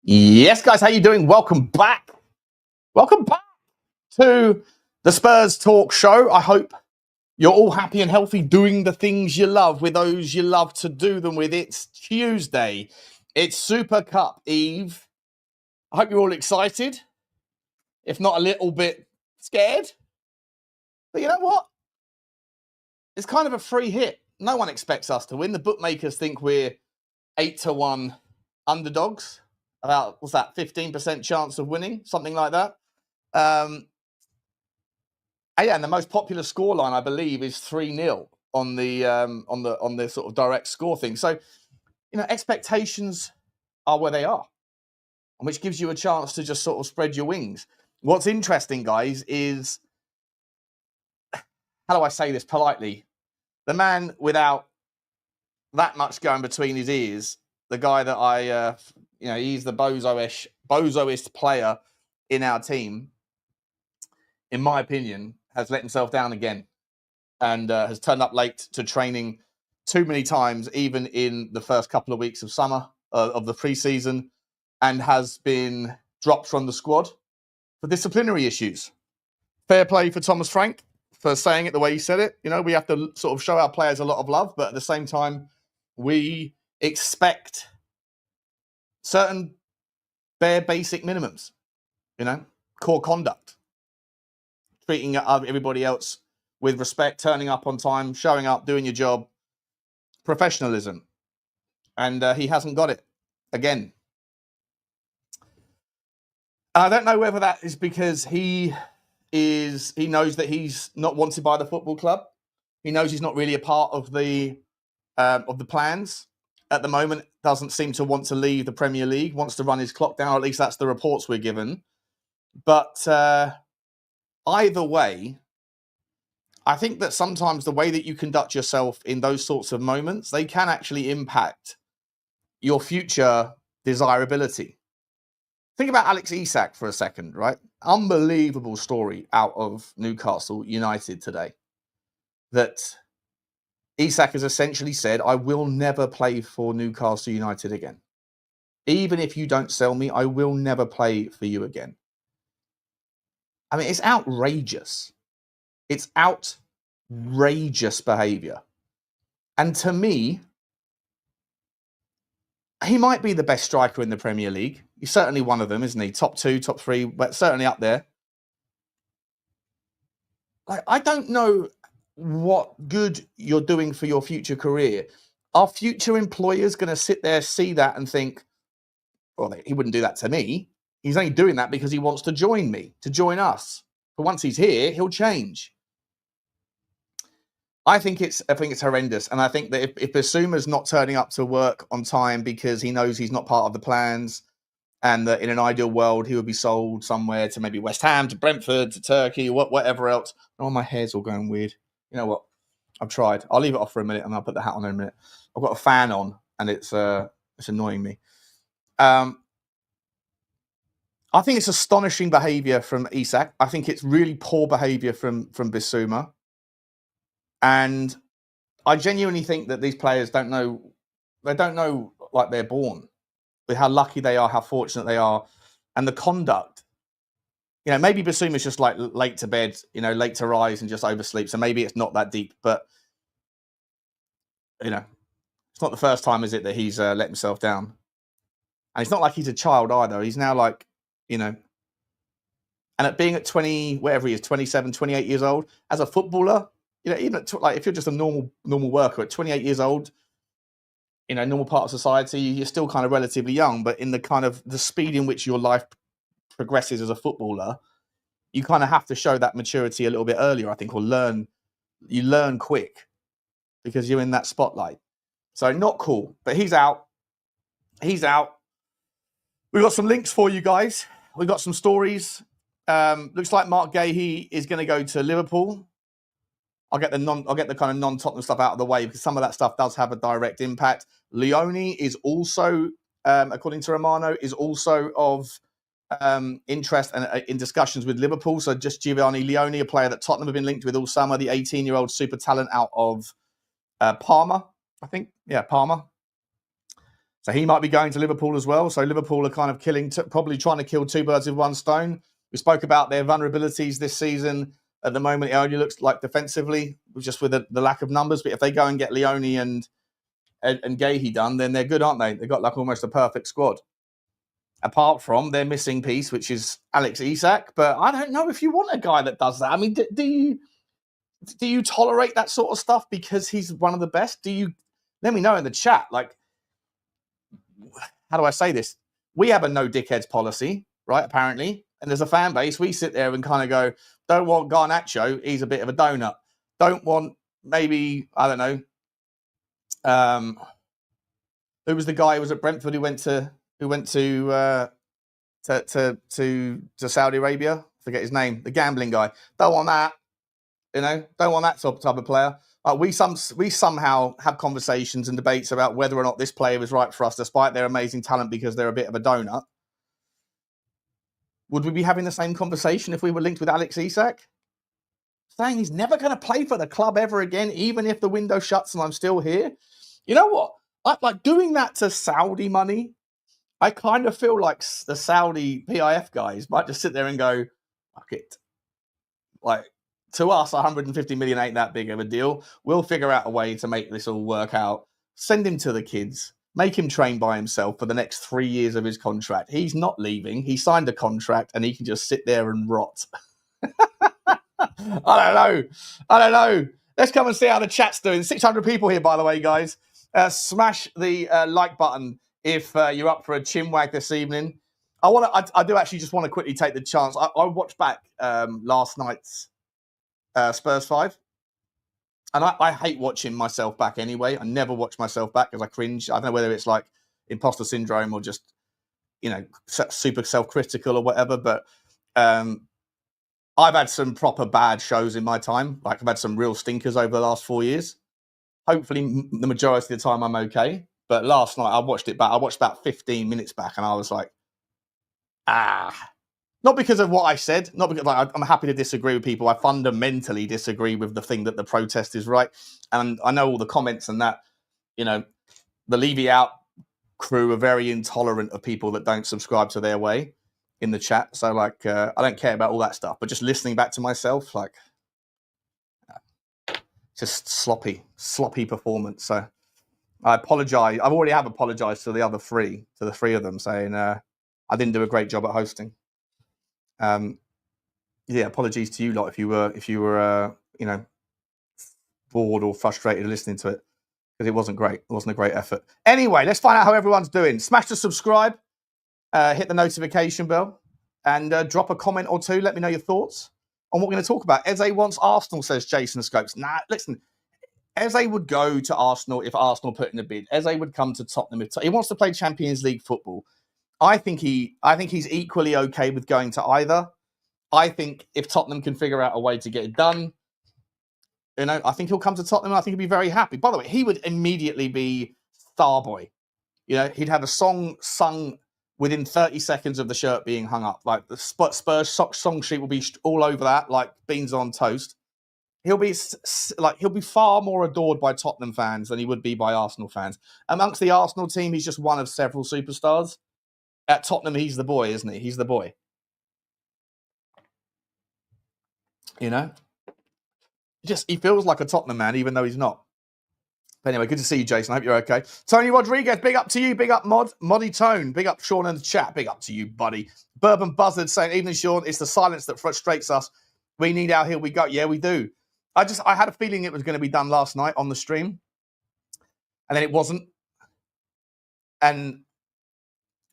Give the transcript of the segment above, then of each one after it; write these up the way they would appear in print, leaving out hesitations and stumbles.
Yes, guys, how you doing? Welcome back. Welcome back to the Spurs Talk Show. I hope you're all happy and healthy, doing the things you love with those you love to do them with. It's Tuesday. It's Super Cup Eve. I hope you're all excited, if not a little bit scared. But you know what? It's kind of a free hit. No one expects us to win. The bookmakers think we're 8-1 underdogs. About, what's that, 15% chance of winning? Something like that. And the most popular scoreline, I believe, is 3-0 on the sort of direct score thing. So, expectations are where they are, which gives you a chance to just sort of spread your wings. What's interesting, guys, is, how do I say this politely? The man without that much going between his ears, the guy that he's the bozoist player in our team, in my opinion, has let himself down again and has turned up late to training too many times, even in the first couple of weeks of summer of the pre-season, and has been dropped from the squad for disciplinary issues. Fair play for Thomas Frank for saying it the way he said it. We have to sort of show our players a lot of love, but at the same time, we expect certain bare basic minimums, core conduct, treating everybody else with respect, turning up on time, showing up, doing your job, professionalism. And he hasn't got it again. I don't know whether that is because he knows that he's not wanted by the football club. He knows he's not really a part of the plans at the moment. Doesn't seem to want to leave the Premier League. Wants to run his clock down. Or at least that's the reports we're given. But either way, I think that sometimes the way that you conduct yourself in those sorts of moments, they can actually impact your future desirability. Think about Alex Isak for a second, right? Unbelievable story out of Newcastle United today. That Isak has essentially said, I will never play for Newcastle United again. Even if you don't sell me, I will never play for you again. I mean, it's outrageous. It's outrageous behaviour. And to me, he might be the best striker in the Premier League. He's certainly one of them, isn't he? Top 2, top 3, but certainly up there. I don't know what good you're doing for your future career. Are future employers going to sit there, see that and think, well, he wouldn't do that to me. He's only doing that because he wants to join me, to join us. But once he's here, he'll change. I think it's horrendous. And I think that if Bissouma's not turning up to work on time because he knows he's not part of the plans, and that in an ideal world, he would be sold somewhere to maybe West Ham, to Brentford, to Turkey, whatever else. Oh, my hair's all going weird. You know what? I've tried. I'll leave it off for a minute and I'll put the hat on in a minute. I've got a fan on and it's annoying me. I think it's astonishing behaviour from Isak. I think it's really poor behaviour from Bissouma. And I genuinely think that these players don't know like they're born, with how lucky they are, how fortunate they are, and the conduct. Maybe Bissouma's just like late to bed, late to rise and just oversleep. So maybe it's not that deep, but it's not the first time, is it, that he's let himself down? And it's not like he's a child either. He's now like, and being at 20, whatever he is, 27, 28 years old, as a footballer, even at if you're just a normal worker at 28 years old, normal part of society, you're still kind of relatively young, but in the kind of the speed in which your life progresses as a footballer, you kind of have to show that maturity a little bit earlier, I think, or you learn quick because you're in that spotlight. So not cool, but he's out. We've got some links for you guys. We've got some stories. Looks like Mark Gahey is going to go to Liverpool. I'll get the kind of non-Tottenham stuff out of the way because some of that stuff does have a direct impact. Leone is also, according to Romano, is also of interest and in discussions with Liverpool. So just Giovanni Leone, a player that Tottenham have been linked with all summer, the 18-year-old super talent out of Parma, I think. Yeah, Parma. So he might be going to Liverpool as well. So Liverpool are kind of probably trying to kill two birds with one stone. We spoke about their vulnerabilities this season. At the moment, it only looks like defensively, just with the lack of numbers. But if they go and get Leone and Gahey done, then they're good, aren't they? They've got like almost a perfect squad. Apart from their missing piece, which is Alex Isak. But I don't know if you want a guy that does that. I mean, do you tolerate that sort of stuff because he's one of the best? Do you? Let me know in the chat. Like, how do I say this? We have a no dickheads policy, right? Apparently. And there's a fan base. We sit there and kind of go, don't want Garnacho. He's a bit of a donut. Don't want maybe, I don't know. Who was the guy who was at Brentford who went to Saudi Arabia? Forget his name. The gambling guy. Don't want that. Don't want that type of player. We somehow have conversations and debates about whether or not this player is right for us, despite their amazing talent, because they're a bit of a donut. Would we be having the same conversation if we were linked with Alex Isak? Saying he's never going to play for the club ever again, even if the window shuts and I'm still here. You know what? Like doing that to Saudi money, I kind of feel like the Saudi PIF guys might just sit there and go, fuck it. Like, to us, 150 million ain't that big of a deal. We'll figure out a way to make this all work out. Send him to the kids. Make him train by himself for the next 3 years of his contract. He's not leaving. He signed a contract and he can just sit there and rot. I don't know. Let's come and see how the chat's doing. 600 people here, by the way, guys. Smash the like button if you're up for a chinwag this evening. I do actually just want to quickly take the chance. I watched back last night's Spurs 5. And I hate watching myself back anyway. I never watch myself back because I cringe. I don't know whether it's like imposter syndrome or just, super self-critical or whatever. But I've had some proper bad shows in my time. Like, I've had some real stinkers over the last 4 years. Hopefully, the majority of the time I'm okay. But last night, I watched it back. I watched about 15 minutes back and I was like, Not because of what I said, not because I'm happy to disagree with people. I fundamentally disagree with the thing that the protest is right. And I know all the comments and that, the Levy out crew are very intolerant of people that don't subscribe to their way in the chat. So I don't care about all that stuff. But just listening back to myself, just sloppy performance. So I apologize. I already have apologized to the three of them, saying I didn't do a great job at hosting. Apologies to you lot if you were bored or frustrated listening to it, because it wasn't great. It wasn't a great effort. Anyway, let's find out how everyone's doing. Smash the subscribe, hit the notification bell, and drop a comment or two. Let me know your thoughts on what we're going to talk about. Eze wants Arsenal, says Jason Scopes. Nah, listen. Eze would go to Arsenal if Arsenal put in a bid. Eze would come to Tottenham if he wants to play Champions League football. I think he's equally okay with going to either. I think if Tottenham can figure out a way to get it done, I think he'll come to Tottenham and I think he'll be very happy. By the way, he would immediately be Starboy. He'd have a song sung within 30 seconds of the shirt being hung up. Like, the Spurs song sheet will be all over that, like beans on toast. He'll be far more adored by Tottenham fans than he would be by Arsenal fans. Amongst the Arsenal team, he's just one of several superstars. At Tottenham, he's the boy, isn't he? He's the boy. He feels like a Tottenham man, even though he's not. But anyway, good to see you, Jason. I hope you're okay. Tony Rodriguez, big up to you. Big up, Moddy Tone. Big up, Sean in the chat. Big up to you, buddy. Bourbon Buzzard saying, evening, Sean. It's the silence that frustrates us. We need our Here We Go. Yeah, we do. I had a feeling it was going to be done last night on the stream. And then it wasn't. And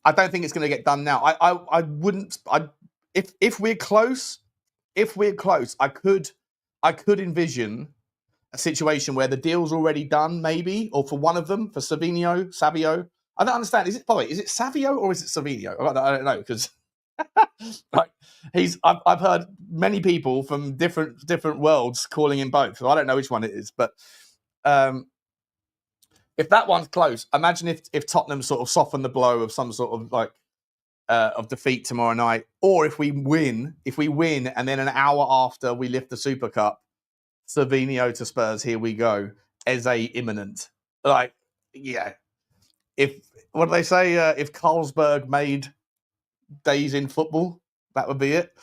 I don't think it's going to get done now. I wouldn't. If we're close, I could envision a situation where the deal's already done, maybe, or for one of them, for Savio. I don't understand. Is it Savio or is it Savinho? I don't know, because I've heard many people from different worlds calling him both, so I don't know which one it is. But if that one's close, imagine if Tottenham sort of soften the blow of some sort of of defeat tomorrow night, or if we win, and then an hour after we lift the Supercup, Savinho to Spurs, here we go, Eze imminent. Yeah. what do they say? If Carlsberg made days in football, that would be it.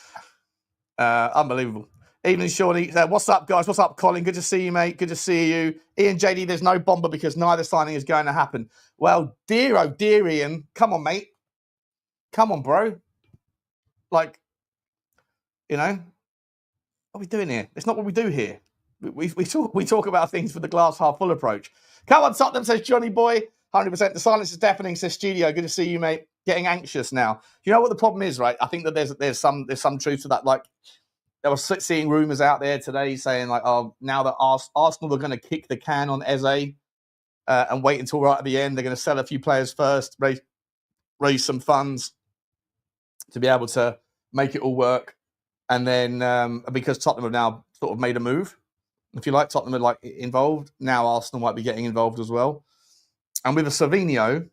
Unbelievable. Evening, Shawnee. What's up, guys? What's up, Colin? Good to see you, mate. Good to see you. Ian, JD, there's no Bomba because neither signing is going to happen. Well, dear, oh dear, Ian. Come on, mate. Come on, bro. Like, you know, what are we doing here? It's not what we do here. We talk about things with the glass half full approach. Come on, Tottenham, says Johnny Boy. 100%. The silence is deafening, says Studio. Good to see you, mate. Getting anxious now. You know what the problem is, right? I think that there's some truth to that. Like, there was seeing rumours out there today saying, like, oh, now that Arsenal are going to kick the can on Eze and wait until right at the end. They're going to sell a few players first, raise some funds to be able to make it all work. And then because Tottenham have now sort of made a move, if you like, Tottenham are like involved. Now Arsenal might be getting involved as well. And with the Savinho,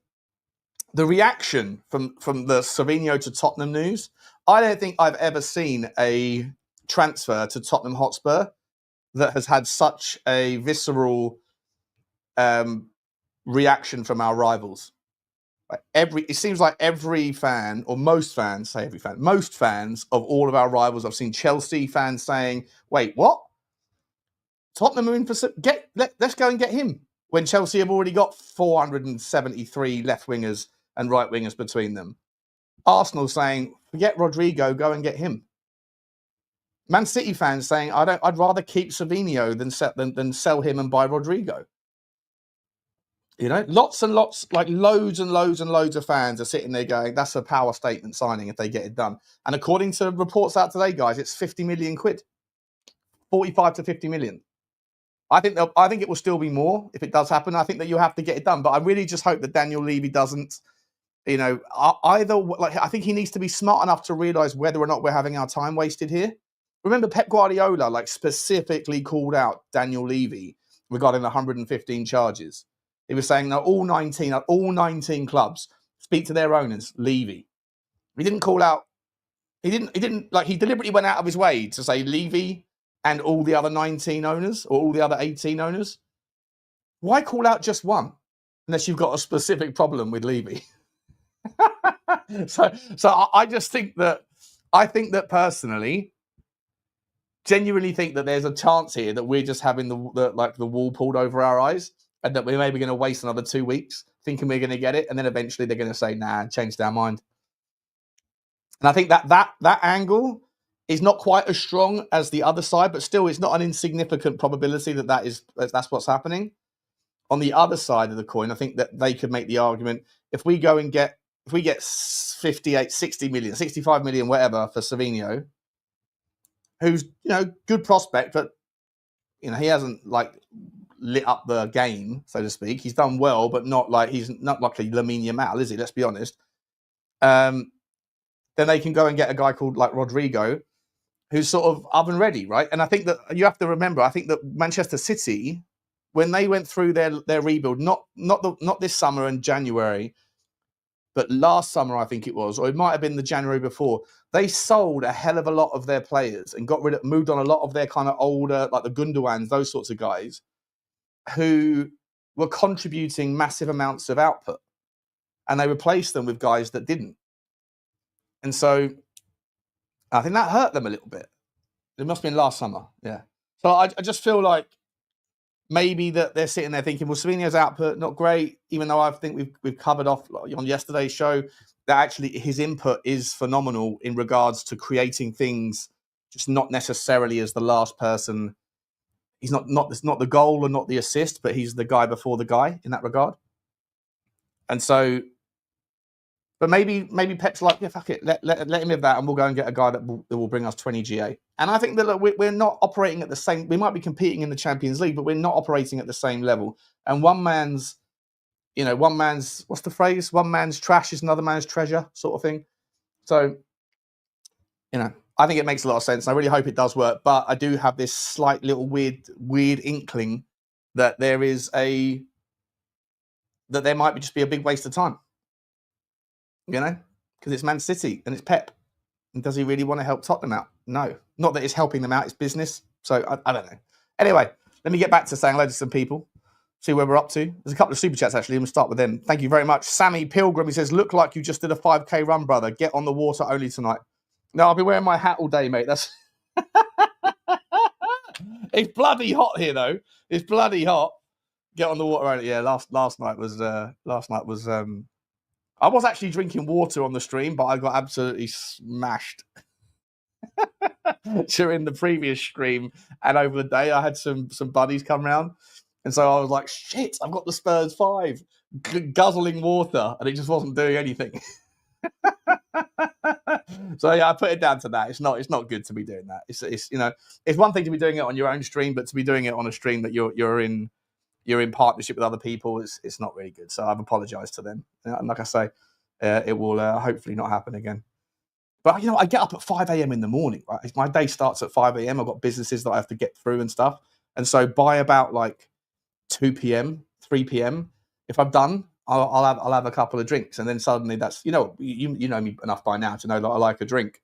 the reaction from the Savinho to Tottenham news, I don't think I've ever seen a transfer to Tottenham Hotspur that has had such a visceral reaction from our rivals. It seems like every fan, or most fans, most fans of all of our rivals. I've seen Chelsea fans saying, "Wait, what? Tottenham are in for let's go and get him." When Chelsea have already got 473 left wingers and right wingers between them. Arsenal saying, "Forget Rodrigo, go and get him." Man City fans saying, I'd rather keep Savinho than sell him and buy Rodrigo." You know, lots and lots, like loads and loads and loads of fans are sitting there going, that's a power statement signing if they get it done. And according to reports out today, guys, it's 50 million quid. 45 to 50 million. I think it will still be more if it does happen. I think that you'll have to get it done. But I really just hope that Daniel Levy doesn't, you know, either, like, I think he needs to be smart enough to realise whether or not we're having our time wasted here. Remember, Pep Guardiola, like, specifically called out Daniel Levy regarding the 115 charges. He was saying that all 19 clubs speak to their owners, Levy. He didn't call out, he deliberately went out of his way to say Levy and all the other 19 owners or all the other 18 owners. Why call out just one unless you've got a specific problem with Levy? So I just think that, personally, genuinely think that there's a chance here that we're just having the wool pulled over our eyes, and that we're maybe going to waste another 2 weeks thinking we're going to get it, and then eventually they're going to say, nah, changed our mind. And I think that angle is not quite as strong as the other side, but still it's not an insignificant probability that's what's happening. On the other side of the coin, I think that they could make the argument, if we get 58, 60 million, 65 million, whatever, for Savinho, who's, you know, good prospect, but, you know, he hasn't, like, lit up the game, so to speak. He's done well, but he's not like a Lamine Yamal, is he? Let's be honest. Then they can go and get a guy called, like, Rodrigo, who's sort of oven ready, right? And I think that you have to remember, I think that Manchester City, when they went through their rebuild, not this summer and January, but last summer, I think it was, or it might have been the January before, they sold a hell of a lot of their players and moved on a lot of their kind of older, like the Gundawans, those sorts of guys, who were contributing massive amounts of output, and they replaced them with guys that didn't. And so I think that hurt them a little bit. It must have been last summer, yeah. So I just feel like maybe that they're sitting there thinking, well, Savinho's output, not great, even though I think we've covered off on yesterday's show that actually his input is phenomenal in regards to creating things, just not necessarily as the last person. He's not the goal or not the assist, but he's the guy before the guy in that regard. And so, but maybe Pep's like, yeah, fuck it, let him have that, and we'll go and get a guy that will bring us 20 GA. And I think that, look, we're not operating at the same. We might be competing in the Champions League, but we're not operating at the same level. And one man's what's the phrase? One man's trash is another man's treasure, sort of thing. So, you know, I think it makes a lot of sense. I really hope it does work, but I do have this slight little weird inkling that there might just be a big waste of time. You know, because it's Man City and it's Pep. And does he really want to help Tottenham out? No, not that it's helping them out. It's business. So I don't know. Anyway, let me get back to saying hello to some people. See where we're up to. There's a couple of super chats actually. I'm gonna start with them. Thank you very much. Sammy Pilgrim, he says, "Look like you just did a 5K run, brother. Get on the water only tonight." No, I'll be wearing my hat all day, mate. That's it's bloody hot here though. It's bloody hot. Get on the water only. Yeah, last night was I was actually drinking water on the stream, but I got absolutely smashed during the previous stream and over the day. I had some buddies come round, and so I was like, "Shit, I've got the Spurs 5 guzzling water," and it just wasn't doing anything. So yeah, I put it down to that. It's not good to be doing that. It's it's one thing to be doing it on your own stream, but to be doing it on a stream that you're in partnership with other people, it's not really good. So I've apologized to them. And like I say, it will hopefully not happen again. But I get up at 5 a.m. in the morning. Right? My day starts at 5 a.m. I've got businesses that I have to get through and stuff. And so by about like 2 p.m., 3 p.m., if I'm done, I'll have a couple of drinks, and then suddenly that's you know me enough by now to know that I like a drink.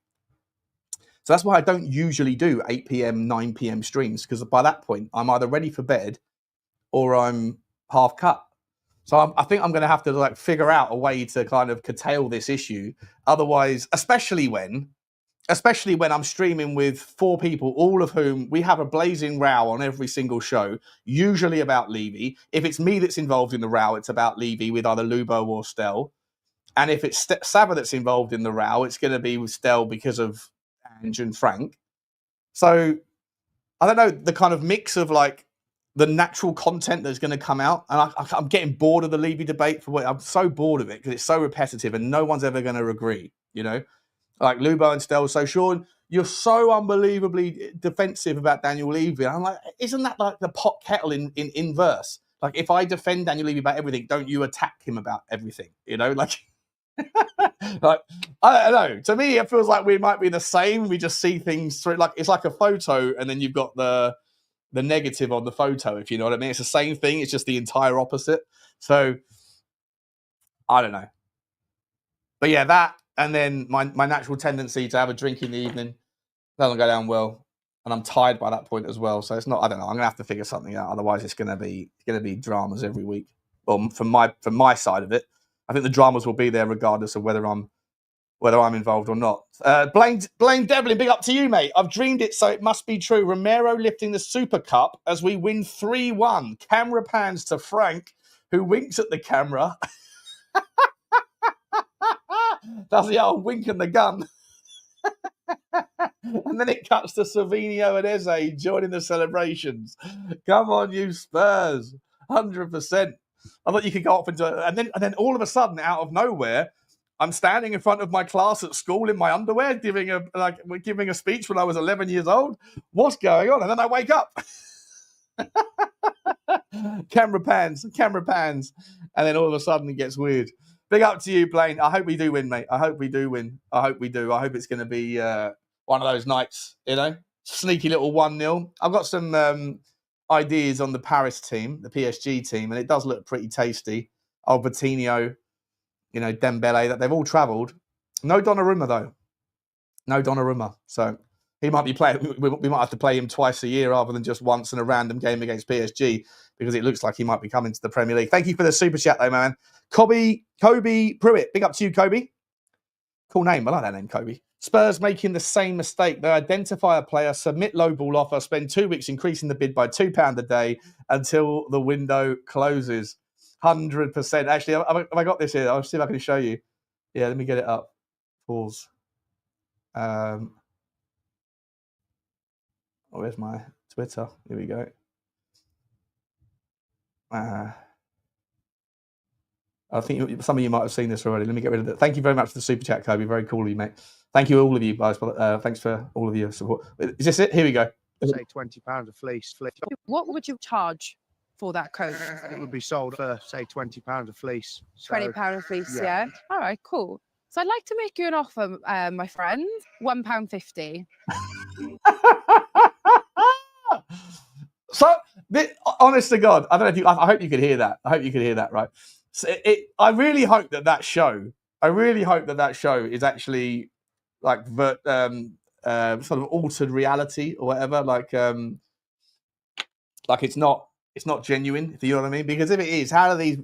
So that's why I don't usually do 8 p.m., 9 p.m. streams, because by that point I'm either ready for bed or I'm half cut. So I think I'm going to have to figure out a way to kind of curtail this issue. Otherwise, especially when I'm streaming with 4 people, all of whom we have a blazing row on every single show, usually about Levy. If it's me that's involved in the row, it's about Levy with either Lubo or Stel. And if it's Saba that's involved in the row, it's going to be with Stel because of Ange and Frank. So I don't know, the kind of mix of the natural content that's going to come out. And I'm getting bored of the Levy debate. I'm so bored of it because it's so repetitive and no one's ever going to agree, Like Lubo and Stel. So, Sean, you're so unbelievably defensive about Daniel Levy. I'm like, isn't that like the pot kettle in inverse? Like, if I defend Daniel Levy about everything, don't you attack him about everything? Like, like I don't know. To me, it feels like we might be the same. We just see things through. Like, it's like a photo, and then you've got the negative on the photo, if you know what I mean. It's the same thing. It's just the entire opposite. So, I don't know. But yeah, that. And then my natural tendency to have a drink in the evening doesn't go down well, and I'm tired by that point as well. So it's not. I don't know. I'm gonna have to figure something out. Otherwise, it's gonna be dramas every week. Well, from my side of it, I think the dramas will be there regardless of whether I'm involved or not. Blaine Devlin, big up to you, mate. I've dreamed it, so it must be true. Romero lifting the Super Cup as we win 3-1. Camera pans to Frank, who winks at the camera. Does the old wink and the gun. And then it cuts to Savinho and Eze joining the celebrations. Come on, you Spurs. 100%. I thought you could go up into it. And then all of a sudden, out of nowhere, I'm standing in front of my class at school in my underwear, giving a speech when I was 11 years old. What's going on? And then I wake up. Camera pans. And then all of a sudden it gets weird. Big up to you, Blaine. I hope we do win, mate. I hope we do win. I hope we do. I hope it's going to be one of those nights, sneaky little 1-0. I've got some ideas on the Paris team, the PSG team, and it does look pretty tasty. Albertinho, Dembele, that they've all travelled. No Donnarumma, though. No Donnarumma. So he might be playing. We might have to play him twice a year rather than just once in a random game against PSG, because it looks like he might be coming to the Premier League. Thank you for the super chat, though, man. Kobe Pruitt. Big up to you, Kobe. Cool name. I like that name, Kobe. Spurs making the same mistake. They identify a player, submit low ball offer, spend 2 weeks increasing the bid by £2 a day until the window closes. 100%. Actually, have I got this here? I'll see if I can show you. Yeah, let me get it up. Pause. Where's my Twitter? Here we go. I think some of you might have seen this already. Let me get rid of it. Thank you very much for the super chat, Kobe. Very cool of you, mate. Thank you, all of you guys. Thanks for all of your support. Is this it? Here we go. Say £20 a fleece. What would you charge for that coat? It would be sold for, say, £20 a fleece. So, £20 a fleece, yeah. All right, cool. So I'd like to make you an offer, my friend. £1.50. So, honest to God, I don't know if I hope you could hear that. I hope you could hear that, right? So I really hope that show is actually like sort of altered reality or whatever. Like it's not it's not genuine, if you know what I mean. Because if it is, how do these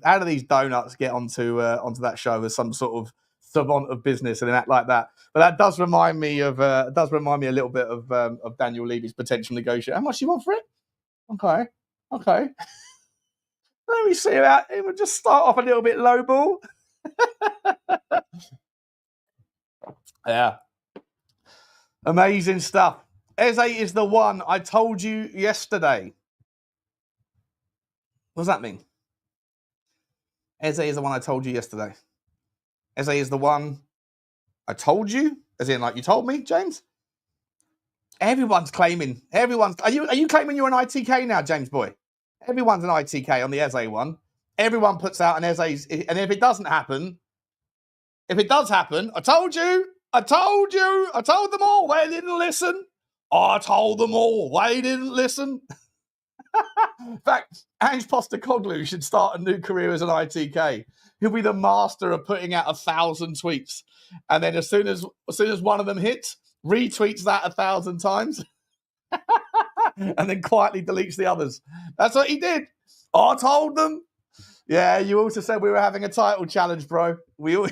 donuts get onto that show as some sort of savant of business and act like that? But that does remind me a little bit of Daniel Levy's potential negotiation. How much do you want for it? Okay. Let me see that. It would just start off a little bit low ball. Yeah. Amazing stuff. Eze is the one I told you yesterday. What does that mean? Eze is the one I told you yesterday. Eze is the one I told you? As in, like, you told me, James? Everyone's claiming. Are you claiming you're an ITK now, James boy? Everyone's an ITK on the Eze one. Everyone puts out an Eze's. And if it doesn't happen, I told you. I told them all. They didn't listen. I told them all. They didn't listen. In fact, Ange Postecoglou should start a new career as an ITK. He'll be the master of putting out 1,000 tweets. And then as soon as one of them hits, retweets that 1,000 times. And then quietly deletes the others. That's what he did. I told them. Yeah, you also said we were having a title challenge, bro. Let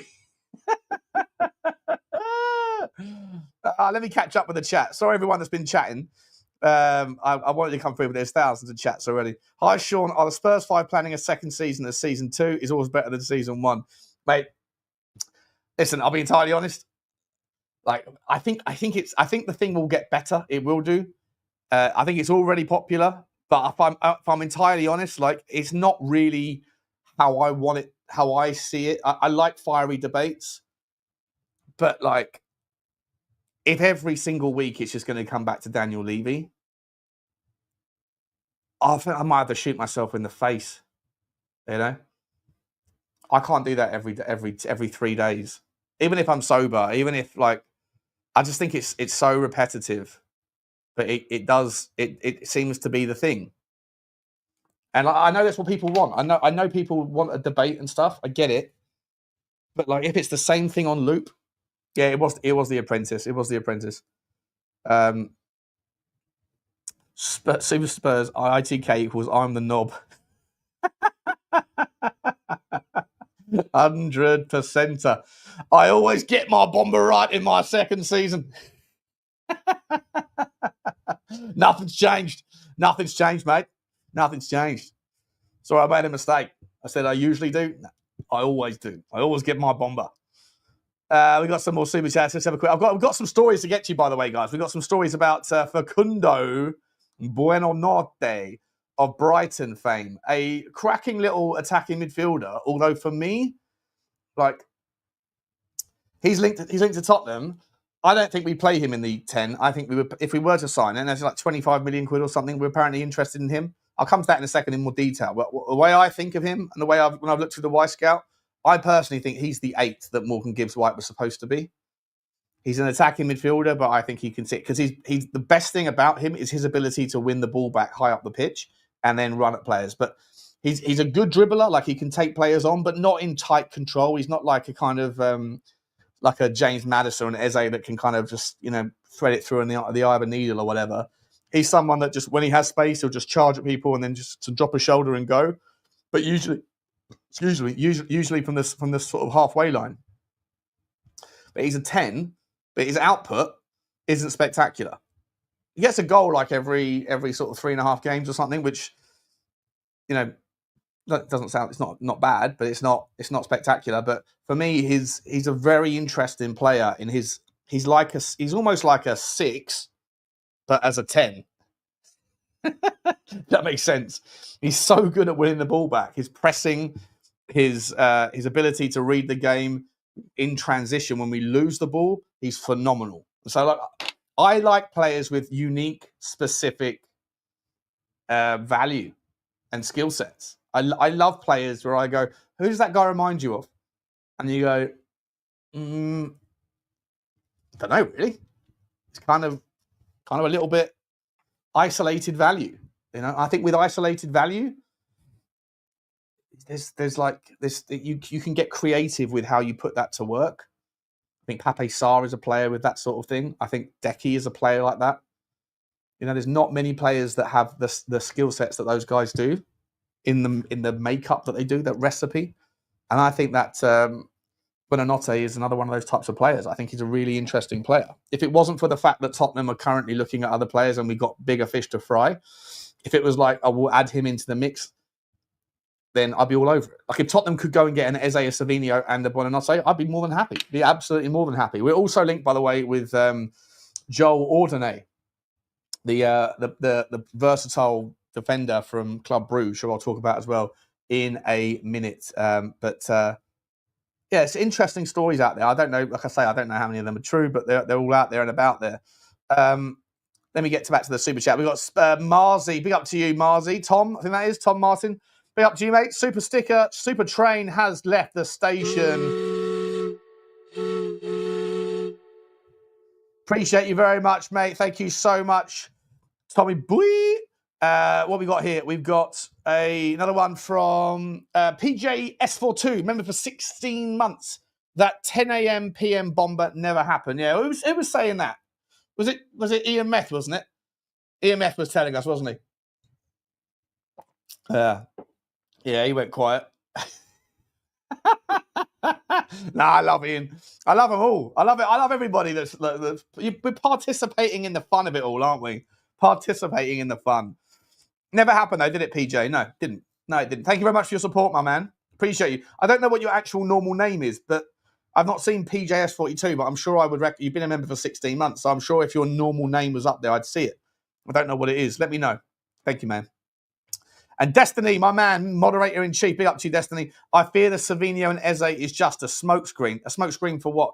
me catch up with the chat. Sorry, everyone that's been chatting. I wanted to come through, but there's thousands of chats already. Hi, Sean. Are the Spurs 5 planning a second season as season 2 is always better than season 1? Mate, listen, I'll be entirely honest. Like, I think the thing will get better. It will do. I think it's already popular, but if I'm entirely honest, like, it's not really how I want it, how I see it. I like fiery debates, but like, if every single week it's just going to come back to Daniel Levy, I think I might have to shoot myself in the face. You know, I can't do that every 3 days, even if I'm sober. Even if, like, I just think it's so repetitive. But it seems to be the thing. And I know that's what people want. I know people want a debate and stuff. I get it. But like, if it's the same thing on loop, yeah, it was The Apprentice. It was The Apprentice. Super Spurs ITK equals I'm the knob. 100%. I always get my Bomba right in my second season. Nothing's changed. Nothing's changed, mate. Nothing's changed. So I made a mistake. I said I usually do. I always do. I always get my Bomba. We got some more super chats. Let's have a quick. We've got some stories to get to, by the way, guys. We've got some stories about Facundo Buononotte of Brighton fame. A cracking little attacking midfielder. Although for me, like, he's linked to Tottenham. I don't think we play him in the 10. I think if we were to sign him, there's like 25 million quid or something. We're apparently interested in him. I'll come to that in a second in more detail. But the way I think of him and the way when I've looked through the Y Scout, I personally think he's the 8 that Morgan Gibbs White was supposed to be. He's an attacking midfielder, but I think he can sit because he's the best thing about him is his ability to win the ball back high up the pitch and then run at players. But he's a good dribbler, like he can take players on, but not in tight control. He's not like a kind of like a James Maddison or an Eze that can kind of just, thread it through in the eye of a needle or whatever. He's someone that just, when he has space, he'll just charge at people and then just to drop a shoulder and go. But usually from this sort of halfway line. But he's a 10, but his output isn't spectacular. He gets a goal like every sort of 3.5 games or something, which, that doesn't sound, it's not bad, but it's not spectacular. But for me, he's a very interesting player in he's almost like a 6, but as a 10. That makes sense. He's so good at winning the ball back. His pressing, his ability to read the game in transition when we lose the ball, he's phenomenal. So I like players with unique, specific value and skill sets. I love players where I go, who does that guy remind you of? And you go, I don't know, really. It's kind of a little bit isolated value. I think with isolated value, there's like this, you can get creative with how you put that to work. I think Pape Sarr is a player with that sort of thing. I think Decky is a player like that. There's not many players that have the skill sets that those guys do. in the makeup that they do, that recipe. And I think that Buonanotte is another one of those types of players. I think he's a really interesting player. If it wasn't for the fact that Tottenham are currently looking at other players and we've got bigger fish to fry, if it was like, I will add him into the mix, then I'd be all over it. Like if Tottenham could go and get an Eze, a Savino and a Buonanotte, I'd be more than happy. Be absolutely more than happy. We're also linked, by the way, with Joel Ordonez, the versatile defender from Club Bruges, who I'll talk about as well in a minute. Yeah, it's interesting stories out there. I don't know, like I say, I don't know how many of them are true, but they're all out there and about there. Let me get back to the super chat. We've got Marzi. Big up to you, Marzi. Tom, I think that is Tom Martin. Big up to you, mate. Super sticker. Super train has left the station. Appreciate you very much, mate. Thank you so much, Tommy Boy. What we got here? We've got another one from PJ S42. Remember, for 16 months, that 10 a.m. PM Bomba never happened. Yeah, it was saying that. Was it Ian Meth, wasn't it? Ian Meth was telling us, wasn't he? Yeah, he went quiet. Nah, I love Ian. I love them all. I love it. I love everybody that's we're participating in the fun of it all, aren't we? Participating in the fun. Never happened though, did it, PJ? No, didn't. No, it didn't. Thank you very much for your support, my man. Appreciate you. I don't know what your actual normal name is, but I've not seen PJS42, but I'm sure I would reckon you've been a member for 16 months, so I'm sure if your normal name was up there, I'd see it. I don't know what it is. Let me know. Thank you, man. And Destiny, my man, moderator in chief. Big up to you, Destiny. I fear the Savino and Eze is just a smokescreen. A smokescreen for what?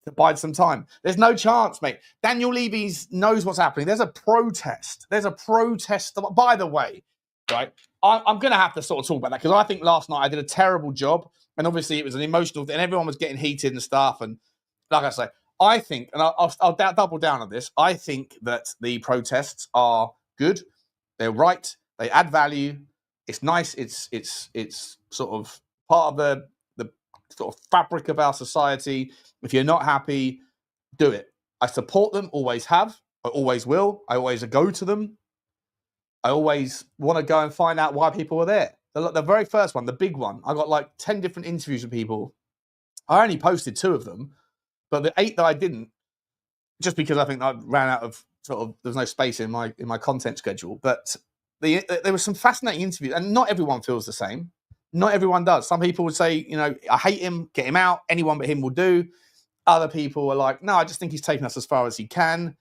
To bide some time. There's no chance, mate. Daniel Levy knows what's happening. There's a protest. There's a protest. By the way, right, I'm going to have to sort of talk about that because I think last night I did a terrible job. And obviously it was an emotional thing. And everyone was getting heated and stuff. And like I say, I think, and I'll double down on this, I think that the protests are good. They're right. They add value. It's nice. It's sort of part of the sort of fabric of our society. If you're not happy, do it. I support them, always have. I always will. I always go to them. I always want to go and find out why people were there. The very first one, the big one, I got like 10 different interviews with people. I only posted 2 of them, but the 8 that I didn't, just because I think I ran out of there's no space in my content schedule. But there were some fascinating interviews, and not everyone feels the same. Not everyone does. Some people would say, I hate him, get him out. Anyone but him will do. Other people are like, no, I just think he's taken us as far as he can.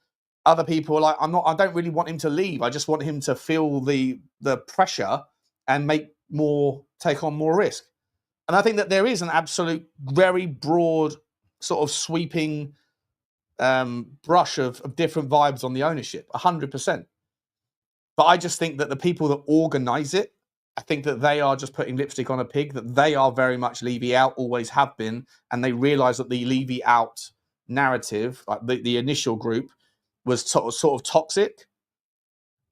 Other people are like, I don't really want him to leave. I just want him to feel the pressure and take on more risk. And I think that there is an absolute, very broad, sort of sweeping brush of different vibes on the ownership, 100%. But I just think that the people that organise it, I think that they are just putting lipstick on a pig, that they are very much Levy out, always have been, and they realise that the Levy out narrative, like the initial group, was sort of toxic,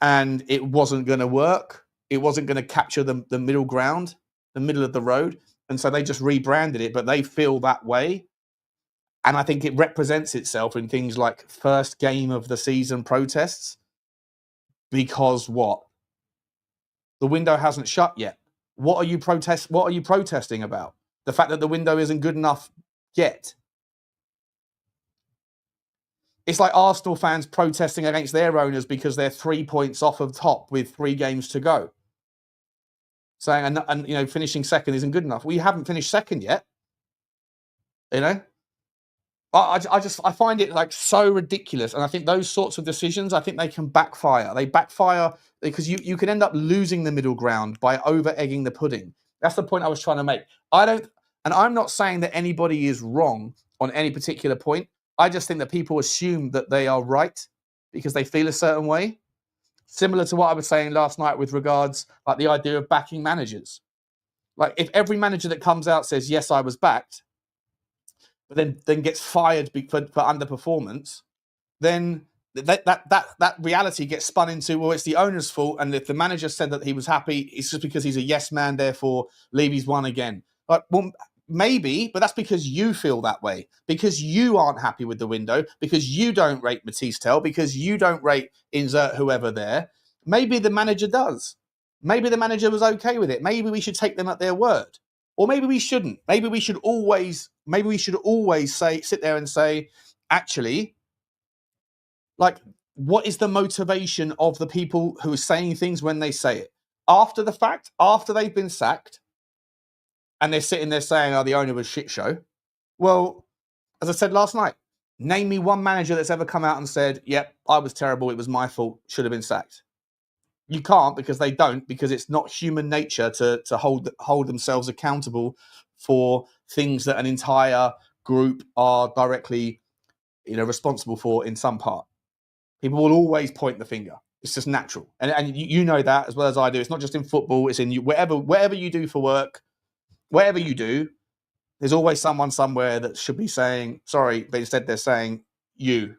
and it wasn't going to work. It wasn't going to capture the middle ground, the middle of the road, and so they just rebranded it, but they feel that way. And I think it represents itself in things like first game of the season protests, because what? The window hasn't shut yet. What are you protesting about? The fact that the window isn't good enough yet. It's like Arsenal fans protesting against their owners because they're 3 points off of top with 3 games to go. Saying, and finishing second isn't good enough. Well, you haven't finished second yet. I find it like so ridiculous. And I think those sorts of decisions, I think they can backfire. They backfire because you can end up losing the middle ground by over-egging the pudding. That's the point I was trying to make. I'm not saying that anybody is wrong on any particular point. I just think that people assume that they are right because they feel a certain way. Similar to what I was saying last night with regards, like the idea of backing managers. Like if every manager that comes out says, yes, I was backed, but then gets fired for underperformance, then that reality gets spun into, well, it's the owner's fault. And if the manager said that he was happy, it's just because he's a yes man, therefore Levy's won again. Like, well, maybe, but that's because you feel that way, because you aren't happy with the window, because you don't rate Mathys Tel, because you don't rate insert whoever there. Maybe the manager does. maybe the manager was okay with it. Maybe we should take them at their word, or maybe we shouldn't. Maybe we should always sit there and say, actually, like, what is the motivation of the people who are saying things when they say it? After the fact, after they've been sacked, and they're sitting there saying, oh, the owner was shit show. Well, as I said last night, name me one manager that's ever come out and said, yep, I was terrible, it was my fault, should have been sacked. You can't, because they don't, because it's not human nature to hold themselves accountable for things that an entire group are directly, responsible for in some part. People will always point the finger. It's just natural. And you know that as well as I do. It's not just in football, it's in whatever you do for work, whatever you do, there's always someone somewhere that should be saying sorry, but instead they're saying you.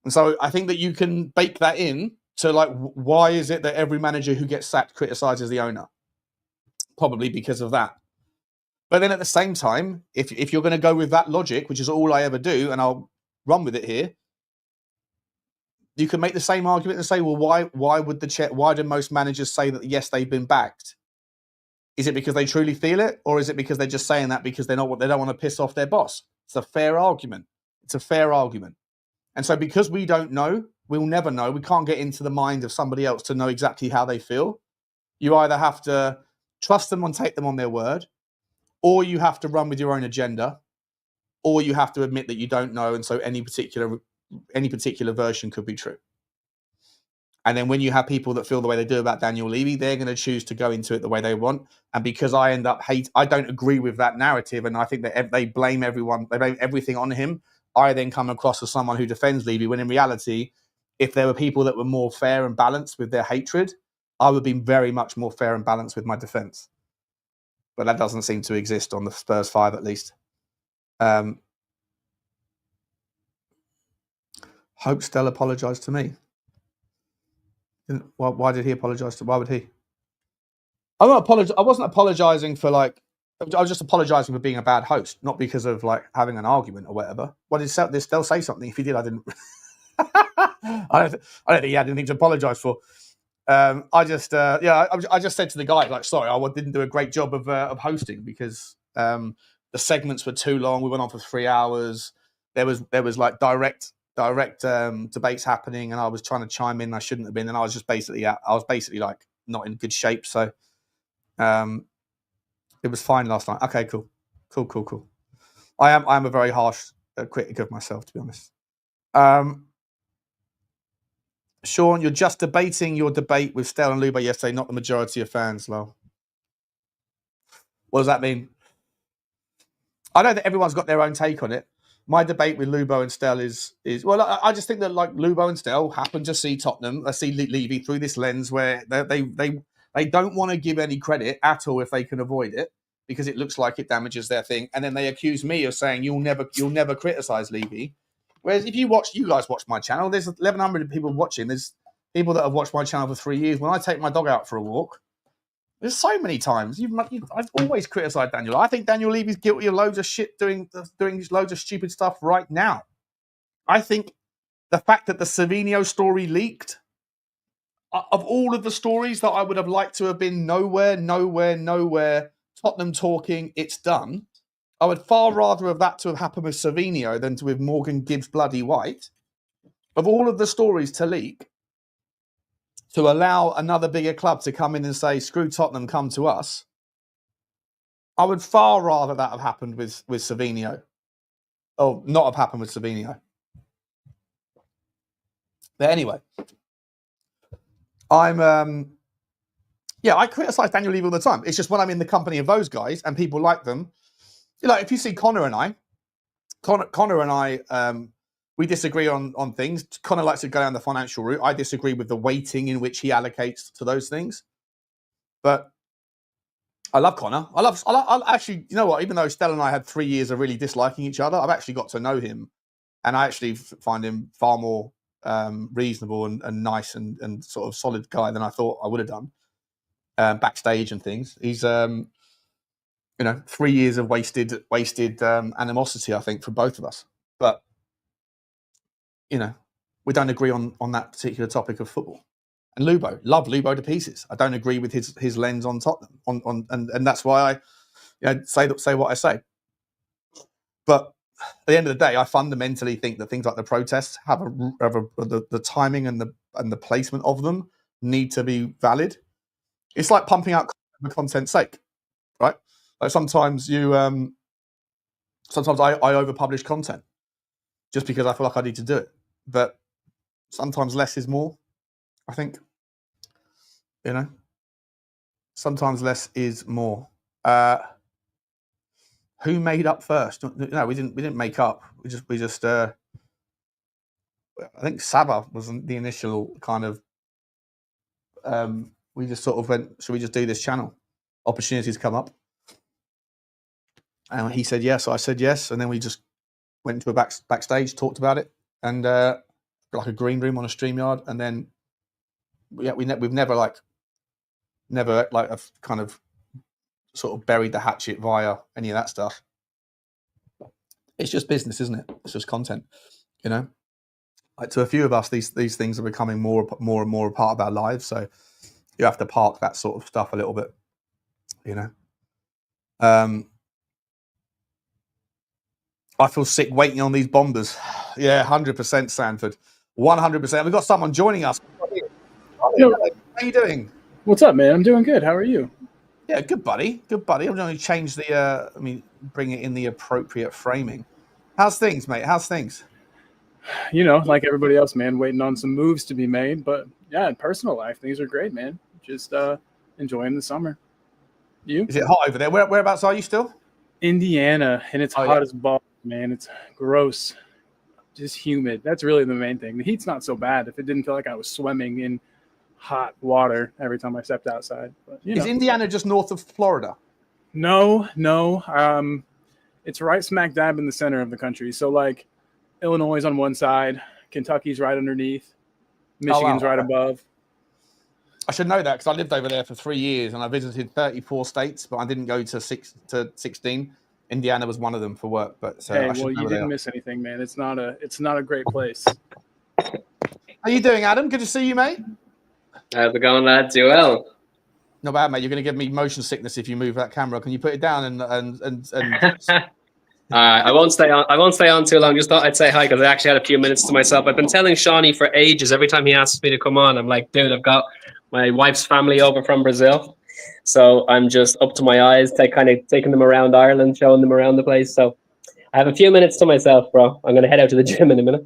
And so I think that you can bake that in to, like, why is it that every manager who gets sacked criticizes the owner? Probably because of that. But then at the same time, if you're going to go with that logic, which is all I ever do, and I'll run with it here, you can make the same argument and say, well, why do most managers say that yes, they've been backed? Is it because they truly feel it, or is it because they're just saying that because they don't want to piss off their boss? It's a fair argument. It's a fair argument. And so because we don't know, we'll never know. We can't get into the mind of somebody else to know exactly how they feel. You either have to trust them and take them on their word, or you have to run with your own agenda, or you have to admit that you don't know, and so any particular version could be true. And then when you have people that feel the way they do about Daniel Levy, they're going to choose to go into it the way they want. And because I don't agree with that narrative, and I think that they blame everything on him, I then come across as someone who defends Levy, when in reality, if there were people that were more fair and balanced with their hatred, I would be very much more fair and balanced with my defence. But that doesn't seem to exist on the Spurs 5, at least. Hope Tel apologised to me. Why did he apologise to? Why would he? I wasn't apologising for, like, I was just apologising for being a bad host, not because of, like, having an argument or whatever. Why did Tel say something? If he did, I didn't. I don't think he had anything to apologise for. I just said to the guy, like, sorry, I didn't do a great job of hosting because the segments were too long. We went on for 3 hours. There was like direct debates happening, and I was trying to chime in. I shouldn't have been, and I was basically like not in good shape. So it was fine last night. Okay, cool. I am a very harsh critic of myself, to be honest. Sean, you're just debating your debate with Tel and Luba yesterday, not the majority of fans, lol. What does that mean? I know that everyone's got their own take on it. My debate with Lubo and Tel is well, I just think that, like, Lubo and Tel happen to see Tottenham, see Levy through this lens where they don't want to give any credit at all if they can avoid it, because it looks like it damages their thing. And then they accuse me of saying you'll never criticise Levy. Whereas if you guys watch my channel, there's 1,100 people watching. There's people that have watched my channel for 3 years. When I take my dog out for a walk, there's so many times I've always criticised Daniel. I think Daniel Levy's guilty of loads of shit, doing loads of stupid stuff right now. I think the fact that the Savinho story leaked, of all of the stories that I would have liked to have been nowhere, Tottenham talking, it's done, I would far rather have that to have happened with Savinho than with Morgan Gibbs Bloody White. Of all of the stories to leak, to allow another bigger club to come in and say, screw Tottenham, come to us, I would far rather that have happened with Savinho. Or not have happened with Savinho. But anyway, I criticise Daniel Levy all the time. It's just when I'm in the company of those guys and people like them, like, if you see Connor and I, we disagree on things. Connor likes to go down the financial route. I disagree with the weighting in which he allocates to those things. But I love Connor. I actually, you know what? Even though Tel and I had 3 years of really disliking each other, I've actually got to know him, and I actually find him far more reasonable and nice and sort of solid guy than I thought I would have done backstage and things. He's 3 years of wasted animosity, I think, for both of us. But we don't agree on that particular topic of football. And Lubo, love Lubo to pieces. I don't agree with his lens on Tottenham, and that's why I say what I say. But at the end of the day, I fundamentally think that things like the protests have the timing and the placement of them need to be valid. It's like pumping out for content's sake, right? Like sometimes I overpublish content just because I feel like I need to do it. But sometimes less is more, I think. Sometimes less is more. Who made up first? No, we didn't make up. We just I think Saba was the initial kind of we just sort of went, should we just do this channel? Opportunities come up. And he said yes, I said yes, and then we just went to a backstage, talked about it, and like a green room on a StreamYard, and then we've never have kind of sort of buried the hatchet via any of that stuff. It's just business, isn't it? It's just content, Like to a few of us, these things are becoming more and more a part of our lives. So you have to park that sort of stuff a little bit, I feel sick waiting on these bombers. Yeah, 100%, Sanford. 100%. We've got someone joining us. How are you doing? What's up, man? I'm doing good. How are you? Yeah, good, buddy. Good, buddy. I'm going to change bring it in the appropriate framing. How's things, mate? How's things? Like everybody else, man, waiting on some moves to be made. But yeah, in personal life, things are great, man. Just enjoying the summer. You? Is it hot over there? Whereabouts are you still? Indiana, and it's hot as balls, man. It's gross. Just humid. That's really the main thing. The heat's not so bad if it didn't feel like I was swimming in hot water every time I stepped outside. But, Is Indiana just north of Florida? No. It's right smack dab in the center of the country. So like Illinois is on one side, Kentucky's right underneath, Michigan's right above. I should know that because I lived over there for 3 years and I visited 34 states, but I didn't go to 16. Indiana was one of them for work. But you didn't miss anything, man. It's not a great place. How you doing, Adam? Good to see you, mate. How's it going, lads? You well? Not bad, mate. You're going to give me motion sickness if you move that camera. Can you put it down and I won't stay on too long. Just thought I'd say hi because I actually had a few minutes to myself. I've been telling Shawnee for ages. Every time he asks me to come on, I'm like, dude, I've got my wife's family over from Brazil, so I'm just up to my eyes, taking them around Ireland, showing them around the place. So I have a few minutes to myself, bro. I'm going to head out to the gym in a minute.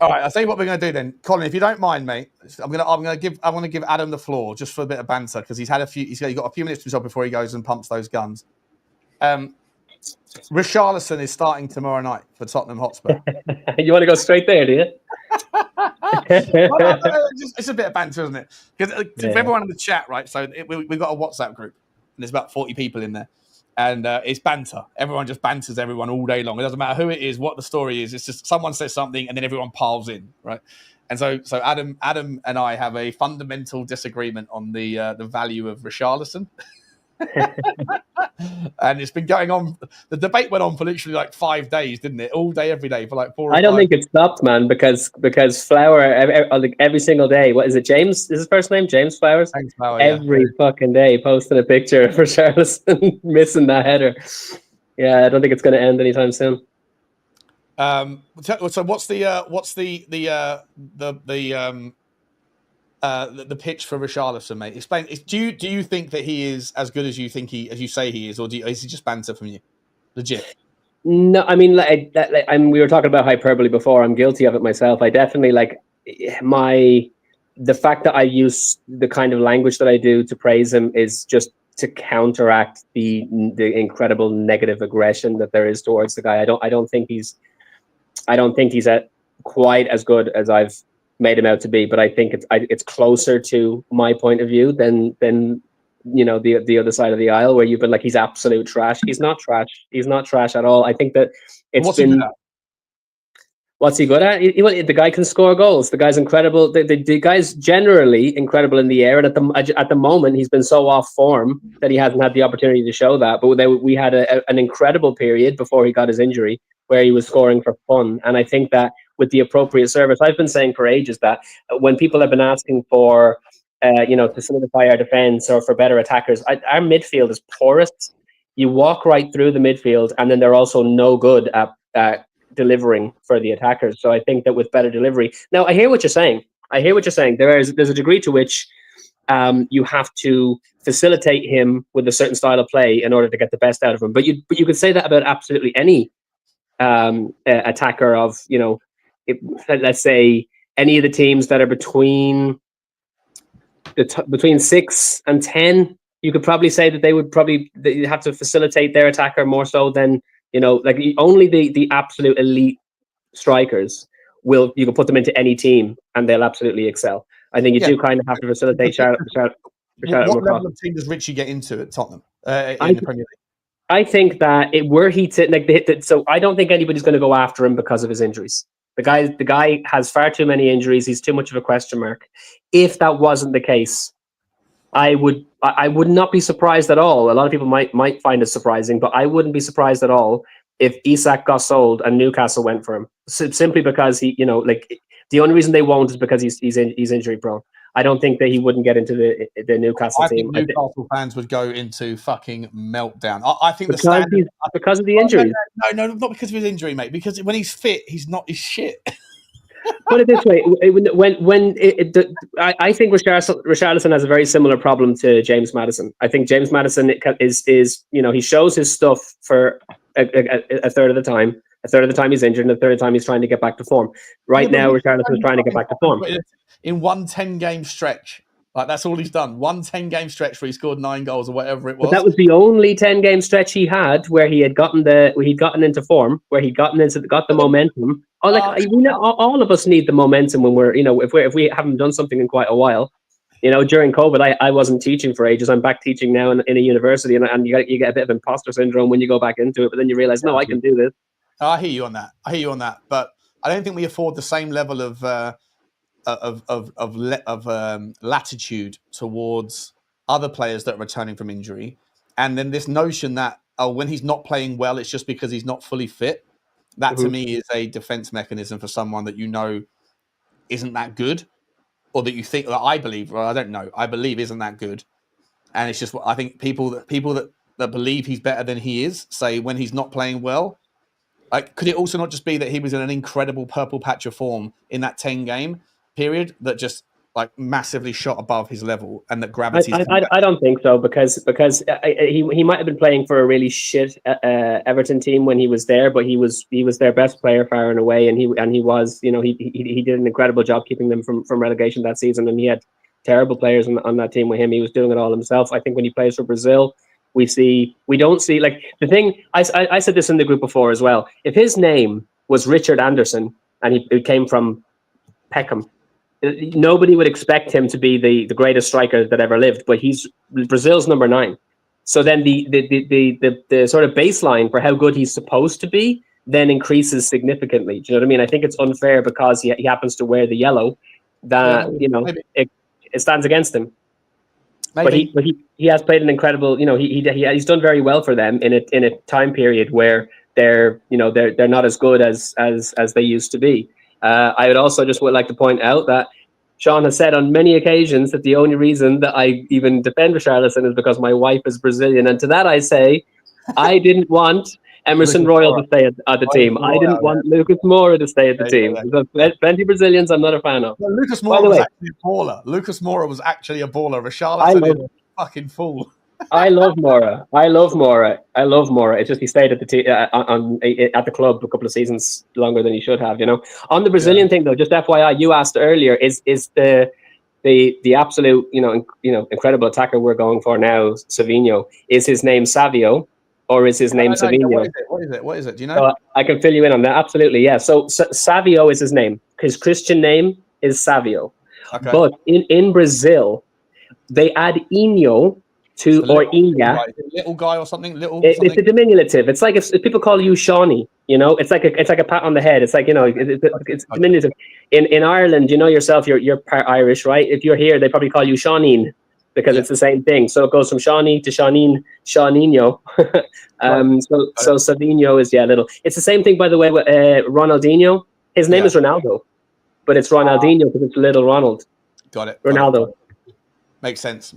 All right, I'll tell you what we're going to do then, Colin. If you don't mind, mate, I want to give Adam the floor just for a bit of banter because he's got a few minutes to himself before he goes and pumps those guns. Richarlison is starting tomorrow night for Tottenham Hotspur. You want to go straight there, do you? It's a bit of banter, isn't it? Because for everyone in the chat, right? So we've got a WhatsApp group, and there's about 40 people in there, and it's banter. Everyone just banters everyone all day long. It doesn't matter who it is, what the story is. It's just someone says something, and then everyone piles in, right? And so Adam and I have a fundamental disagreement on the value of Richarlison. And it's been going on. The debate went on for literally like 5 days, didn't it? All day, every day for like 4 or 5. I don't think it stopped, man, because Flower every single day. What is it? James is his first name? James Flowers. James Flower, every fucking day posting a picture of Richarlison missing that header. Yeah, I don't think it's going to end anytime soon. So what's the pitch for Richarlison, mate? Explain. Do you think that he is as good as you say he is, or is he just banter from you? Legit. No, I mean, we were talking about hyperbole before. I'm guilty of it myself. I definitely the fact that I use the kind of language that I do to praise him is just to counteract the incredible negative aggression that there is towards the guy. I don't think he's at quite as good as I've made him out to be, but I think it's closer to my point of view than the other side of the aisle where you've been like, he's absolute trash. He's not trash. He's not trash at all. I think that what's he good at? The guy can score goals. The guy's incredible. The guy's generally incredible in the air, and at the moment he's been so off form that he hasn't had the opportunity to show that. But we had an incredible period before he got his injury where he was scoring for fun, and I think that with the appropriate service, I've been saying for ages that when people have been asking for to solidify our defense or for better attackers. Our midfield is porous. You walk right through the midfield, and then they're also no good at delivering for the attackers. So I think that with better delivery, now I hear what you're saying. There's a degree to which you have to facilitate him with a certain style of play in order to get the best out of him. But you could say that about absolutely any attacker of, let's say any of the teams that are between 6 and 10. You could probably say that they have to facilitate their attacker more so than, only the absolute elite strikers you can put them into any team and they'll absolutely excel. I think you do kind of have to facilitate Charlotte. What level of team does Richie get into at Tottenham in the Premier League? I think that were he to so I don't think anybody's going to go after him because of his injuries. The guy has far too many injuries. He's too much of a question mark. If that wasn't the case, I would not be surprised at all. A lot of people might find it surprising, but I wouldn't be surprised at all if Isak got sold and Newcastle went for him. Simply because he, the only reason they won't is because he's injury prone. I don't think that he wouldn't get into the Newcastle team. I think Newcastle fans would go into fucking meltdown. I think because of the injuries. No, not because of his injury, mate. Because when he's fit, he's shit. Put it this way: I think Richarlison has a very similar problem to James Maddison. I think James Maddison is he shows his stuff for a third of the time. A third of the time he's injured, and a third of the time he's trying to get back to form. Right now, Richarlison is trying to get back to form. In one 10-game stretch, that's all he's done. One 10-game stretch where he scored 9 goals or whatever it was. But that was the only 10-game stretch he had where he'd gotten into form, where he'd got the momentum. All of us need the momentum when we're, if we haven't done something in quite a while. During COVID, I wasn't teaching for ages. I'm back teaching now in a university, and you get a bit of imposter syndrome when you go back into it. But then you realize, no, I can do this. I hear you on that. But I don't think we afford the same level of latitude towards other players that are returning from injury, and then this notion that when he's not playing well, it's just because he's not fully fit. That to me is a defense mechanism for someone that isn't that good, or that you think that I believe isn't that good, and it's just I think people that believe he's better than he is say when he's not playing well. Could it also not just be that he was in an incredible purple patch of form in that 10-game period that just massively shot above his level, and that gravity? I don't think so because he might have been playing for a really shit Everton team when he was there, but he was their best player far and away, and he was he did an incredible job keeping them from relegation that season, and he had terrible players on that team with him. He was doing it all himself. I think when he plays for Brazil, we don't see the thing. I said this in the group before as well. If his name was Richard Anderson and he came from Peckham, nobody would expect him to be the greatest striker that ever lived. But he's Brazil's number 9. So then the sort of baseline for how good he's supposed to be then increases significantly. Do you know what I mean? I think it's unfair because he happens to wear the yellow that it stands against him. Maybe. But he has played an incredible. He's done very well for them in a time period where they're not as good as they used to be. I would also just like to point out that Sean has said on many occasions that the only reason that I even defend Richarlison is because my wife is Brazilian, and to that I say I didn't want Emerson Royal to stay at the team. I didn't want Lucas Moura to stay at the team. There's plenty of Brazilians I'm not a fan of. Well, Lucas Moura was actually a baller. Lucas Moura was actually a baller. Richarlison is a fucking fool. I love Moura. It's just he stayed at the club a couple of seasons longer than he should have. On the Brazilian thing though, just FYI, you asked earlier, is the absolute incredible attacker we're going for now, Savinho? Is his name Savio? Or is his name Savinho? What is it? Do you know? I can fill you in on that. Absolutely, yeah. So Savio is his name. His Christian name is Savio. Okay. But in Brazil, they add Inho or Inha. Little guy or something? It's a diminutive. It's like if people call you Shawnee, it's like a pat on the head. It's like, it's diminutive. In Ireland, yourself, you're part Irish, right? If you're here, they probably call you Shawneen, because it's the same thing. So it goes from Shawnee to Shawneen, Shawninho. So Savinho is little. It's the same thing, by the way, with Ronaldinho. His name is Ronaldo, but it's Ronaldinho because it's little Ronald. Got it. Ronaldo. Makes sense.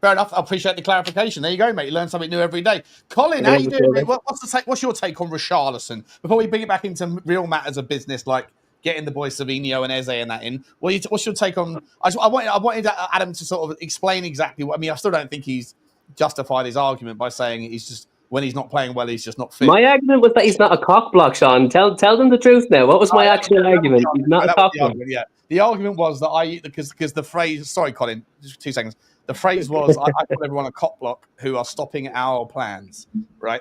Fair enough. I appreciate the clarification. There you go, mate. You learn something new every day. Colin, how you doing, mate? What's your take on Richarlison? Before we bring it back into real matters of business, like getting the boys Savinho and Eze and that in, what's your take on? I wanted Adam to sort of explain exactly what. I mean, I still don't think he's justified his argument by saying he's just when he's not playing well, he's just not fit. My argument was that he's not a cock block, Sean. Tell them the truth now. What was my actual argument? He's not a cock block. Yeah, the argument was that because the phrase. Sorry, Colin, just 2 seconds. The phrase was, I call everyone a cock block who are stopping our plans, right?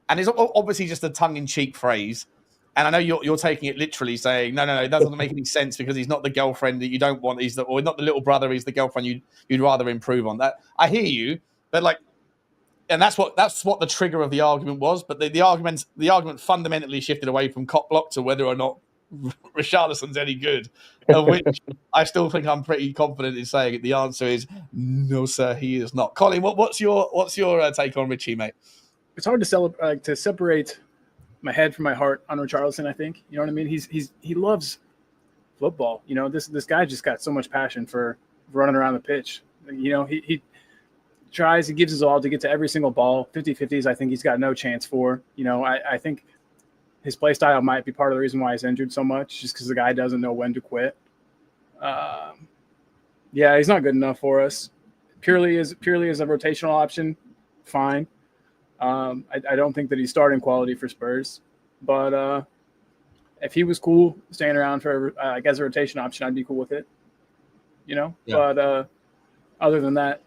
And it's obviously just a tongue-in-cheek phrase. And I know you're taking it literally, saying, no, it doesn't make any sense because he's not the girlfriend that you don't want. Or not the little brother, he's the girlfriend you'd rather improve on. That I hear you, but and that's what the trigger of the argument was. But the argument fundamentally shifted away from cock block to whether or not Richarlison's any good, of which I still think I'm pretty confident in saying it. The answer is no, sir, he is not. Colin, what's your take on Richie, mate? It's hard to separate my head from my heart on Richarlison. I think you know what I mean. He loves football. You know, this guy just got so much passion for running around the pitch. You know, he tries, he gives his all to get to every single ball. 50-50s, I think he's got no chance for. You know, I think his play style might be part of the reason why he's injured so much, just because the guy doesn't know when to quit. Yeah, he's not good enough for us. Purely as a rotational option, fine. I don't think that he's starting quality for Spurs, but if he was cool staying around for I guess a rotation option, I'd be cool with it. You know, yeah. But other than that,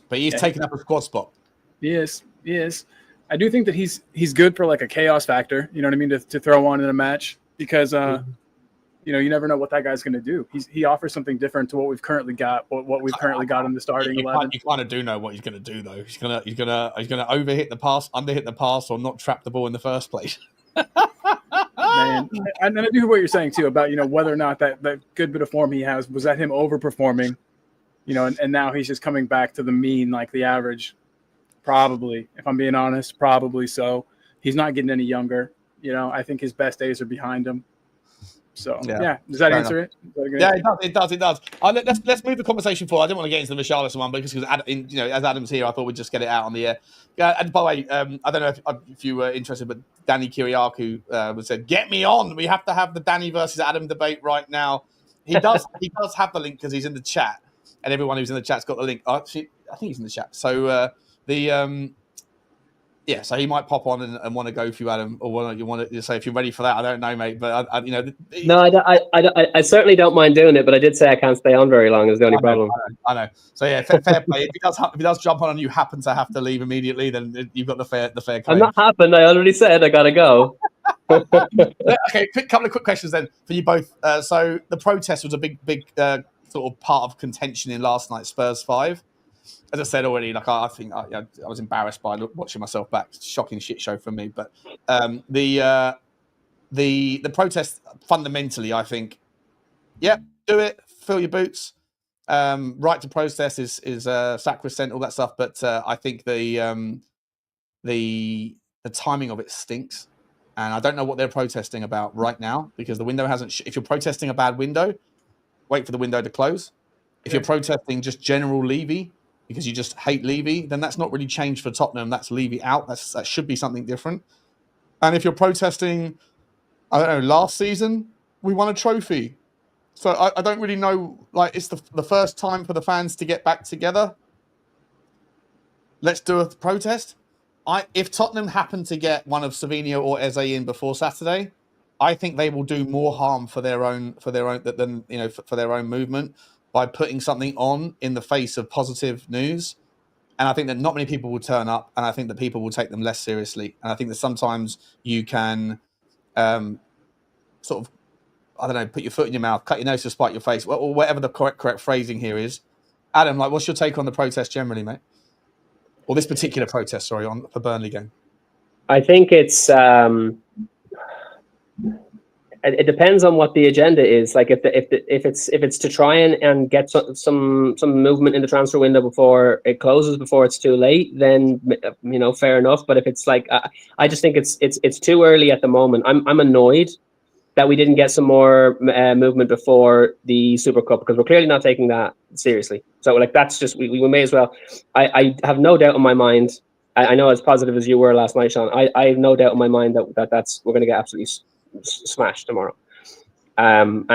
but he's taken up a squad spot. He is. I do think that he's good for like a chaos factor. You know what I mean? To throw on in a match because you know, you never know what that guy's going to do. He offers something different to what we've currently got. What we've currently got in the starting 11. You kind of do know what he's going to do, though. He's gonna overhit the pass, underhit the pass, or not trap the ball in the first place. Man, and I do hear what you're saying too about, you know, whether or not that good bit of form he has was that him overperforming, you know, and now he's just coming back to the mean, like the average. Probably, if I'm being honest, probably so. He's not getting any younger. You know, I think his best days are behind him. So yeah, does that answer it? Yeah, it does. Let's move the conversation forward. I didn't want to get into the Richarlison one because you know, as Adam's here, I thought we'd just get it out on the air. And by the way, I don't know if you were interested, but Danny Kiriakou said, "Get me on. We have to have the Danny versus Adam debate right now." He does have the link because he's in the chat, and everyone who's in the chat's got the link. Actually, I think he's in the chat. So yeah, so he might pop on and want to go for you, Adam, or you want to say if you're ready for that. I don't know, mate, but you know. No, I certainly don't mind doing it, but I did say I can't stay on very long. Is the only problem. I know. So yeah, fair play. If he does jump on and you happen to have to leave immediately, then you've got the fair claim. I'm not happened. I already said I gotta go. Okay, couple of quick questions then for you both. So the protest was a big sort of part of contention in last night's Spurs 5. As I said already, like I think I was embarrassed by watching myself back. Shocking shit show from me. But the protest fundamentally, I think, yeah, do it. Fill your boots. Right to protest is sacrosanct, all that stuff. But I think the timing of it stinks, and I don't know what they're protesting about right now because the window hasn't. If you're protesting a bad window, wait for the window to close. If you're protesting just general Levy, because you just hate Levy, then that's not really changed for Tottenham. That's Levy out. That should be something different. And if you're protesting, I don't know, last season, we won a trophy. So I don't really know, like, it's the first time for the fans to get back together. Let's do a protest. If Tottenham happen to get one of Savinho or Eze in before Saturday, I think they will do more harm for their own than, you know, for their own movement, by putting something on in the face of positive news. And I think that not many people will turn up, and I think that people will take them less seriously. And I think that sometimes you can sort of, I don't know, put your foot in your mouth, cut your nose to spite your face, or whatever the correct phrasing here is. Adam, like, what's your take on the protest generally, mate? Or this particular protest, sorry, for Burnley game? I think it's... it depends on what the agenda is. Like if it's to try and get some movement in the transfer window before it closes, before it's too late, then, you know, fair enough. But if it's like, I just think it's too early at the moment. I'm annoyed that we didn't get some more movement before the Supercup, because we're clearly not taking that seriously. So like that's just we may as well. I have no doubt in my mind. I know as positive as you were last night, Sean. I have no doubt in my mind that's we're going to get absolutely smashed tomorrow. And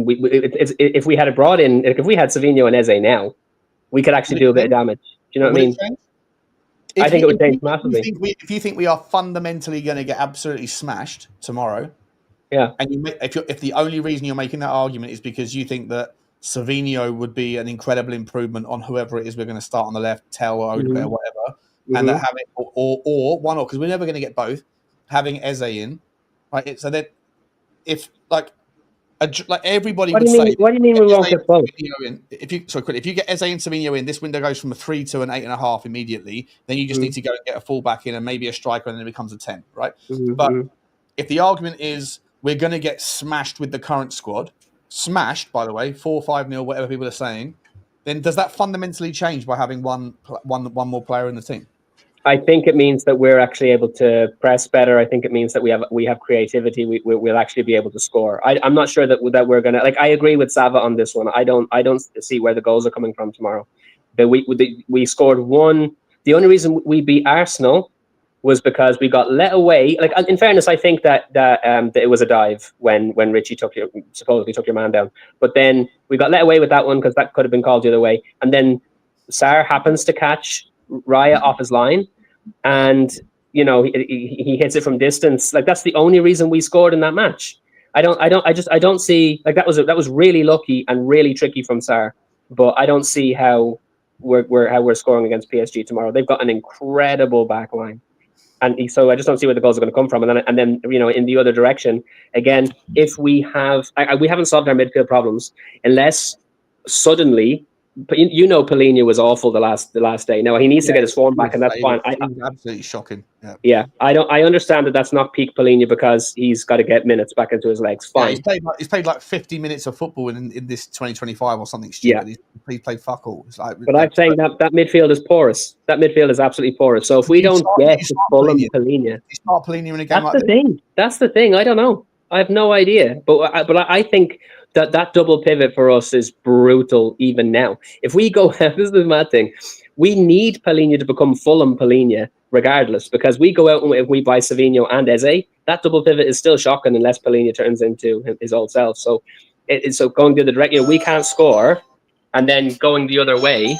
if we had it brought in, if we had Savinho and Eze now, we could actually do a bit of damage. Do you know what I mean? I think it would change massively. If you think we are fundamentally going to get absolutely smashed tomorrow, yeah, and if the only reason you're making that argument is because you think that Savinho would be an incredible improvement on whoever it is we're going to start on the left, Tel or Udogie or whatever, and that having or one or because we're never going to get both, having Eze in, right? So that if like everybody would say, what do you mean we won't get both? If you get Eze and Savinho in, this window goes from a 3 to an 8.5 immediately. Then you just need to go and get a fullback in and maybe a striker, and then it becomes a 10, right? But if the argument is we're going to get smashed with the current squad, smashed by the way, 4-5-0, whatever people are saying, then does that fundamentally change by having one more player in the team? I think it means that we're actually able to press better. I think it means that we have creativity. We'll actually be able to score. I'm not sure that we're gonna like. I agree with Sava on this one. I don't see where the goals are coming from tomorrow. We scored one. The only reason we beat Arsenal was because we got let away. Like in fairness, I think that it was a dive when Richie supposedly took your man down. But then we got let away with that one because that could have been called the other way. And then Sarr happens to catch Raya off his line, and he hits it from distance. Like that's the only reason we scored in that match. I don't see like that was really lucky and really tricky from Sarr, but I don't see how we're scoring against PSG tomorrow. They've got an incredible back line, and so I just don't see where the goals are going to come from. And then in the other direction again, if we haven't solved our midfield problems unless suddenly. But Palhinha was awful the last day. Now he needs to get his form back, and that's fine. It's absolutely shocking. Yeah, I understand that that's not peak Palhinha because he's got to get minutes back into his legs. Fine. Yeah, he's played like 50 minutes of football in this 2025 or something stupid. Yeah. He's played fuck all. But I'm saying that midfield is porous. That midfield is absolutely porous. So if we don't get the full Palhinha, you start Palhinha in a game That's the thing. I don't know. I have no idea. But I think. That double pivot for us is brutal even now. If we go, this is the mad thing, we need Palhinha to become Fulham Palhinha regardless, because we go out and if we buy Savinho and Eze, that double pivot is still shocking unless Palhinha turns into his old self. So so going the other direction, we can't score, and then going the other way.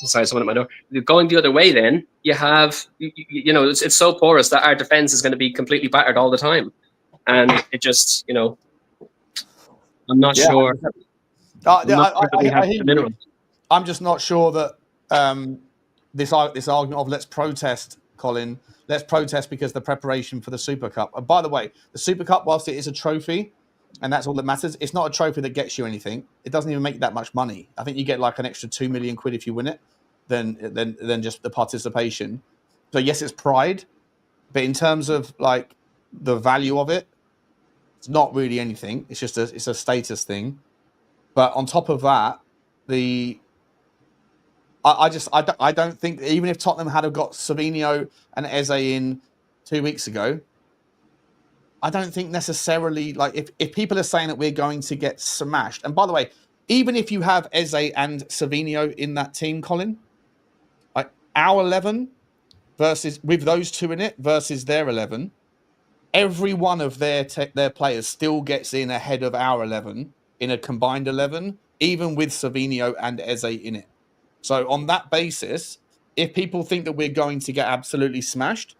Sorry, someone at my door. Going the other way, then you have it's so porous that our defense is going to be completely battered all the time, and it just I'm not sure. I'm just not sure that this argument of let's protest, Colin. Let's protest because the preparation for the Supercup. And by the way, the Supercup, whilst it is a trophy, and that's all that matters, it's not a trophy that gets you anything. It doesn't even make that much money. I think you get like an extra £2 million if you win it, than just the participation. So yes, it's pride, but in terms of like the value of it, it's not really anything. It's just it's a status thing. But on top of that, I don't think even if Tottenham had got Savinho and Eze in 2 weeks ago, I don't think necessarily like if people are saying that we're going to get smashed. And by the way, even if you have Eze and Savinho in that team, Colin, like our 11 versus with those two in it versus their 11. Every one of their players still gets in ahead of our 11 in a combined 11, even with Savinho and Eze in it. So on that basis, if people think that we're going to get absolutely smashed,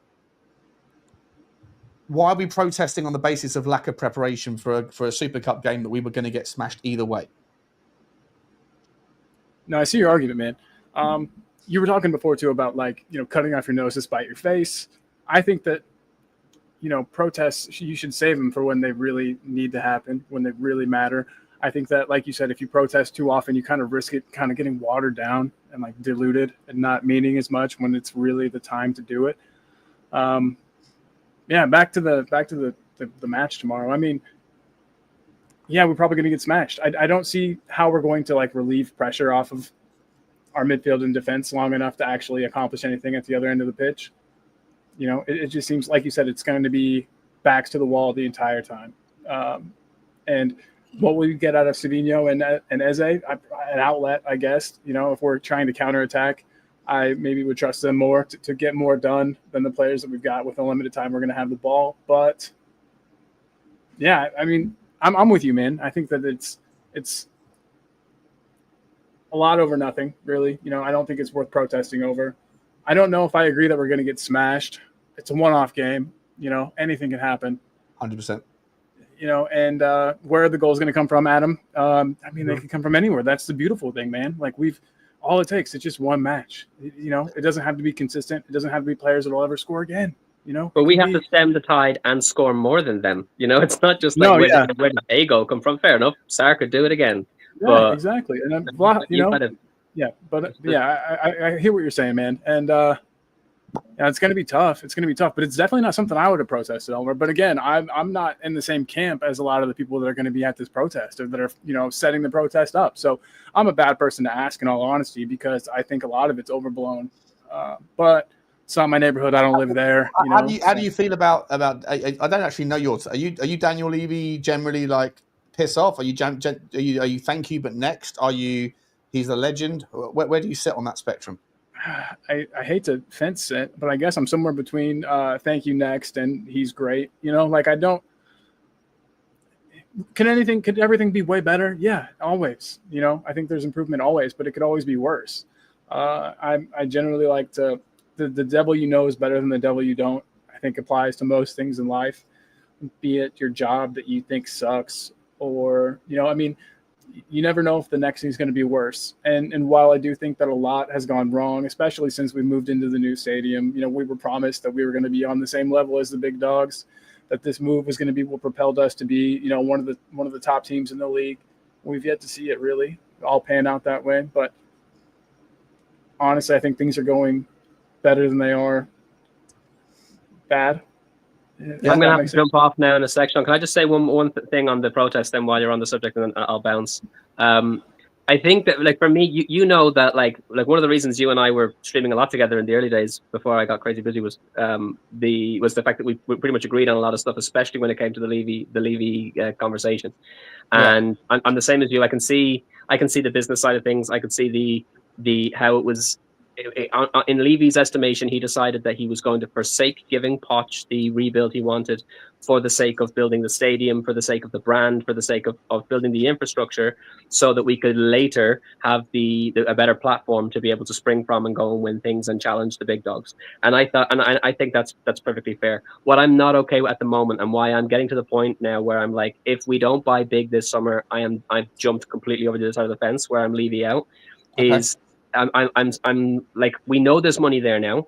why are we protesting on the basis of lack of preparation for a Super Cup game that we were going to get smashed either way? No, I see your argument, man. You were talking before too about cutting off your nose to spite your face. I think that protests, you should save them for when they really need to happen, when they really matter. I think that, like you said, if you protest too often, you kind of risk it kind of getting watered down and like diluted and not meaning as much when it's really the time to do it. Back to the match tomorrow. I mean, yeah, we're probably going to get smashed. I don't see how we're going to like relieve pressure off of our midfield and defense long enough to actually accomplish anything at the other end of the pitch. It just seems like you said, it's going to be backs to the wall the entire time. And what we get out of Savinho and Eze, an outlet, I guess. You know, if we're trying to counterattack, I maybe would trust them more to get more done than the players that we've got with the limited time we're going to have the ball. But yeah, I mean, I'm with you, man. I think that it's a lot over nothing, really. You know, I don't think it's worth protesting over. I don't know if I agree that we're going to get smashed. It's a one-off game. You know, anything can happen. 100%. You know, and where are the goals going to come from, Adam? I mean, they can come from anywhere. That's the beautiful thing, man. Like, all it takes is just one match. You know, it doesn't have to be consistent. It doesn't have to be players that will ever score again. You know, but we have to stem the tide and score more than them. You know, it's not just like where did a goal come from? Fair enough. Sarr could do it again. Yeah, but exactly. And you know, I hear what you're saying, man. And yeah, it's going to be tough. It's going to be tough, but it's definitely not something I would have protested over. But again, I'm not in the same camp as a lot of the people that are going to be at this protest or that are, you know, setting the protest up. So I'm a bad person to ask, in all honesty, because I think a lot of it's overblown. But it's not my neighborhood. I don't live there. You know? How do you feel about? I don't actually know yours. Are you Daniel Levy generally like piss off? Are you thank you but next? Are you he's a legend? Where do you sit on that spectrum? I hate to fence it, but I guess I'm somewhere between thank you next and he's great. You know, like could everything be way better? Yeah, always. You know, I think there's improvement always, but it could always be worse. I generally like the devil you know is better than the devil you don't. I think applies to most things in life, be it your job that you think sucks or, you know, I mean, you never know if the next thing is going to be worse. And while I do think that a lot has gone wrong, especially since we moved into the new stadium, you know, we were promised that we were going to be on the same level as the big dogs, that this move was going to be what propelled us to be, you know, one of the top teams in the league. We've yet to see it really all pan out that way. But honestly, I think things are going better than they are bad. Yeah, I'm going to have to jump off now in a section. Can I just say one thing on the protest then while you're on the subject, and then I'll bounce. I think that, like, for me, you know that like one of the reasons you and I were streaming a lot together in the early days before I got crazy busy was the fact that we pretty much agreed on a lot of stuff, especially when it came to the Levy conversation. And I'm the same as you. I can see the business side of things. I could see the how it was. In Levy's estimation, he decided that he was going to forsake giving Poch the rebuild he wanted for the sake of building the stadium, for the sake of the brand, for the sake of building the infrastructure, so that we could later have a better platform to be able to spring from and go and win things and challenge the big dogs. And I think that's perfectly fair. What I'm not okay with at the moment, and why I'm getting to the point now where I'm like, if we don't buy big this summer, I've jumped completely over the other side of the fence where I'm Levy out. Okay. Is I'm like, we know there's money there now.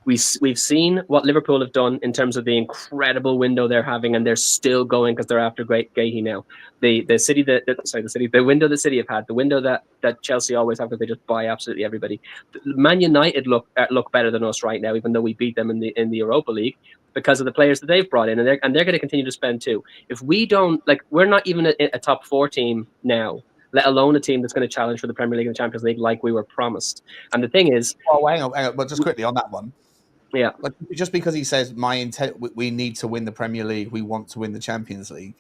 We've seen what Liverpool have done in terms of the incredible window they're having, and they're still going because they're after Gahey now. The window the City have had, the window that Chelsea always have because they just buy absolutely everybody. Man United look better than us right now, even though we beat them in the Europa League because of the players that they've brought in, and they're going to continue to spend too. If we don't, like, we're not even a top 4 team now, let alone a team that's going to challenge for the Premier League and the Champions League like we were promised. And the thing is... Oh, hang on. But just quickly on that one. Yeah. Like, just because he says, my intent, we need to win the Premier League, we want to win the Champions League.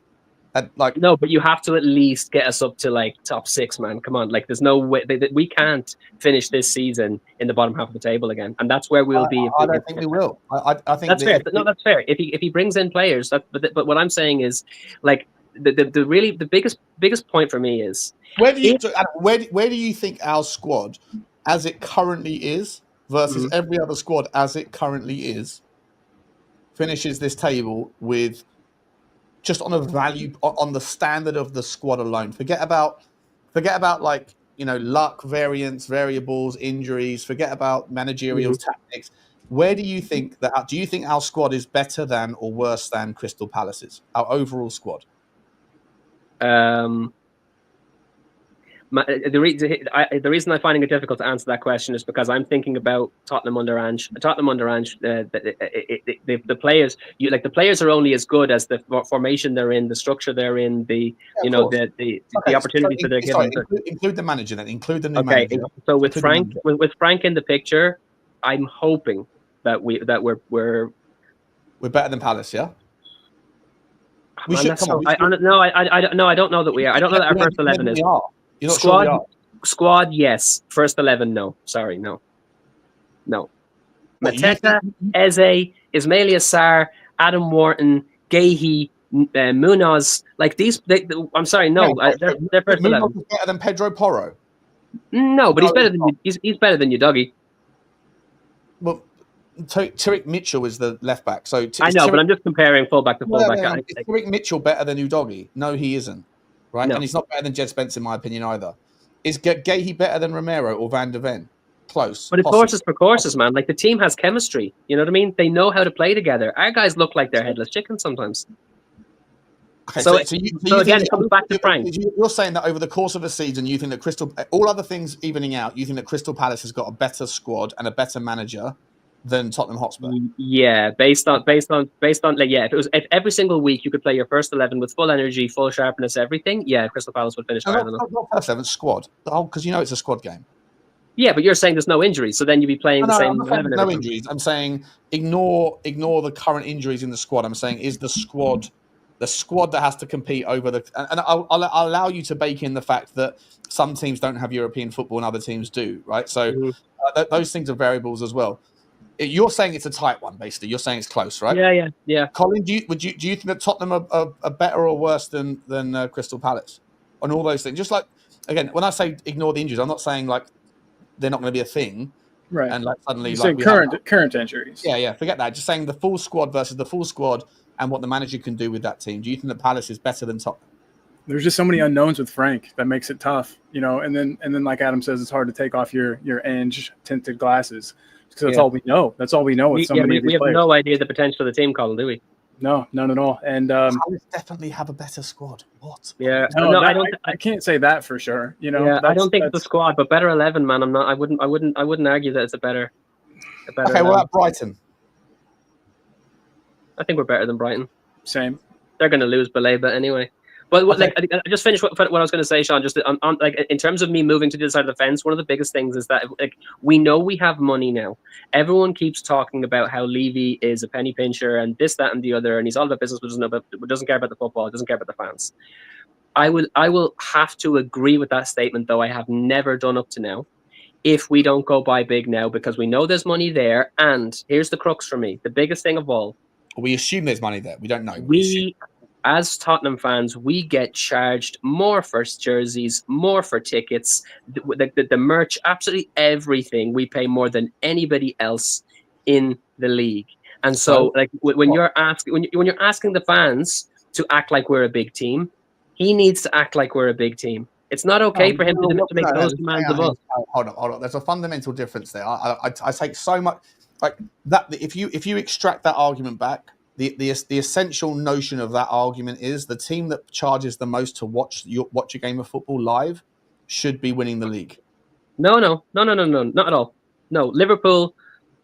No, but you have to at least get us up to, like, top 6, man. Come on. Like, there's no way... we can't finish this season in the bottom half of the table again. And that's where we'll be. I don't think we will. I think... That's fair. No, that's fair. If he brings in players... But what I'm saying is, like... The biggest point for me is where do you think our squad as it currently is versus every other squad as it currently is finishes this table with just on a value on the standard of the squad alone? Forget about like, you know, luck, variables, injuries, forget about managerial tactics. Where do you think do you think our squad is better than or worse than Crystal Palace's, our overall squad? The reason I'm finding it difficult to answer that question is because I'm thinking about Tottenham under Ange. The players, the players are only as good as the formation they're in, the structure they're in, the opportunities that they're given. Include the manager then. Include the new manager. So with Frank in the picture, I'm hoping that we're better than Palace, yeah. We should come on. I don't know that we are. I don't know that our first 11 is. You're not Squad, sure we are. Squad, yes. First 11, no. Sorry, no. Mateta, Eze, Ismaila Sarr, Adam Wharton, Gahey, Munoz, like these. I'm sorry, no. They're first 11. Munoz is better than Pedro Porro. No, but he's better than Udogie. Well, Tariq Mitchell is the left back. So I know, but I'm just comparing fullback to fullback. Is Tariq Mitchell better than Udogie? No, he isn't. Right, No. And he's not better than Jed Spence in my opinion either. Is Gahey better than Romero or Van der Ven? Close. But it's horses for courses, man. Like the team has chemistry. You know what I mean? They know how to play together. Our guys look like they're headless chickens sometimes. Okay, So you again, it comes back to Frank. You're saying that over the course of a season, you think that all other things evening out, you think that Crystal Palace has got a better squad and a better manager than Tottenham Hotspur? Yeah, based on like, yeah, if every single week you could play your first 11 with full energy, full sharpness, everything, yeah, Crystal Palace would finish higher than us. Not first 11, squad. Because you know it's a squad game. Yeah, but you're saying there's no injuries, so then you'd be playing the same 11. No injuries. I'm saying ignore the current injuries in the squad. I'm saying is the squad that has to compete over the. And I'll allow you to bake in the fact that some teams don't have European football and other teams do, right? So those things are variables as well. You're saying it's a tight one, basically. You're saying it's close, right? Yeah. Colin, do you think that Tottenham are better or worse than Crystal Palace on all those things? Just like again, when I say ignore the injuries, I'm not saying like they're not going to be a thing, right? And like suddenly, you like say current injuries. Yeah, forget that. Just saying the full squad versus the full squad and what the manager can do with that team. Do you think that Palace is better than Tottenham? There's just so many unknowns with Frank that makes it tough, you know. And then like Adam says, it's hard to take off your Ange tinted glasses because that's all we know. That's all we know with so many of these we have players. no idea the potential of the team, Colin, do we? No, none at all. And Palace definitely have a better squad. What? Yeah, no, I can't say that for sure. You know, yeah, I don't think it's the squad, but better 11, man. I wouldn't argue that it's a better. Okay, what about Brighton? I think we're better than Brighton. Same. They're going to lose Baleba anyway. But Okay. I just finished what I was going to say, Sean. Just on like in terms of me moving to the other side of the fence, one of the biggest things is that like we know we have money now. Everyone keeps talking about how Levy is a penny pincher and this, that, and the other, and he's all about business, but doesn't care about the football, doesn't care about the fans. I will have to agree with that statement, though I have never done up to now. If we don't go buy big now, because we know there's money there, and here's the crux for me, the biggest thing of all. We assume there's money there. We don't know. We as Tottenham fans, we get charged more for jerseys, more for tickets, the merch, absolutely everything. We pay more than anybody else in the league. And so, like when you're asking the fans to act like we're a big team, he needs to act like we're a big team. It's not okay for him to make those demands of us. Hold on. There's a fundamental difference there. I take so much like that. If you extract that argument back, the essential notion of that argument is the team that charges the most to watch a game of football live should be winning the league. No, not at all. No, Liverpool.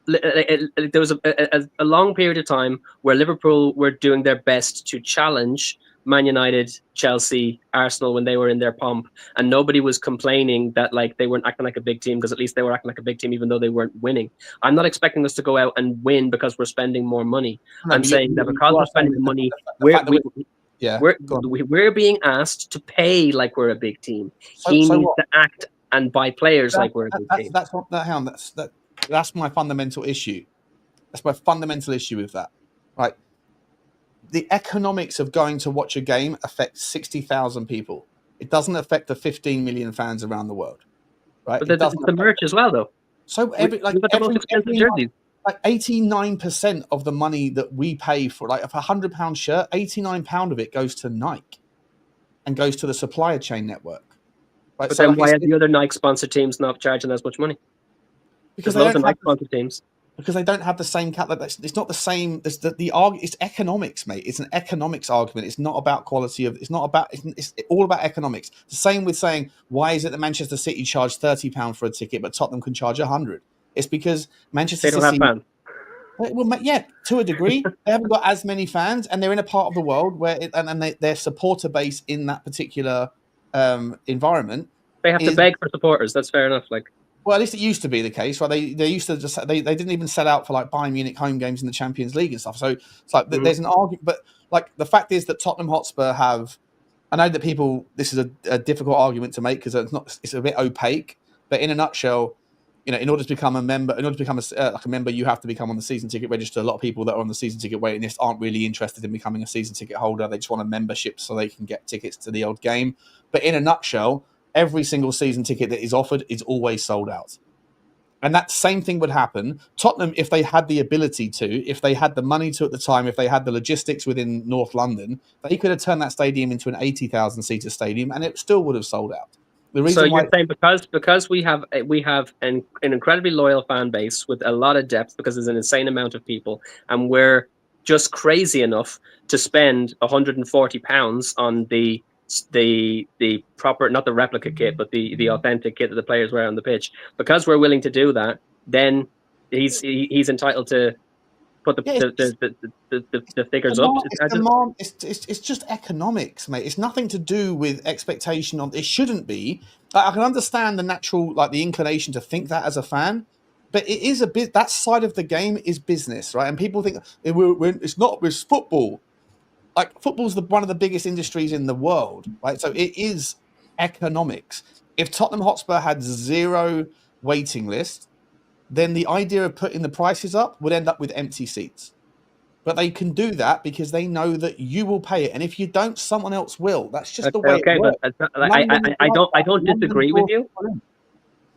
There was a long period of time where Liverpool were doing their best to challenge Man United, Chelsea, Arsenal when they were in their pomp, and nobody was complaining that like they weren't acting like a big team, because at least they were acting like a big team even though they weren't winning. I'm not expecting us to go out and win because we're spending more money. I'm saying that because we're spending the money, we're being asked to pay like we're a big team. He needs to act and buy players like we're a big team. That's my fundamental issue. That's my fundamental issue with that. Right. The economics of going to watch a game affects 60,000 people. It doesn't affect the 15 million fans around the world, right? But it's the merch as well, though. So we've got the most expensive jerseys. Like 89% of the money that we pay for, like if £100 shirt, £89 of it goes to Nike and goes to the supplier chain network. Right? But then why are the other Nike sponsored teams not charging as much money? Because loads of Nike sponsored teams. Because they don't have the same it's not the same. It's economics, mate. It's an economics argument. It's not about quality of. It's not about. It's all about economics. The same with saying why is it that Manchester City charge £30 for a ticket, but Tottenham can charge 100? It's because Manchester City. They don't have fans. Well, yeah, to a degree, they haven't got as many fans, and they're in a part of the world where their supporter base in that particular environment. They have to beg for supporters. That's fair enough. Like. Well, at least it used to be the case, right? They used to just they didn't even sell out for like Bayern Munich home games in the Champions League and stuff. So it's like there's an argument, but like the fact is that Tottenham Hotspur have. I know that people. This is a difficult argument to make because it's a bit opaque. But in a nutshell, you know, in order to become a member, like a member, you have to become on the season ticket register. A lot of people that are on the season ticket waiting list aren't really interested in becoming a season ticket holder. They just want a membership so they can get tickets to the old game. But in a nutshell, every single season ticket that is offered is always sold out. And that same thing would happen. Tottenham, if they had the ability to, if they had the money to at the time, if they had the logistics within North London, they could have turned that stadium into an 80,000-seater stadium and it still would have sold out. The reason so you're saying because we have an incredibly loyal fan base with a lot of depth because there's an insane amount of people, and we're just crazy enough to spend £140 on the proper, not the replica kit, but the authentic kit that the players wear on the pitch. Because we're willing to do that, then he's entitled to put the figures up. It's just economics, mate. It's nothing to do with expectation on. It shouldn't be. Like, I can understand the natural, like the inclination to think that as a fan, but it is a bit. That side of the game is business, right? And people think it's not. It's football. Like football's one of the biggest industries in the world, right? So it is economics. If Tottenham Hotspur had zero waiting list, then the idea of putting the prices up would end up with empty seats. But they can do that because they know that you will pay it, and if you don't, someone else will. That's just the way it works. But I don't disagree with you.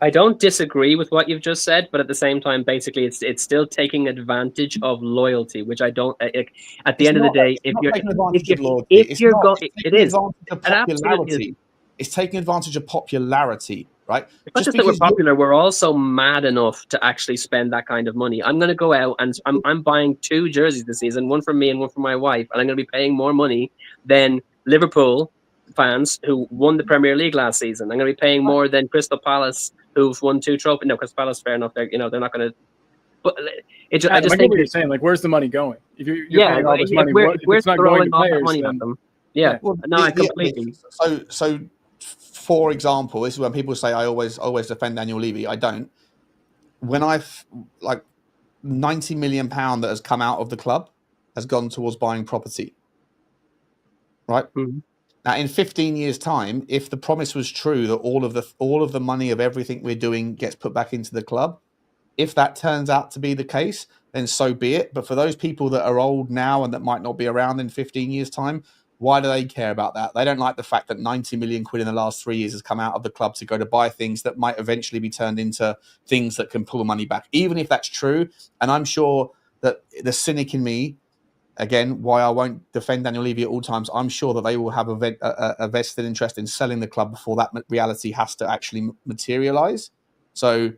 I don't disagree with what you've just said, but at the same time, basically, it's still taking advantage of loyalty, which I don't. At the end of the day, if you're going, it is. It's taking advantage of popularity, right? It's not just that we're popular, we're also mad enough to actually spend that kind of money. I'm going to go out and I'm buying 2 jerseys this season, one for me and one for my wife, and I'm going to be paying more money than Liverpool fans who won the Premier League last season. I'm going to be paying more than Crystal Palace, who've won 2 trophies. No, Crystal Palace, fair enough. They're not going to. But I just think what you're saying, like, where's the money going? If you're paying all this money, if it's not going to players, money then... at them. Yeah. Well, no, I completely. So, for example, this is when people say I always defend Daniel Levy. I don't. When I've like £90 million that has come out of the club has gone towards buying property, right? Mm-hmm. Now, in 15 years' time, if the promise was true that all of the money of everything we're doing gets put back into the club, if that turns out to be the case, then so be it. But for those people that are old now and that might not be around in 15 years' time, why do they care about that? They don't like the fact that 90 million quid in the last 3 years has come out of the club to go to buy things that might eventually be turned into things that can pull the money back, even if that's true. And I'm sure that the cynic in me, again, why I won't defend Daniel Levy at all times, I'm sure that they will have a vested interest in selling the club before that reality has to actually materialise. So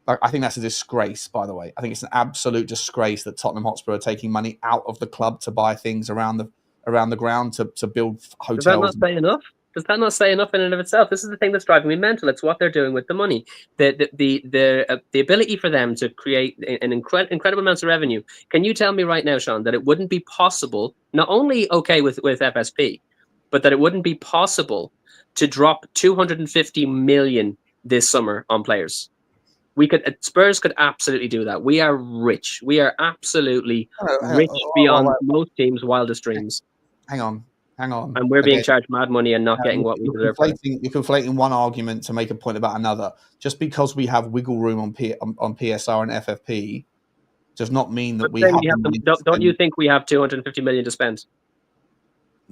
I think that's a disgrace, by the way. I think it's an absolute disgrace that Tottenham Hotspur are taking money out of the club to buy things around the ground to build hotels. Does that not say enough? Does that not say enough in and of itself? This is the thing that's driving me mental. It's what they're doing with the money. The ability for them to create an incredible amounts of revenue. Can you tell me right now, Sean, that it wouldn't be possible, not only okay with FSP, but that it wouldn't be possible to drop 250 million this summer on players? Spurs could absolutely do that. We are rich. We are absolutely rich beyond most teams' wildest dreams. Hang on. And we're being charged mad money and not getting what we deserve. You're conflating one argument to make a point about another. Just because we have wiggle room on PSR and FFP does not mean that we have. Don't you think we have 250 million to spend?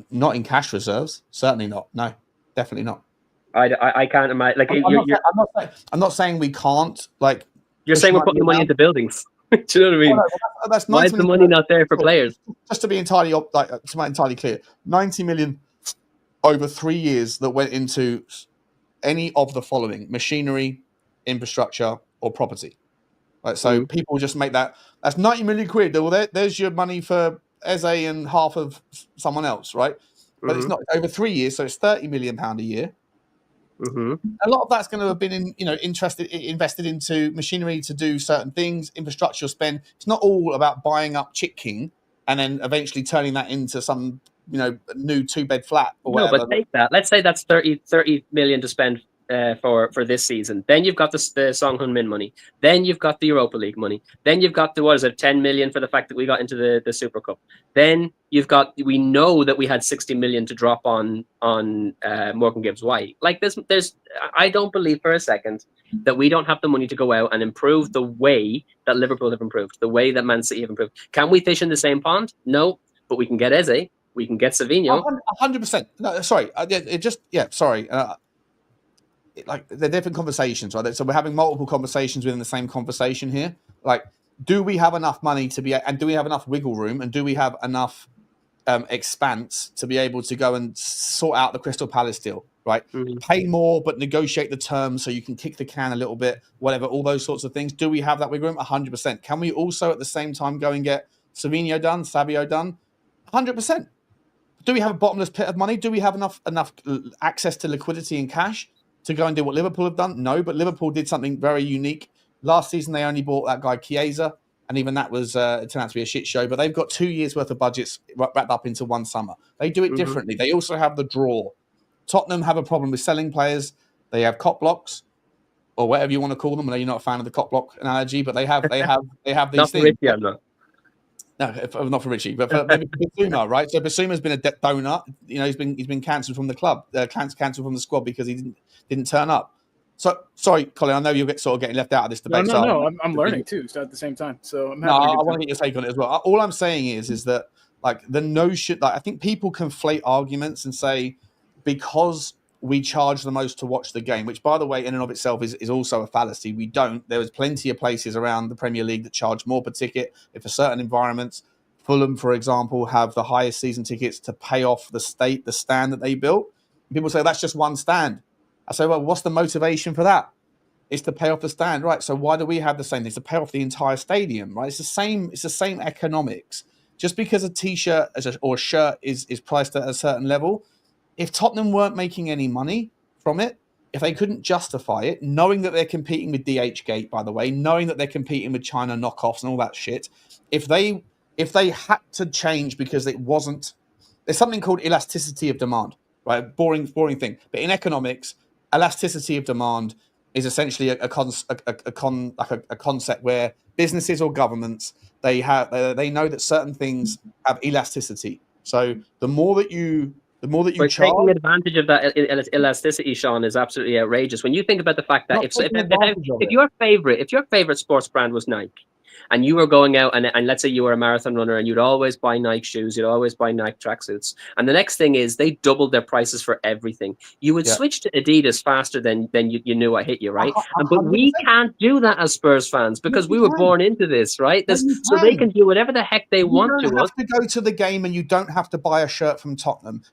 Not in cash reserves. Certainly not. No, definitely not. I can't imagine. Like, I'm not saying we can't. Like, you're saying we're putting the money into buildings. Do you know what I mean? That's why is the money not there for players? Just to be entirely clear, 90 million over 3 years that went into any of the following: machinery, infrastructure, or property. Right. So people just make that's 90 million quid. Well, there's your money for Eze and half of someone else, right? But it's not over 3 years, so it's £30 million a year. Mm-hmm. A lot of that's going to have been invested into machinery to do certain things, infrastructure spend. It's not all about buying up Chick King and then eventually turning that into some new 2-bed flat or whatever. No, but take that. Let's say that's 30 million to spend for this season. Then you've got the Song Heung Min money. Then you've got the Europa League money. Then you've got the 10 million for the fact that we got into the Supercup. Then we know that we had 60 million to drop on Morgan Gibbs White. Like I don't believe for a second that we don't have the money to go out and improve the way that Liverpool have improved, the way that Man City have improved. Can we fish in the same pond? No, but we can get Eze. We can get Savinho. 100%. No, sorry. Sorry. Like they're different conversations, right? So we're having multiple conversations within the same conversation here. Like, do we have enough money and do we have enough wiggle room, and do we have enough expanse to be able to go and sort out the Crystal Palace deal, right? Mm-hmm. Pay more, but negotiate the terms so you can kick the can a little bit, whatever, all those sorts of things. Do we have that wiggle room? 100%. Can we also at the same time go and get Savinho done, Savio done? 100%. Do we have a bottomless pit of money? Do we have enough access to liquidity and cash to go and do what Liverpool have done? No, but Liverpool did something very unique. Last season, they only bought that guy Chiesa, and even that was it turned out to be a shit show. But they've got 2 years' worth of budgets wrapped up into one summer. They do it differently. They also have the draw. Tottenham have a problem with selling players. They have cop blocks, or whatever you want to call them. I know you're not a fan of the cop block analogy, but they have these not things. Richie, I'm not. No, not for Richie, but for maybe Bissouma, right? So Bissouma's been a donut. You know, he's been cancelled from the club, cancelled from the squad because he didn't turn up. So sorry, Colin. I know you're getting left out of this debate. No. I'm learning too. So at the same time, so I'm happy. I want to get your take on it as well. All I'm saying is that like the notion, like I think people conflate arguments and say because we charge the most to watch the game, which by the way, in and of itself is also a fallacy. We don't. There was plenty of places around the Premier League that charge more per ticket for certain environments. Fulham, for example, have the highest season tickets to pay off the stand that they built. And people say that's just one stand. I say, well, what's the motivation for that? It's to pay off the stand, right? So why do we have the same thing? It's to pay off the entire stadium, right? It's the same economics. Just because a t-shirt or a shirt is priced at a certain level, if Tottenham weren't making any money from it, if they couldn't justify it, knowing that they're competing with DHgate, by the way, knowing that they're competing with China knockoffs and all that shit, if they had to change because there's something called elasticity of demand, right? Boring thing. But in economics, elasticity of demand is essentially a concept where businesses or governments they know that certain things have elasticity. So the more that you charge, taking advantage of that elasticity, Sean, is absolutely outrageous. When you think about the fact that if your favorite sports brand was Nike, and you were going out and let's say you were a marathon runner and you'd always buy Nike shoes, you'd always buy Nike tracksuits, and the next thing is they doubled their prices for everything. You would switch to Adidas faster than you knew I hit you, right? But we can't do that as Spurs fans because we were born into this, right? So they can do whatever the heck they want to us. You don't have to go to the game and you don't have to buy a shirt from Tottenham.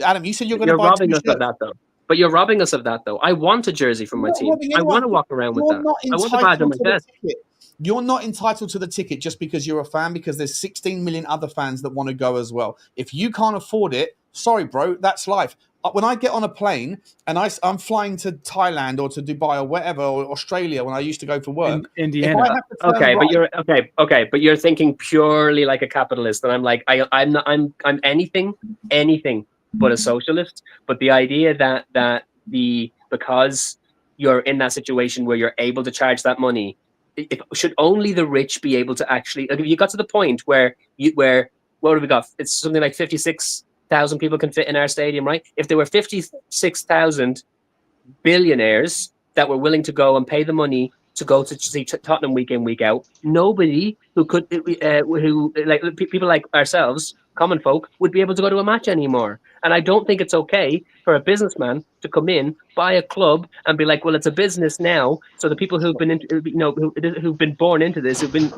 Adam, you said you're going to buy robbing us of that though. But you're robbing us of that though. I want a jersey from my team. I want to walk around with that. I want to buy it on my chest. You're not entitled to the ticket just because you're a fan, because there's 16 million other fans that want to go as well. If you can't afford it, sorry, bro, that's life. When I get on a plane and I'm flying to Thailand or to Dubai or whatever, or Australia when I used to go for work. Indiana. But you're thinking purely like a capitalist, and I'm like, I'm anything but a socialist. But the idea that because you're in that situation where you're able to charge that money, should only the rich be able to actually? Like, you got to the point where what have we got? It's something like 56,000 people can fit in our stadium, right? If there were 56,000 billionaires that were willing to go and pay the money to go to see Tottenham week in, week out, nobody people like ourselves, common folk, would be able to go to a match anymore. And I don't think it's okay for a businessman to come in, buy a club, and be like, well, it's a business now. So the people who've been who've been born into this, who've been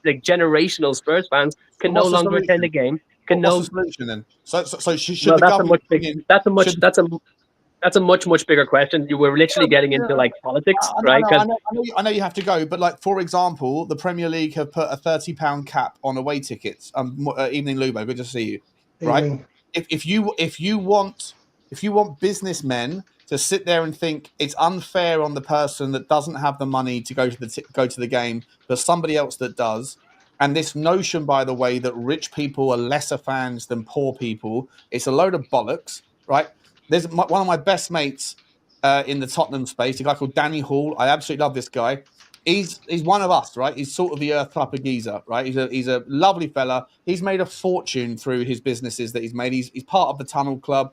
like generational Spurs fans, can no longer attend a game. What's the solution then? So should the government? That's a much bigger question. You were literally getting into like politics, right? I know you have to go, but like for example, the Premier League have put a £30 cap on away tickets. Evening, Lubo, good to see you. Right? If you want businessmen to sit there and think it's unfair on the person that doesn't have the money to go to the game, but somebody else that does. And this notion, by the way, that rich people are lesser fans than poor people, it's a load of bollocks, right? There's one of my best mates in the Tottenham space, a guy called Danny Hall. I absolutely love this guy. He's one of us, right? He's sort of the earth type of geezer, right? He's a lovely fella. He's made a fortune through his businesses that he's made. He's part of the Tunnel Club.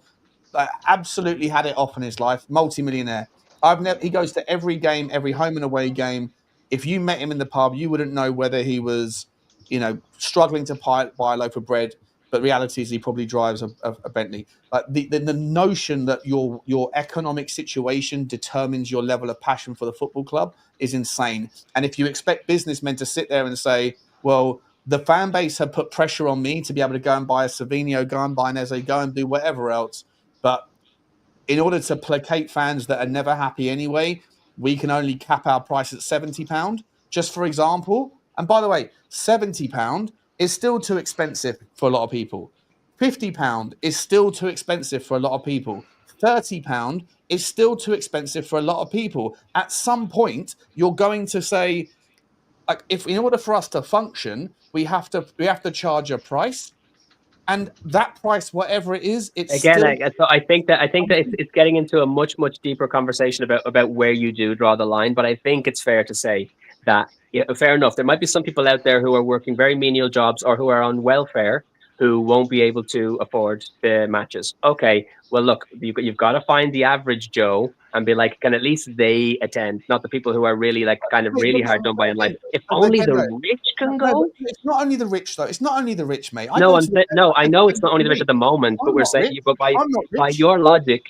Absolutely had it off in his life. Multi-millionaire. He goes to every game, every home and away game. If you met him in the pub, you wouldn't know whether he was, struggling to buy a loaf of bread. But reality is he probably drives a Bentley. Like the notion that your economic situation determines your level of passion for the football club is insane. And if you expect businessmen to sit there and say, well, the fan base have put pressure on me to be able to go and buy a Savinho, go and buy an Eze, go and do whatever else. But in order to placate fans that are never happy anyway, we can only cap our price at £70, just for example. And by the way, £70 is still too expensive for a lot of people. £50 is still too expensive for a lot of people. £30 is still too expensive for a lot of people. At some point, you're going to say, like, if in order for us to function, we have to charge a price. And that price, whatever it is, it's again. still... So I think that it's getting into a much deeper conversation about where you do draw the line. But I think it's fair to say that, fair enough, there might be some people out there who are working very menial jobs or who are on welfare who won't be able to afford the matches. Okay, well, look, you've got to find the average Joe and be like, can at least they attend? Not the people who are really really hard done by in life. If only the rich can go. It's not only the rich, though. It's not only the rich, mate. I know it's not only the rich at the moment, but we're saying, but by your logic,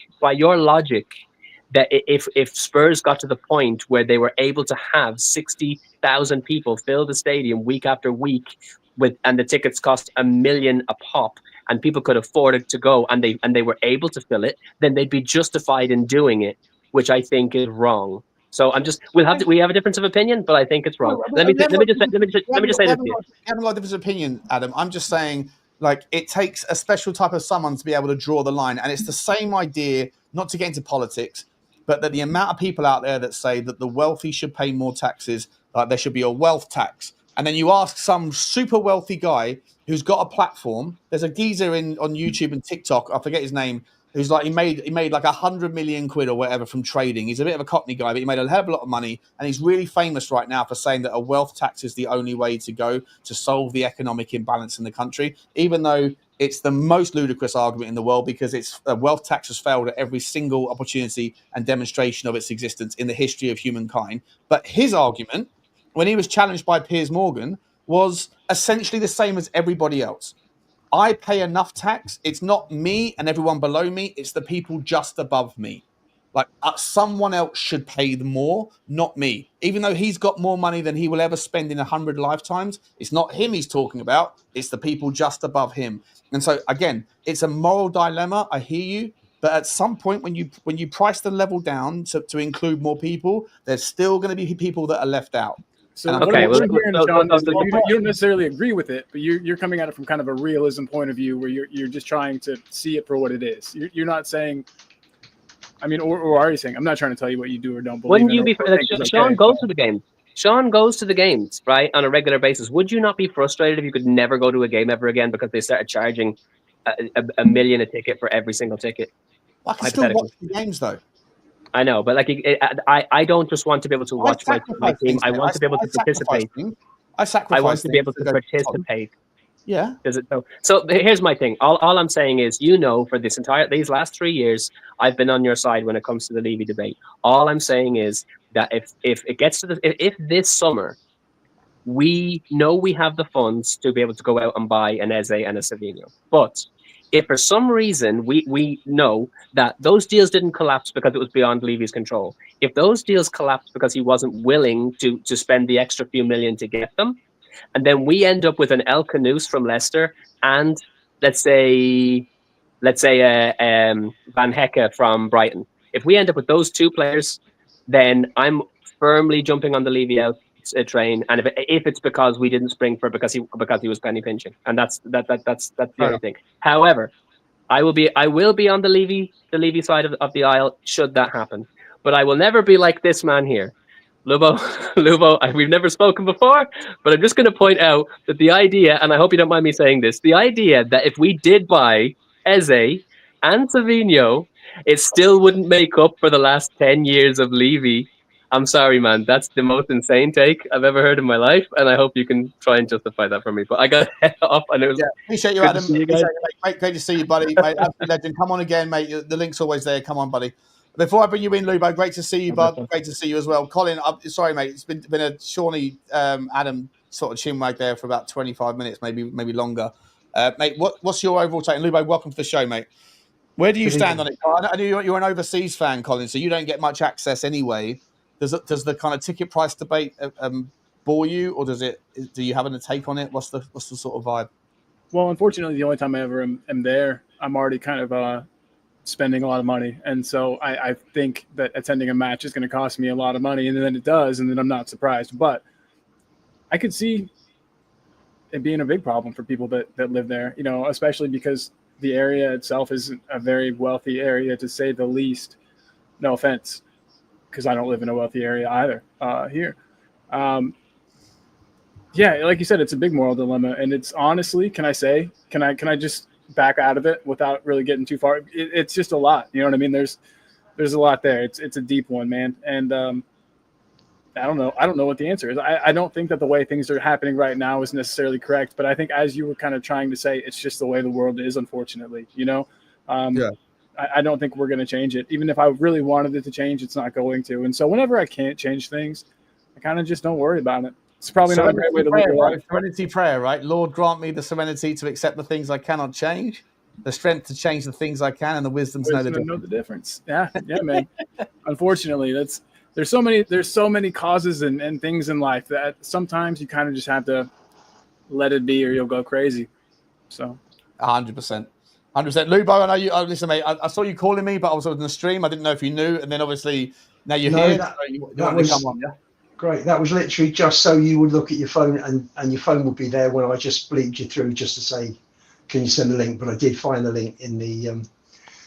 that if Spurs got to the point where they were able to have 60,000 people fill the stadium week after week, and the tickets cost $1 million a pop, and people could afford it to go, and they were able to fill it, then they'd be justified in doing it, which I think is wrong. So we have a difference of opinion, but I think it's wrong. Let me just say this to you. We haven't got a difference of opinion, Adam. I'm just saying, like, it takes a special type of someone to be able to draw the line, and it's the same idea. Not to get into politics, but that the amount of people out there that say that the wealthy should pay more taxes, like there should be a wealth tax. And then you ask some super wealthy guy who's got a platform. There's a geezer on YouTube and TikTok, I forget his name, who's like, he made like 100 million quid or whatever from trading. He's a bit of a Cockney guy, but he made a hell of a lot of money. And he's really famous right now for saying that a wealth tax is the only way to go to solve the economic imbalance in the country, even though it's the most ludicrous argument in the world, because a wealth tax has failed at every single opportunity and demonstration of its existence in the history of humankind. But his argument, when he was challenged by Piers Morgan, was essentially the same as everybody else. I pay enough tax. It's not me and everyone below me. It's the people just above me. Like, someone else should pay more, not me. Even though he's got more money than he will ever spend in 100 lifetimes, it's not him he's talking about. It's the people just above him. And so, again, it's a moral dilemma. I hear you. But at some point, when you price the level down to include more people, there's still going to be people that are left out. So okay, you don't necessarily agree with it, but you're coming at it from kind of a realism point of view, where you're just trying to see it for what it is. You're not saying, I mean, or are you saying? I'm not trying to tell you what you do or don't believe. Wouldn't you be? Sean goes to the games. Sean goes to the games, right, on a regular basis. Would you not be frustrated if you could never go to a game ever again because they started charging $1 million a ticket for every single ticket? I can still watch the games, though. I know, but I don't just want to be able to watch my team. I want to be able to participate. I want to be able to participate. Yeah. So here's my thing. All I'm saying is, for these last 3 years, I've been on your side when it comes to the Levy debate. All I'm saying is that if it gets to if this summer, we know we have the funds to be able to go out and buy an Eze and a Savinho, but if for some reason we know that those deals didn't collapse because it was beyond Levy's control, if those deals collapsed because he wasn't willing to spend the extra few million to get them, and then we end up with an El Canoes from Leicester and let's say Van Hecke from Brighton, if we end up with those two players, then I'm firmly jumping on the Levy out train, and if it's because we didn't spring for because he was penny pinching, and that's the only thing. However, I will be on the Levy side of the aisle should that happen, but I will never be like this man here, Lubo. We've never spoken before, but I'm just going to point out that the idea, and I hope you don't mind me saying this, the idea that if we did buy Eze and Savinho, it still wouldn't make up for the last 10 years of Levy. I'm sorry, man. That's the most insane take I've ever heard in my life, and I hope you can try and justify that for me. But I got to head off, and it was appreciate you, good to Adam. see you Appreciate guys. you, mate. Great to see you, buddy. Mate, absolute legend. Come on again, mate. The link's always there. Come on, buddy. Before I bring you in, Lubo, great to see you, bud. Great to see you as well. Colin, sorry, mate. It's been a Shawnee Adam sort of chinwag there for about 25 minutes, maybe longer. Mate, what's your overall take? And Lubo, welcome to the show, mate. Where do you stand on it? I know you're an overseas fan, Colin, so you don't get much access anyway. Does the kind of ticket price debate bore you, or do you have a take on it? What's the sort of vibe? Well, unfortunately, the only time I ever am there, I'm already kind of spending a lot of money. And so I think that attending a match is going to cost me a lot of money, and then it does, and then I'm not surprised. But I could see it being a big problem for people that live there, you know, especially because the area itself is a very wealthy area, to say the least. No offense, because I don't live in a wealthy area either here. Yeah, like you said, it's a big moral dilemma, and it's honestly, can I just back out of it without really getting too far? It's just a lot, you know what I mean? There's a lot there. It's a deep one, man, and I don't know what the answer is. I don't think that the way things are happening right now is necessarily correct, but I think, as you were kind of trying to say, it's just the way the world is, unfortunately, you know? I don't think we're going to change it. Even if I really wanted it to change, it's not going to. And so whenever I can't change things, I kind of just don't worry about it. It's probably not a great way to live your life. Serenity prayer, right? Lord, grant me the serenity to accept the things I cannot change, the strength to change the things I can, and the wisdom to know the difference. Yeah, man. Unfortunately, there's so many causes and things in life that sometimes you kind of just have to let it be, or you'll go crazy. So 100%. Lubo, I know you. Listen, mate, I saw you calling me, but I was on the stream. I didn't know if you knew, and then obviously now you're here. That was come on, yeah. Great. That was literally just so you would look at your phone, and your phone would be there when I just bleeped you through, just to say, can you send the link? But I did find the link in the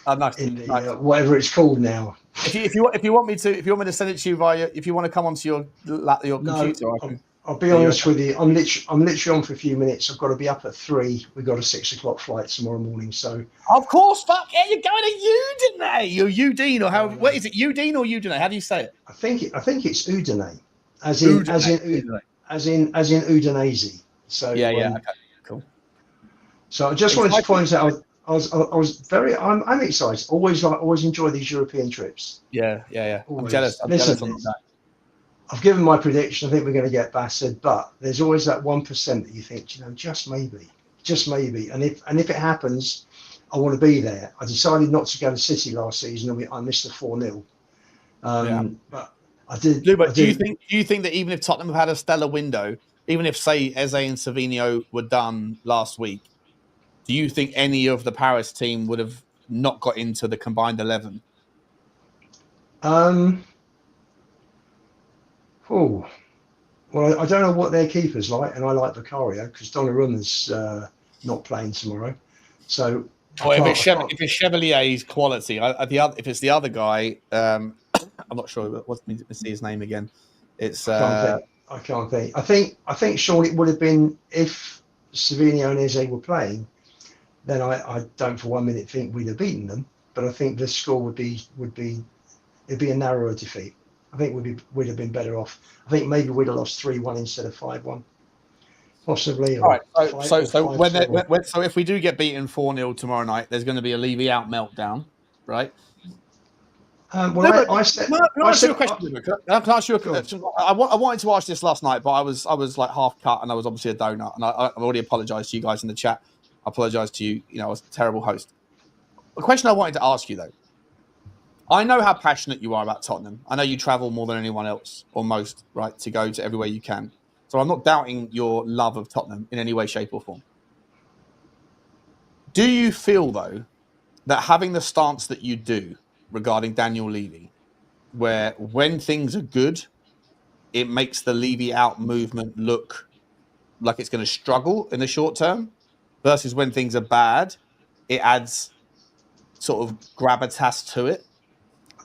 nice. Whatever it's called now. If you want me to send it to you via, if you want to come onto your computer, I'll be honest with you. I'm literally on for a few minutes. I've got to be up at 3. We've got a 6 o'clock flight tomorrow morning. So of course, fuck yeah, you're going to Udine. You're Udine, or how? What is it? Udine or Udine? How do you say it? I think it's Udine, as in Udinese. So yeah. Okay, cool. So I just wanted to point out. I'm excited. Always enjoy these European trips. Yeah. Always. I'm jealous. Listen, on that. I've given my prediction. I think we're going to get battered, but there's always that 1% that you think, just maybe. And if it happens, I want to be there. I decided not to go to City last season, and I missed a 4-0. But I did. But do you think that even if Tottenham have had a stellar window, even if say Eze and Savinho were done last week, do you think any of the Paris team would have not got into the combined 11? Well, I don't know what their keeper's like, and I like Vicario because Donnarumma's not playing tomorrow. So, if it's Chevalier's quality, if it's the other guy, I'm not sure. Let me see his name again. It's I can't think. I think Sean, it would have been if Savinho and Eze were playing. Then I don't for 1 minute think we'd have beaten them, but I think the score would be it'd be a narrower defeat. I think we'd have been better off. I think maybe we'd have lost 3-1 instead of 5-1, possibly. All right. So if we do get beaten 4-0 tomorrow night, there's going to be a Levy out meltdown, right? I said. Can I ask you a question? I wanted to ask this last night, but I was like half cut, and I was obviously a donut, and I've already apologised to you guys in the chat. I apologise to you. I was a terrible host. The question I wanted to ask you, though, I know how passionate you are about Tottenham. I know you travel more than anyone else, or most, right, to go to everywhere you can. So I'm not doubting your love of Tottenham in any way, shape, or form. Do you feel, though, that having the stance that you do regarding Daniel Levy, where when things are good, it makes the Levy out movement look like it's going to struggle in the short term, versus when things are bad, it adds sort of gravitas to it?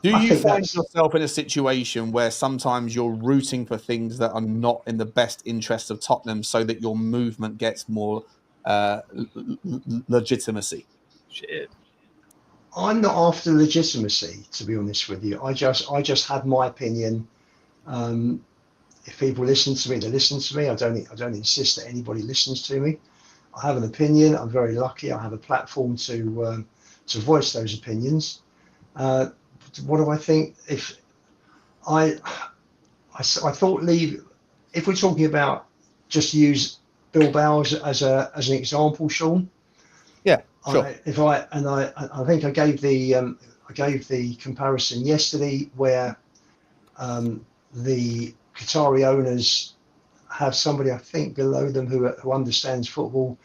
Do you find yourself in a situation where sometimes you're rooting for things that are not in the best interest of Tottenham so that your movement gets more legitimacy? Shit. I'm not after legitimacy, to be honest with you. I just had my opinion. If people listen to me, they listen to me. I don't insist that anybody listens to me. I have an opinion. I'm very lucky. I have a platform to voice those opinions. What do I think? If I thought Levy, if we're talking about just use Bilbao as an example, Sean. Yeah, sure. I think I gave the comparison yesterday where the Qatari owners have somebody, I think, below them who understands football,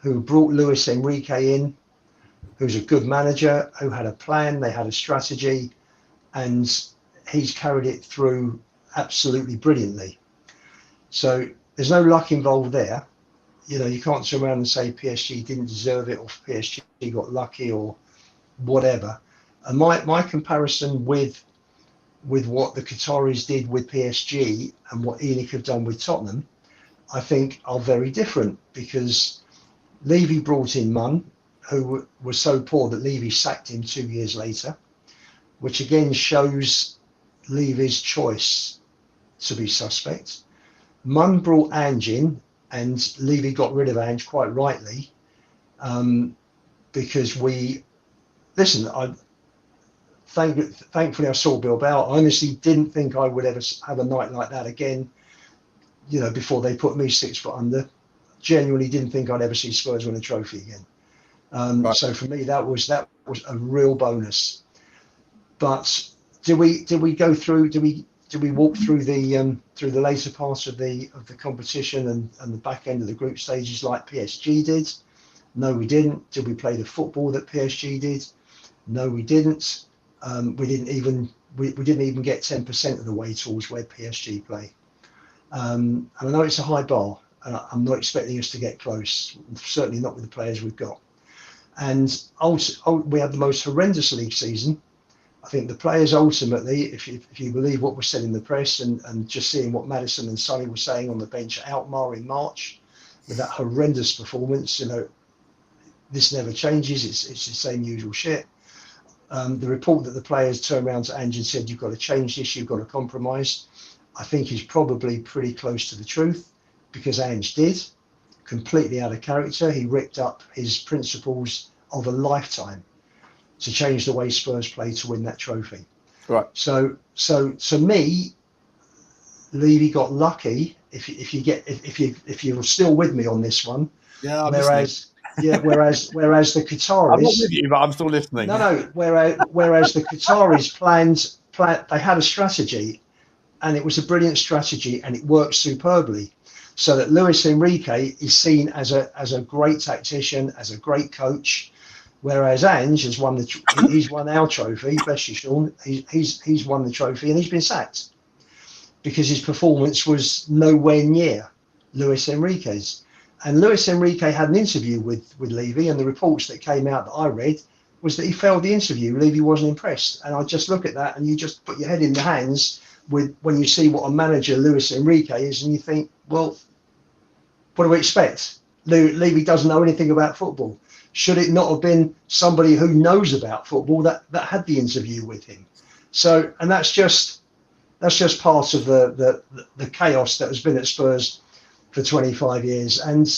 who brought Luis Enrique in, who's a good manager, who had a plan, they had a strategy, and he's carried it through absolutely brilliantly. So there's no luck involved there. You know, you can't turn around and say PSG didn't deserve it or PSG got lucky or whatever. And my comparison with what the Qataris did with PSG and what ENIC have done with Tottenham, I think are very different, because Levy brought in Mun, who was so poor that Levy sacked him 2 years later, which again shows Levy's choice to be suspect. Mun brought Ange in, and Levy got rid of Ange quite rightly, because thankfully I saw Bilbao. I honestly didn't think I would ever have a night like that again, you know, before they put me 6 foot under. Genuinely didn't think I'd ever see Spurs win a trophy again. Right. So for me, that was a real bonus. But do we go through? Do we walk through the later parts of the competition and the back end of the group stages like PSG did? No, we didn't. Did we play the football that PSG did? No, we didn't. We didn't even get 10% of the way towards where PSG play. And I know it's a high bar, and I'm not expecting us to get close. Certainly not with the players we've got. And we had the most horrendous league season. I think the players ultimately, if you believe what was said in the press and just seeing what Maddison and Sonny were saying on the bench at Alkmaar in March, with that horrendous performance, you know, this never changes. It's the same usual shit. The report that the players turned around to Ange and said, you've got to change this, you've got to compromise, I think is probably pretty close to the truth, because Ange did, completely out of character. He ripped up his principles of a lifetime to change the way Spurs play to win that trophy. Right. So to me, Levy got lucky. If you're still with me on this one. Yeah. I'm whereas the Qataris. I'm not with you, but I'm still listening. No. Whereas the Qataris planned. They had a strategy, and it was a brilliant strategy, and it worked superbly. So that Luis Enrique is seen as a great tactician, as a great coach. Whereas Ange has he's won our trophy. Bless you, Sean. He's won the trophy and he's been sacked because his performance was nowhere near Luis Enrique's. And Luis Enrique had an interview with Levy, and the reports that came out that I read was that he failed the interview. Levy wasn't impressed. And I just look at that and you just put your head in the hands when you see what a manager Luis Enrique is, and you think, well, what do we expect? Levy doesn't know anything about football. Should it not have been somebody who knows about football that had the interview with him? So, and that's just part of the chaos that has been at Spurs for 25 years. And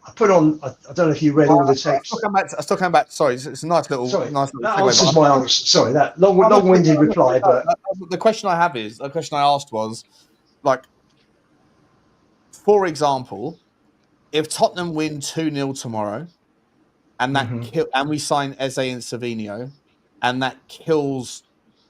I put on, I don't know if you read all the text. I still come back. Sorry, it's a nice little. Sorry, nice little that answers my answer. Sorry, that long-winded reply. But the question I asked was, like, for example, if Tottenham win 2-0 tomorrow, and and we sign Eze and Savinho, and that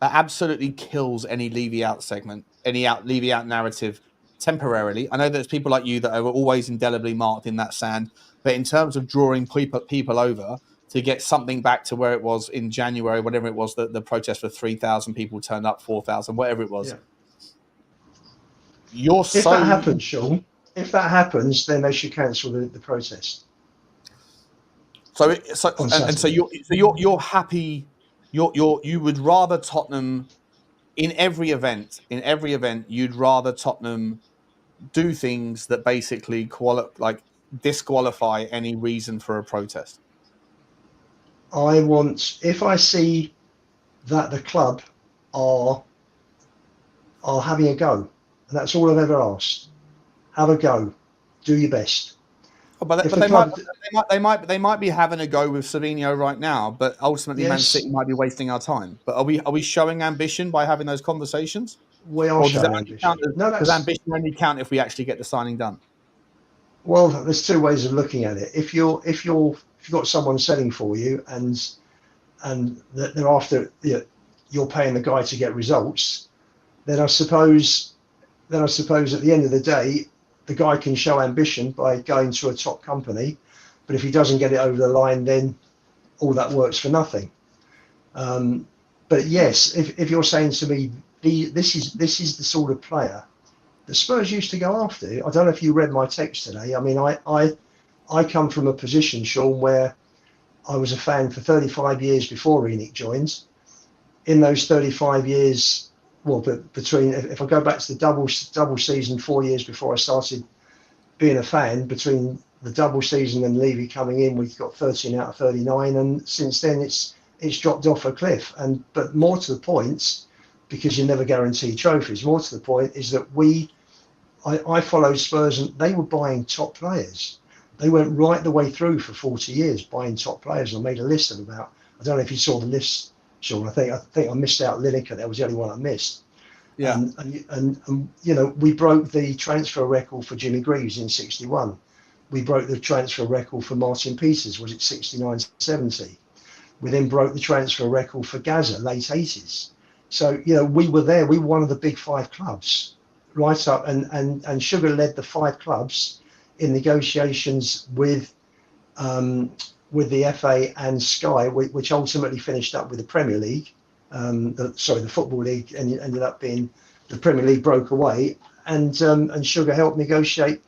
absolutely kills any Levy out segment, Levy out narrative temporarily. I know there's people like you that are always indelibly marked in that sand, but in terms of drawing people over to get something back to where it was in January, whatever it was, the protest for 3,000 people turned up, 4,000, whatever it was. Yeah. If that happens, Sean, then they should cancel the protest. So you're happy. You would rather Tottenham in every event. You'd rather Tottenham do things that basically disqualify any reason for a protest. I want, if I see that the club are having a go, and that's all I've ever asked. Have a go, do your best. Oh, but If but the club, they might be having a go with Savinho right now, but ultimately Man Yes. City might be wasting our time. But are we showing ambition by having those conversations? we are Or does showing that only ambition. count No, does that's ambition only count if we actually get the signing done? well. There's two ways of looking at it. If you've got someone selling for you, and they're after, you're paying the guy to get results, then I suppose at the end of the day, the guy can show ambition by going to a top company, but if he doesn't get it over the line, then all that works for nothing. But yes, if you're saying to me, this is the sort of player that Spurs used to go after. I don't know if you read my text today. I mean, I come from a position, Sean, where I was a fan for 35 years before ENIC joined. In those 35 years, well, but between, if I go back to the double season 4 years before I started being a fan, between the double season and Levy coming in, we've got 13 out of 39, and since then it's dropped off a cliff. But more to the point, because you never guarantee trophies, more to the point is that I followed Spurs, and they were buying top players. They went right the way through for 40 years buying top players. I made a list of about, I don't know if you saw the list, Sean. I think I missed out Lineker. That was the only one I missed. Yeah. And we broke the transfer record for Jimmy Greaves in 61. We broke the transfer record for Martin Peters, was it 69, 70? We then broke the transfer record for Gaza, late 80s. So, we were there. We were one of the big five clubs right up, and Sugar led the five clubs in negotiations with the FA and Sky, which ultimately finished up with the Premier League. The Football League, and it ended up being the Premier League broke away, and Sugar helped negotiate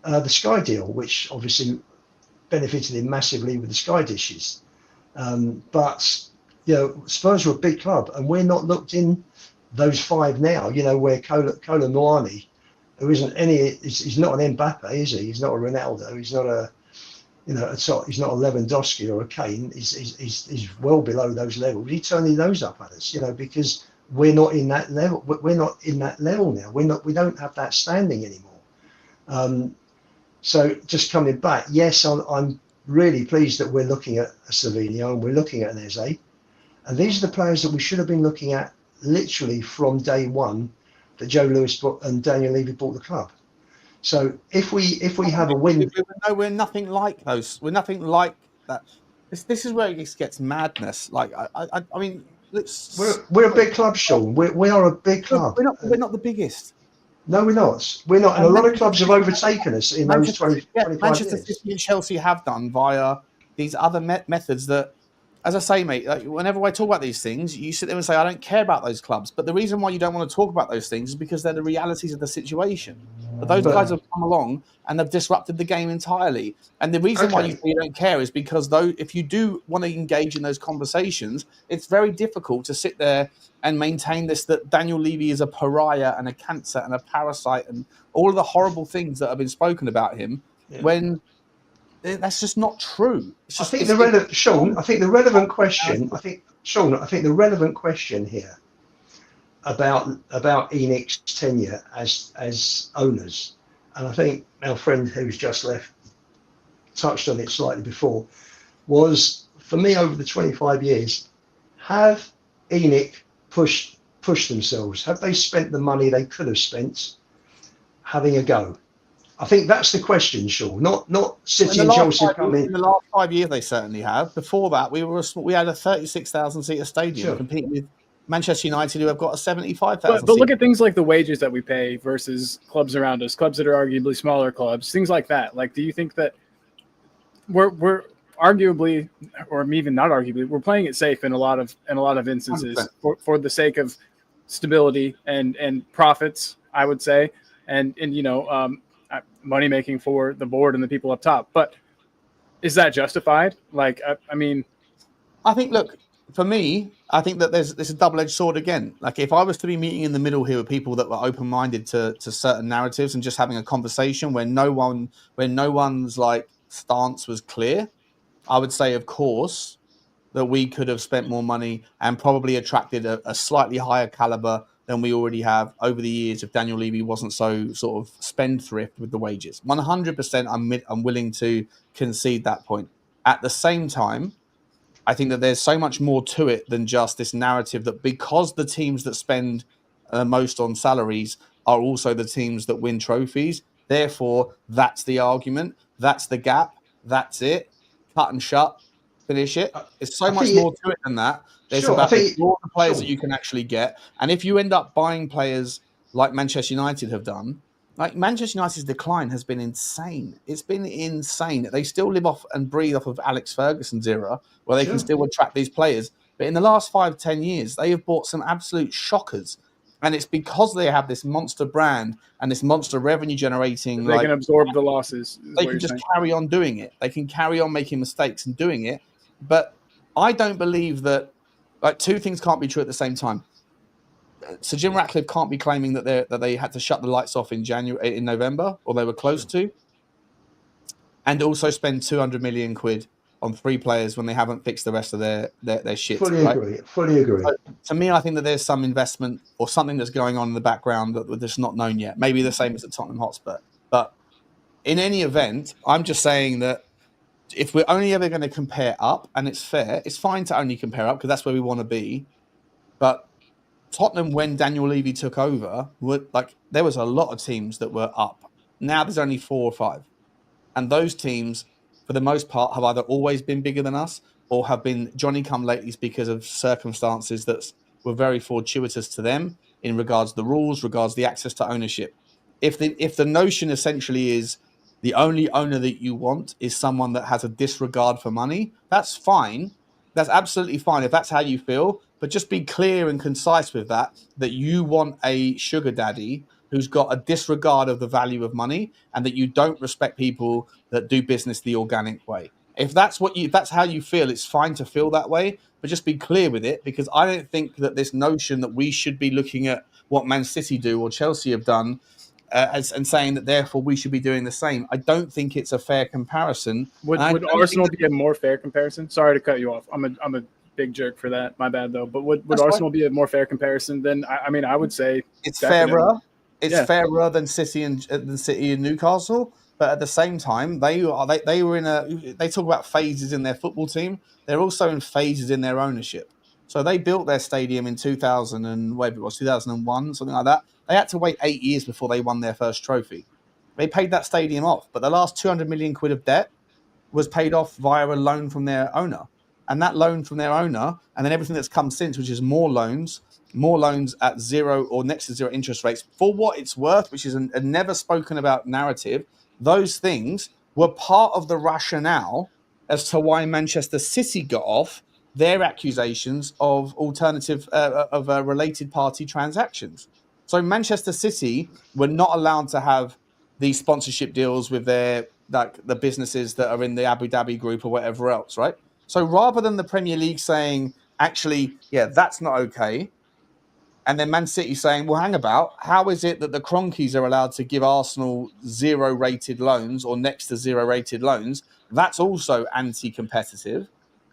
the Sky deal, which obviously benefited him massively with the Sky dishes. But Spurs are a big club, and we're not looked in those five now. Where Kolo Muani, who isn't he's not an Mbappe, is he? He's not a Ronaldo. He's not a he's not a Lewandowski or a Kane. He's well below those levels. He turned his nose up at us, because we're not in that level. We're not in that level now. We don't have that standing anymore. So just coming back, yes, I'm really pleased that we're looking at a Savinho and we're looking at an Eze, and these are the players that we should have been looking at literally from day one that Joe Lewis and Daniel Levy bought the club. So if we have a win, we're nothing like those. We're nothing like that. This is where it gets madness. Like I mean, we're a big club, Sean. We are a big club. We're not the biggest. No, we're not. We're not. And a lot of clubs have overtaken us in those 25 Manchester years. City and Chelsea have done via these other methods that, as I say, mate, like, whenever I talk about these things, you sit there and say, I don't care about those clubs. But the reason why you don't want to talk about those things is because they're the realities of the situation. But those guys have come along and they've disrupted the game entirely. And the reason why you don't care is because if you do want to engage in those conversations, it's very difficult to sit there and maintain this, that Daniel Levy is a pariah and a cancer and a parasite and all of the horrible things that have been spoken about him when that's just not true. I think the relevant question here about ENIC's tenure as owners, and I think our friend who's just left touched on it slightly before, was for me over the 25 years, have ENIC pushed themselves? Have they spent the money they could have spent having a go? I think that's the question, Sean. Not City and Chelsea coming. In the last 5 years, they certainly have. Before that, we had a 36,000 seater stadium competing with Manchester United, who have got a 75,000. But look at things like the wages that we pay versus clubs around us, clubs that are arguably smaller clubs, things like that. Like, do you think that we're arguably, or even not arguably, we're playing it safe in a lot of instances for the sake of stability and profits, I would say, and money making for the board and the people up top. But is that justified? Like, I mean, I think, look, for me, I think that there's a double-edged sword again. Like, if I was to be meeting in the middle here with people that were open-minded to certain narratives and just having a conversation where no one's like stance was clear, I would say, of course, that we could have spent more money and probably attracted a slightly higher caliber than we already have over the years if Daniel Levy wasn't so sort of spendthrift with the wages. 100% I'm willing to concede that point. At the same time, I think that there's so much more to it than just this narrative that because the teams that spend most on salaries are also the teams that win trophies, therefore that's the argument, that's the gap, that's it, cut and shut, finish it. It's so much more to it than that. There's about the players that you can actually get. And if you end up buying players like Manchester United have done, like Manchester United's decline has been insane. It's been insane. They still live off and breathe off of Alex Ferguson's era, where they can still attract these players. But in the last 5-10 years, they have bought some absolute shockers. And it's because they have this monster brand and this monster revenue generating. They can absorb the losses. They can just carry on doing it. They can carry on making mistakes and doing it. But I don't believe that, like, two things can't be true at the same time. Sir Jim Ratcliffe can't be claiming that they had to shut the lights off in November, or they were close to, and also spend 200 million quid on 3 players when they haven't fixed the rest of their shit. Fully agree. So, to me, I think that there's some investment or something that's going on in the background that that's not known yet. Maybe the same as at Tottenham Hotspur. But in any event, I'm just saying that if we're only ever going to compare up, and it's fair, it's fine to only compare up because that's where we want to be. But Tottenham, when Daniel Levy took over, there was a lot of teams that were up. Now there's only 4 or 5. And those teams, for the most part, have either always been bigger than us or have been Johnny-come-latelys because of circumstances that were very fortuitous to them in regards to the rules, regards to the access to ownership. If the notion essentially is the only owner that you want is someone that has a disregard for money, that's fine. That's absolutely fine if that's how you feel. But just be clear and concise with that you want a sugar daddy who's got a disregard of the value of money and that you don't respect people that do business the organic way. If that's how you feel, it's fine to feel that way, but just be clear with it, because I don't think that this notion that we should be looking at what Man City do or Chelsea have done and saying that therefore we should be doing the same. I don't think it's a fair comparison. Would Arsenal be a more fair comparison? Sorry to cut you off. I'm a big jerk for that. My bad though. But would Arsenal be a more fair comparison than? I mean, I would say it's fairer. It's fairer than City and Newcastle. But at the same time, they were in they talk about phases in their football team. They're also in phases in their ownership. So they built their stadium in 2001, something like that. They had to wait 8 years before they won their first trophy. They paid that stadium off, but the last 200 million quid of debt was paid off via a loan from their owner. And that loan from their owner, and then everything that's come since, which is more loans at 0 or next to 0 interest rates, for what it's worth, which is a never spoken about narrative. Those things were part of the rationale as to why Manchester City got off their accusations of related party transactions. So Manchester City were not allowed to have these sponsorship deals with the businesses that are in the Abu Dhabi group or whatever else, right? So rather than the Premier League saying, actually, yeah, that's not okay, and then Man City saying, well, hang about, how is it that the Cronkies are allowed to give Arsenal 0-rated loans or next to 0-rated loans? That's also anti-competitive.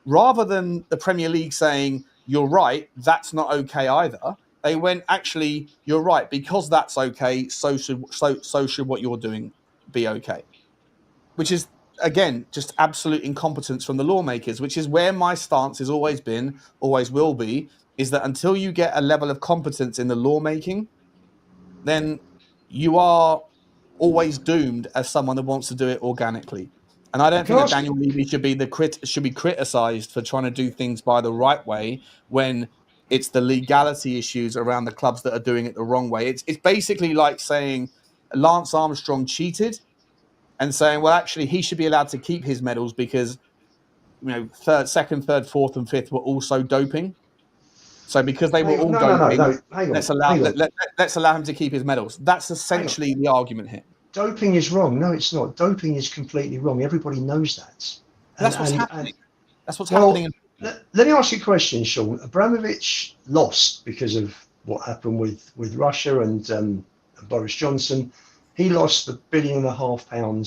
Rather than the Premier League saying, you're right, that's not okay either, they went, actually, you're right, because that's okay, so should what you're doing be okay. Which is, again, just absolute incompetence from the lawmakers, which is where my stance has always been, always will be, is that until you get a level of competence in the lawmaking, then you are always doomed as someone that wants to do it organically. And I don't think that Daniel Levy should be criticised for trying to do things by the right way when it's the legality issues around the clubs that are doing it the wrong way. It's basically like saying Lance Armstrong cheated and saying, well, actually, he should be allowed to keep his medals because, second, third, fourth, and fifth were also doping. So because they were all doping, let's allow him to keep his medals. That's essentially the argument here. Doping is wrong. No, it's not. Doping is completely wrong. Everybody knows that. That's what's happening. That's what's happening. Let me ask you a question, Sean. Abramovich lost because of what happened with Russia and Boris Johnson. He lost the £1.5 billion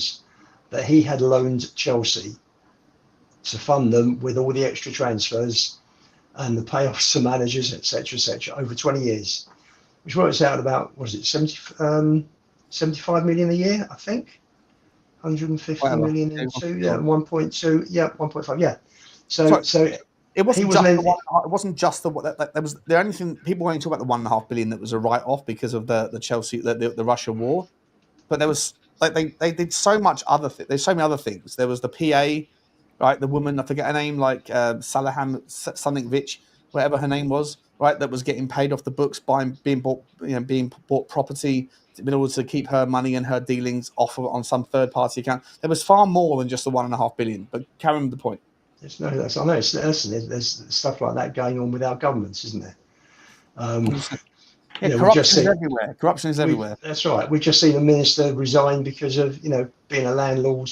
that he had loaned Chelsea to fund them with all the extra transfers and the payoffs to managers, etc., over 20 years, which works out about, what is it, 75 million a year, I think. 150 Whatever. million in two, 1.2, 1.5, So it wasn't was just then- the one. It wasn't just the there was the only thing people only talk about the $1.5 billion that was a write off because of the Chelsea the Russia war, but there was like they did so much other there's so many other things. There was the PA, right? The woman, I forget her name, like Salaham something Vich, whatever her name was, right? That was getting paid off the books being bought property in order to keep her money and her dealings off on some third party account. There was far more than just the $1.5 billion. But carry on with the point. I know. There's stuff like that going on with our governments, isn't there? Corruption is everywhere. Corruption is everywhere. That's right. We've just seen a minister resign because of being a landlord.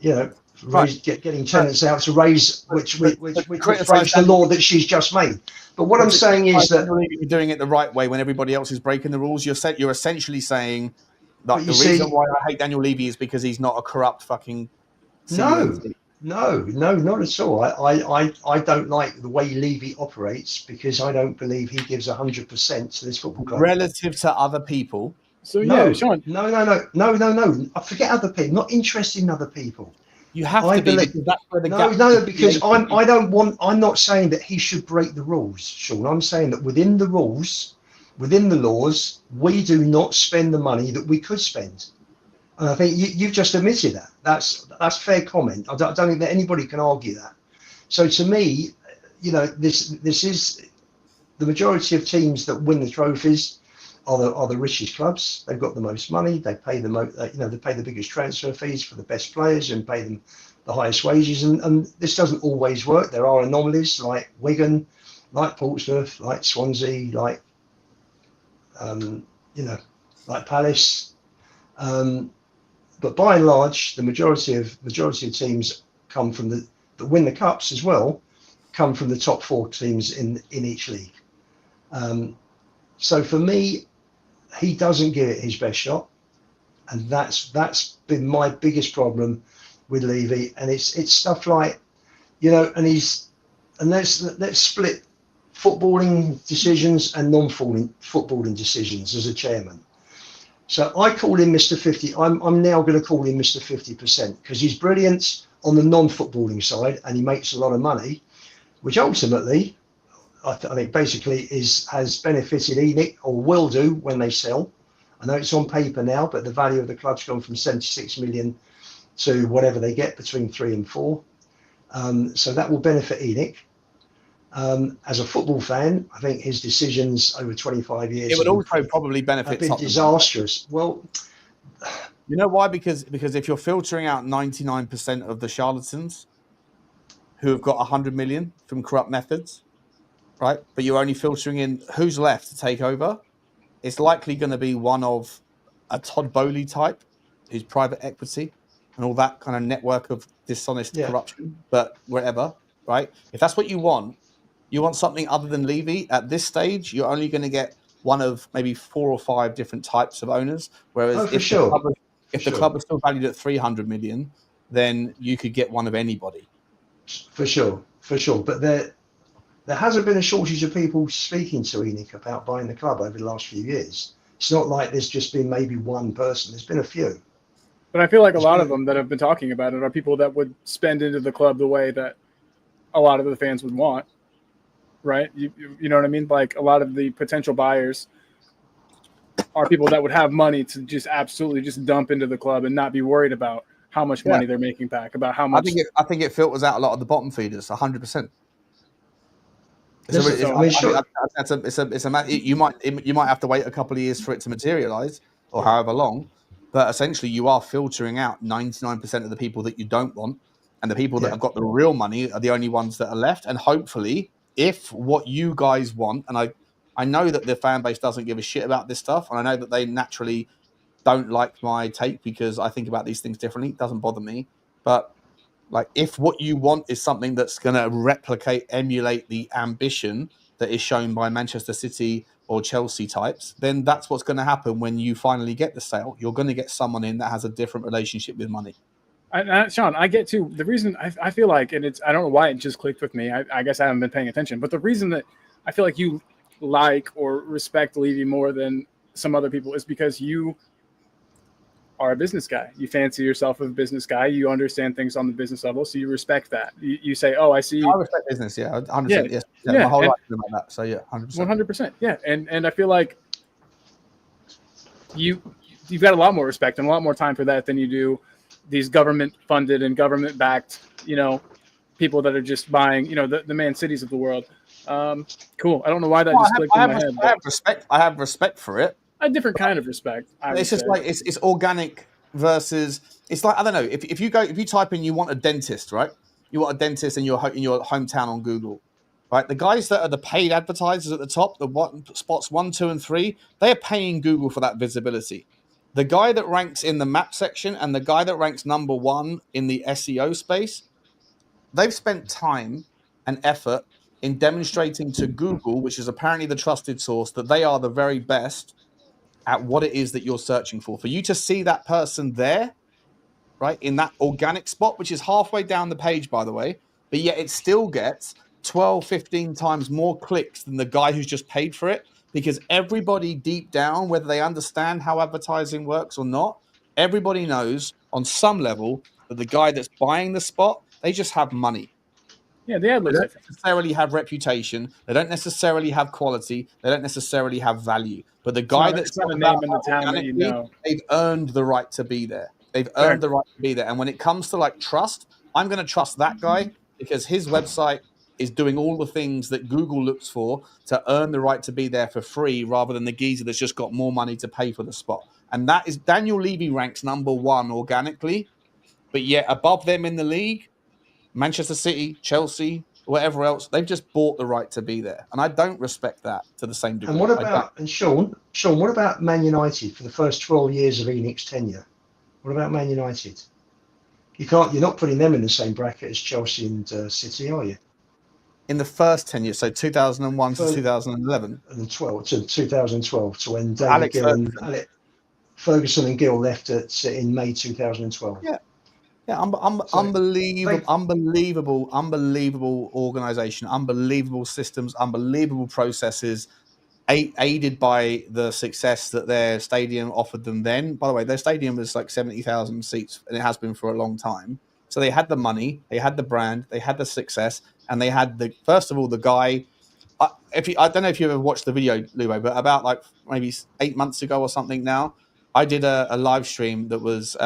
Getting tenants out to raise, which breaks the law that she's just made. But what I'm saying is that you're doing it the right way when everybody else is breaking the rules. You're essentially saying that the reason why I hate Daniel Levy is because he's not a corrupt fucking CEO. No, not at all. I don't like the way Levy operates because I don't believe he gives 100% to this football club relative to other people. So Sean. No. I forget other people. Not interested in other people. You have to be, because that's where the gap. No, because I'm not saying that he should break the rules, Sean. I'm saying that within the rules, within the laws, we do not spend the money that we could spend. And I think you've just admitted that. That's fair comment. I don't think that anybody can argue that. So to me, this is the majority of teams that win the trophies are the richest clubs. They've got the most money. They pay they pay the biggest transfer fees for the best players and pay them the highest wages. And this doesn't always work. There are anomalies like Wigan, like Portsmouth, like Swansea, like like Palace. But by and large, the majority of teams come from that win the cups as well, come from the top 4 teams in each league. So for me, he doesn't give it his best shot, and that's been my biggest problem with Levy. And it's stuff like, and let's split footballing decisions and non-footballing decisions as a chairman. So I call him Mr. 50. I'm now going to call him Mr. 50% because he's brilliant on the non-footballing side and he makes a lot of money, which ultimately I think basically has benefited ENIC, or will do when they sell. I know it's on paper now, but the value of the club's gone from 76 million to whatever they get between 3 and 4. So that will benefit ENIC. As a football fan, I think his decisions over 25 years. It would also probably benefit. Have been disastrous. Well, you know why? Because if you're filtering out 99% of the charlatans who have got 100 million from corrupt methods, right? But you're only filtering in who's left to take over. It's likely going to be one of a Todd Bowley type, who's private equity and all that kind of network of dishonest corruption. But whatever, right? If that's what you want something other than Levy. At this stage, you're only going to get one of maybe 4 or 5 different types of owners. Whereas if the club was still valued at 300 million, then you could get one of anybody. For sure. But there hasn't been a shortage of people speaking to ENIC about buying the club over the last few years. It's not like there's just been maybe one person. There's been a few. But I feel like a lot of them that have been talking about it are people that would spend into the club the way that a lot of the fans would want. Right? You know what I mean? Like a lot of the potential buyers are people that would have money to just absolutely just dump into the club and not be worried about how much money they're making back, about how much. I think it filters out a lot of the bottom feeders, 100%. You might have to wait a couple of years for it to materialize, or however long, but essentially you are filtering out 99% of the people that you don't want, and the people that have got the real money are the only ones that are left. And hopefully, if what you guys want, and I know that the fan base doesn't give a shit about this stuff, and I know that they naturally don't like my take because I think about these things differently. It doesn't bother me. But like, if what you want is something that's going to emulate the ambition that is shown by Manchester City or Chelsea types, then that's what's going to happen when you finally get the sale. You're going to get someone in that has a different relationship with money. Sean, I get to the reason I feel like, and I don't know why it just clicked with me. I guess I haven't been paying attention, but the reason that I feel like you like or respect Levy more than some other people is because you are a business guy. You fancy yourself a business guy. You understand things on the business level, so you respect that. You say, "Oh, I see." I respect business. Yeah, 100%. Yeah, Yes. yeah, My whole and- life has been like that. So yeah, 100%. 100%. Yeah, and I feel like you've got a lot more respect and a lot more time for that than you do these government funded and government backed, people that are just buying, the Man Cities of the world. Cool. I don't know why that just clicked in my head. I have respect for it. A different kind of respect. It's just like it's organic versus it's like I don't know if you type in you want a dentist, right? You want a dentist in your hometown on Google, right? The guys that are the paid advertisers at the top, spots 1, 2, and 3, they are paying Google for that visibility. The guy that ranks in the map section and the guy that ranks number 1 in the SEO space, they've spent time and effort in demonstrating to Google, which is apparently the trusted source, that they are the very best at what it is that you're searching for. For you to see that person there, right, in that organic spot, which is halfway down the page, by the way, but yet it still gets 12, 15 times more clicks than the guy who's just paid for it, because everybody deep down, whether they understand how advertising works or not, everybody knows on some level that the guy that's buying the spot, they just have money. Yeah, the ad They looks don't necessarily have reputation. They don't necessarily have quality. They don't necessarily have value. But the guy that's not a name in the town that you know. They've earned the right to be there. They've earned the right to be there. And when it comes to like trust, I'm going to trust that guy because his website is doing all the things that Google looks for to earn the right to be there for free, rather than the geezer that's just got more money to pay for the spot. And that is Daniel Levy ranks number 1 organically, but yet above them in the league, Manchester City, Chelsea, whatever else, they've just bought the right to be there. And I don't respect that to the same degree. And what about, Sean, what about Man United for the first 12 years of Enix's tenure? What about Man United? You're not putting them in the same bracket as Chelsea and City, are you? In the first 10 years, so 2001 to 2011. And 2012, to when Ferguson and Gill left in May 2012. Yeah. Yeah, unbelievable organization, unbelievable systems, unbelievable processes, aided by the success that their stadium offered them then. By the way, their stadium was like 70,000 seats, and it has been for a long time. So they had the money, they had the brand, they had the success, and they had first of all, the guy. I don't know if you ever watched the video, Lubo, but about like maybe 8 months ago or something now, I did a live stream that was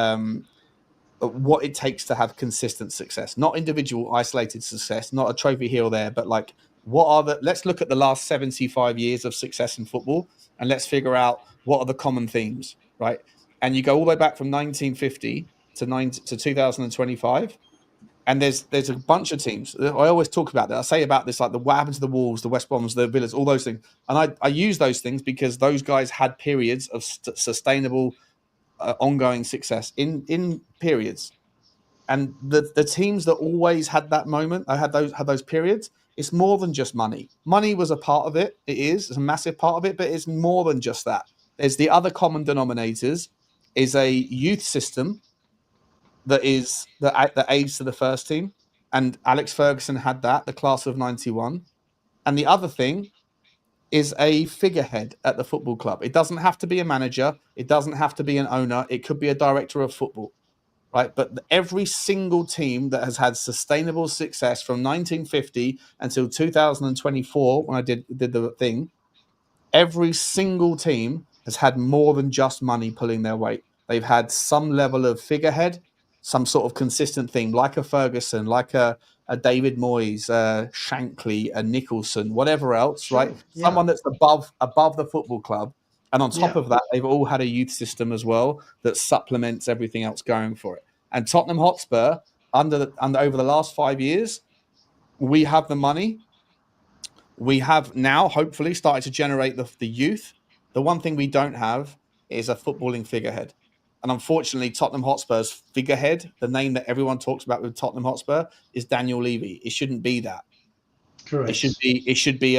what it takes to have consistent success, not individual isolated success, not a trophy here or there, but like let's look at the last 75 years of success in football and let's figure out what are the common themes, right? And you go all the way back from 1950 to 2025. And there's a bunch of teams. I always talk about that. I say about this, like what happened to the Wolves, the West Broms, the Villas, all those things. And I use those things because those guys had periods of sustainable ongoing success in periods, and the teams that always had that moment, had those periods. It's more than just money. Money was a part of it. It's a massive part of it, but it's more than just that. There's the other common denominators is a youth system that aids to the first team, and Alex Ferguson had that, the class of 91. And the other thing is a figurehead at the football club. It doesn't have to be a manager. It doesn't have to be an owner. It could be a director of football, right? But every single team that has had sustainable success from 1950 until 2024, when I did the thing, every single team has had more than just money pulling their weight. They've had some level of figurehead, some sort of consistent thing, like a Ferguson, like a David Moyes, Shankly, a Nicholson, whatever else, right? Yeah. Someone that's above the football club. And on top of that, they've all had a youth system as well that supplements everything else going for it. And Tottenham Hotspur, over the last 5 years, we have the money. We have now hopefully started to generate the youth. The one thing we don't have is a footballing figurehead. And unfortunately, Tottenham Hotspur's figurehead, the name that everyone talks about with Tottenham Hotspur, is Daniel Levy. It shouldn't be that. Correct. It should be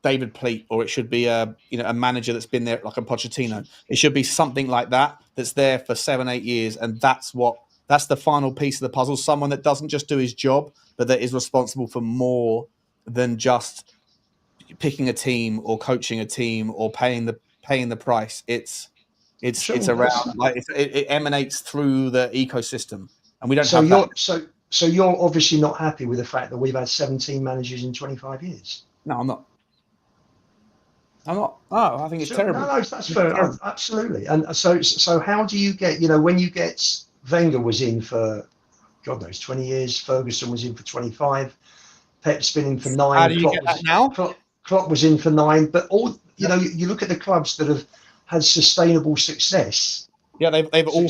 David Pleat, or it should be a manager that's been there like a Pochettino. It should be something like that that's there for 7-8 years, and that's what That's the final piece of the puzzle. Someone that doesn't just do his job, but that is responsible for more than just picking a team or coaching a team or paying the price. It's around, like it emanates through the ecosystem, and we don't have that. So you're obviously not happy with the fact that we've had 17 managers in 25 years. No, I'm not. Oh, I think it's terrible. No, that's fair. Absolutely. And so how do you get, when you get Wenger was in for, God knows, 20 years, Ferguson was in for 25, Pep's been in for 9. How do you get that now? Klopp was in for 9, but all, you look at the clubs that have had sustainable success. Yeah, they've all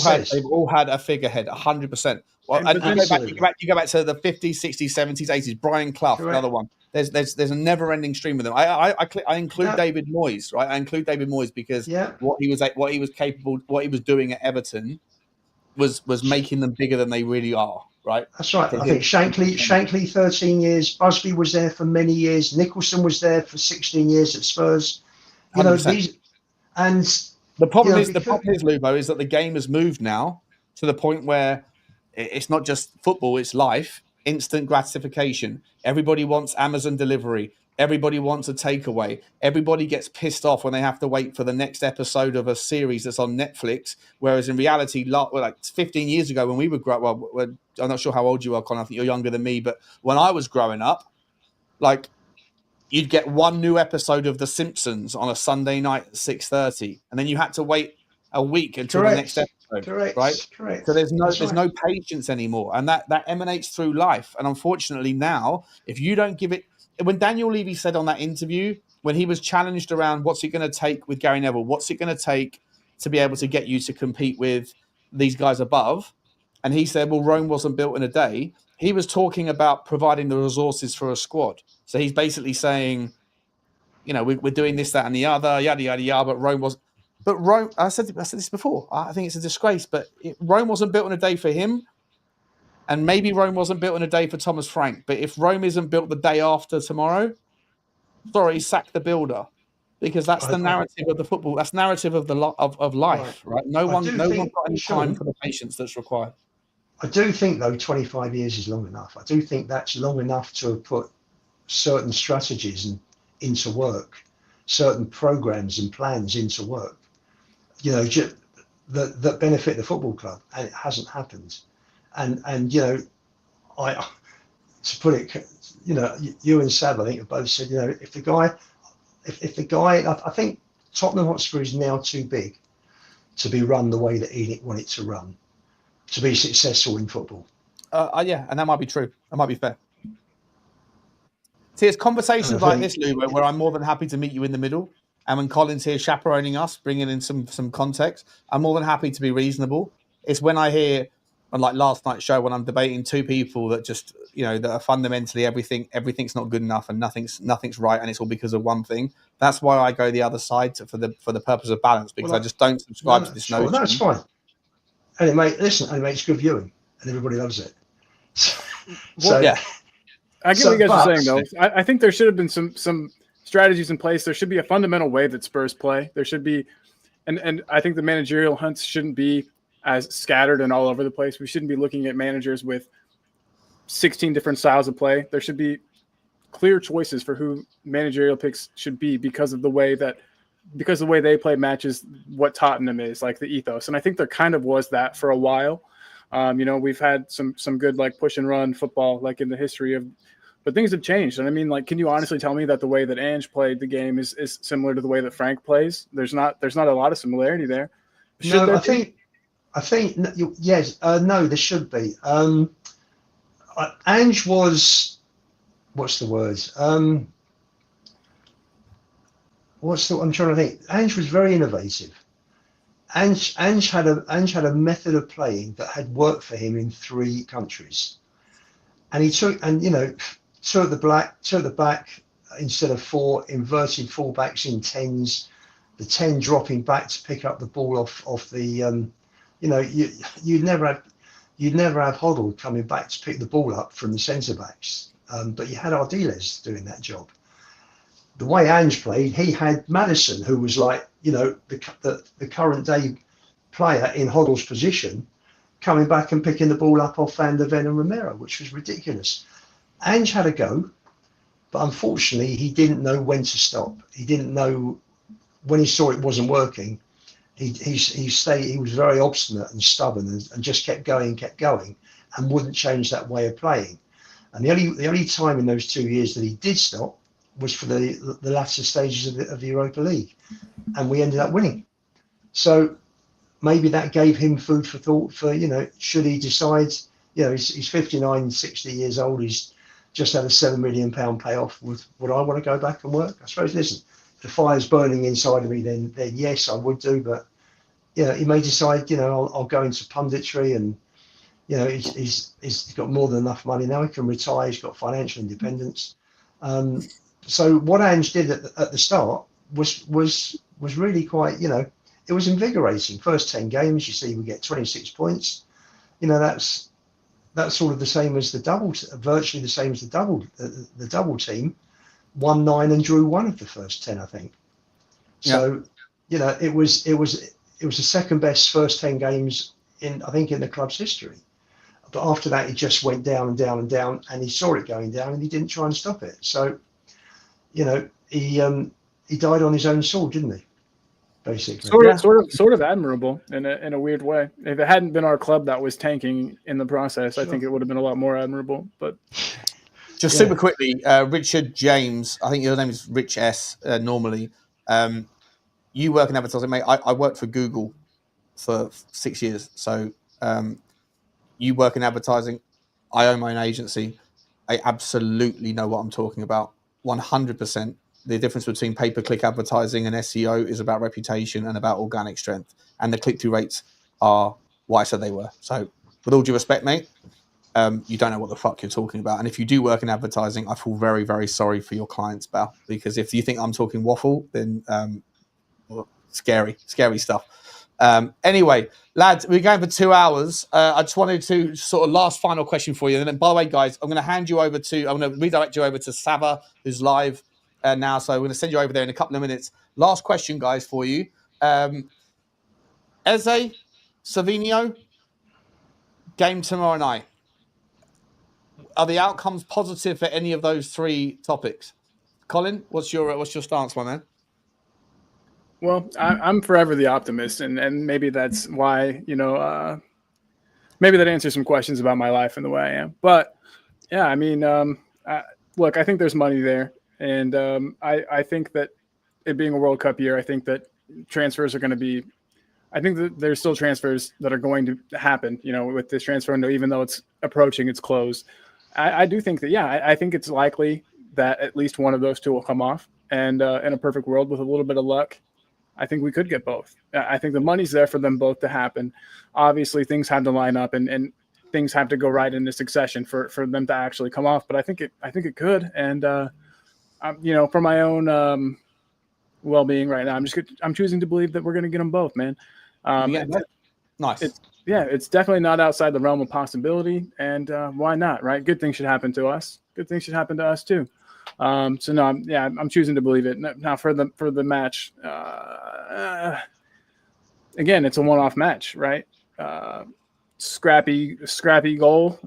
had a figurehead, 100%. Well, and you go back to the 50s, 60s, 70s, 80s. Brian Clough, correct. Another one. There's a never-ending stream with them. I include David Moyes, right? I include David Moyes because what he was capable, what he was doing at Everton was making them bigger than they really are, right? That's right. I think Shankly 13 years. Busby was there for many years. Nicholson was there for 16 years at Spurs. The problem is, Lubo, is that the game has moved now to the point where it's not just football, it's life. Instant gratification. Everybody wants Amazon delivery. Everybody wants a takeaway. Everybody gets pissed off when they have to wait for the next episode of a series that's on Netflix. Whereas in reality, like 15 years ago when we were I'm not sure how old you are, Con. I think you're younger than me. But when I was growing up, like you'd get one new episode of The Simpsons on a Sunday night at 6:30, and then you had to wait a week until the next episode. Correct. So there's no patience anymore, and that emanates through life. And unfortunately now, if you don't give it, when Daniel Levy said on that interview, when he was challenged around what's it going to take with Gary Neville, what's it going to take to be able to get you to compete with these guys above, and he said, well, Rome wasn't built in a day. He was talking about providing the resources for a squad. So he's basically saying, we're doing this, that, and the other, yada yada yada. But Rome was. But Rome, I said this before. I think it's a disgrace. But Rome wasn't built in a day for him, and maybe Rome wasn't built in a day for Thomas Frank. But if Rome isn't built the day after tomorrow, sorry, sack the builder, because that's the narrative of the football. That's narrative of of life, right? No one's got any time for the patience that's required. I do think though 25 years is long enough. I do think that's long enough to have put certain strategies into work, certain programs and plans into work. That benefit the football club, and it hasn't happened. And I to put it, you and Sab, I think, have both said, if the guy, I think Tottenham Hotspur is now too big to be run the way that Enoch wanted to run, to be successful in football. Yeah, and that might be true. That might be fair. See, it's conversations like this, Lubo, where I'm more than happy to meet you in the middle. And when Colin's here chaperoning us, bringing in some context, I'm more than happy to be reasonable. It's when I hear, on like last night's show, when I'm debating two people that just, that are fundamentally everything's not good enough and nothing's right, and it's all because of one thing. That's why I go the other side for the purpose of balance, because I just don't subscribe to this notion. Well, that's fine. And it makes good viewing, and everybody loves it. Yeah. I get what you guys are saying, though. I think there should have been some strategies in place. There should be a fundamental way that Spurs play. There should be, and I think the managerial hunts shouldn't be as scattered and all over the place. We shouldn't be looking at managers with 16 different styles of play. There should be clear choices for who managerial picks should be because the way they play matches what Tottenham is, like the ethos. And I think there kind of was that for a while. We've had some good like push and run football like in the history of, but things have changed. And I mean, like, can you honestly tell me that the way that Ange played the game is similar to the way that Frank plays? There's not a lot of similarity there. I think yes. No, there should be. Ange was, what's the word? I'm trying to think. Ange was very innovative. Ange had a method of playing that had worked for him in 3 countries, and he took two at the back instead of 4, inverted fullbacks in 10s, the 10 dropping back to pick up the ball off the you'd never have Hoddle coming back to pick the ball up from the centre backs, but you had Ardiles doing that job. The way Ange played, he had Maddison, who was like, the current day player in Hoddle's position, coming back and picking the ball up off Van der Ven and Romero, which was ridiculous. Ange had a go, but unfortunately he didn't know when to stop. He didn't know when he saw it wasn't working. He was very obstinate and stubborn and just kept going and wouldn't change that way of playing. And the only time in those 2 years that he did stop was for the latter stages of the Europa League, and we ended up winning. So maybe that gave him food for thought for, should he decide, he's 59, 60 years old, he's just had a £7 million payoff. Would I want to go back and work? I suppose, listen, if the fire's burning inside of me, then yes, I would do. But, he may decide, I'll go into punditry and, he's got more than enough money now. He can retire. He's got financial independence. So what Ange did at the start was really quite, it was invigorating. First 10 games, you see, we get 26 points. That's sort of the same as the double, virtually the same as the double team. Won 9 and drew 1 of the first 10, I think. So, it was the second best first 10 games in the club's history. But after that, it just went down and down and down, and he saw it going down, and he didn't try and stop it. So, he died on his own sword, didn't he? Basically, sort of admirable in a weird way. If it hadn't been our club that was tanking in the process, I think it would have been a lot more admirable. But just super quickly, Richard James, I think your name is Rich S. Normally, you work in advertising, mate. I worked for Google for 6 years, so. You work in advertising. I own my own agency. I absolutely know what I'm talking about. 100%. The difference between pay-per-click advertising and SEO is about reputation and about organic strength. And the click-through rates are what I said they were. So with all due respect, mate, you don't know what the fuck you're talking about. And if you do work in advertising, I feel very, very sorry for your clients, Bal. Because if you think I'm talking waffle, then scary stuff. Anyway, lads, we're going for 2 hours. I just wanted to sort of last final question for you. And then, by the way, guys, I'm going to redirect you over to Sava, who's live now. So I'm going to send you over there in a couple of minutes. Last question, guys, for you. Eze, Savinho, game tomorrow night. Are the outcomes positive for any of those 3 topics? Colin, what's your stance, my man? Well, I'm forever the optimist, and maybe that's why, maybe that answers some questions about my life and the way I am. But, yeah, I mean, look, I think there's money there. And I think that it being a World Cup year, I think that transfers are going to be – I think that there's still transfers that are going to happen, with this transfer window, even though it's approaching its close. I do think that, I think it's likely that at least one of those 2 will come off. And in a perfect world, with a little bit of luck, I think we could get both. I think the money's there for them both to happen. Obviously, things have to line up and things have to go right in the succession for them to actually come off. But I think it could. And for my own well-being right now, I'm choosing to believe that we're going to get them both, man. Nice. It's definitely not outside the realm of possibility. And why not? Right? Good things should happen to us. Good things should happen to us too. So no, I'm choosing to believe it. Now for the match, again, it's a one-off match, right? Scrappy goal,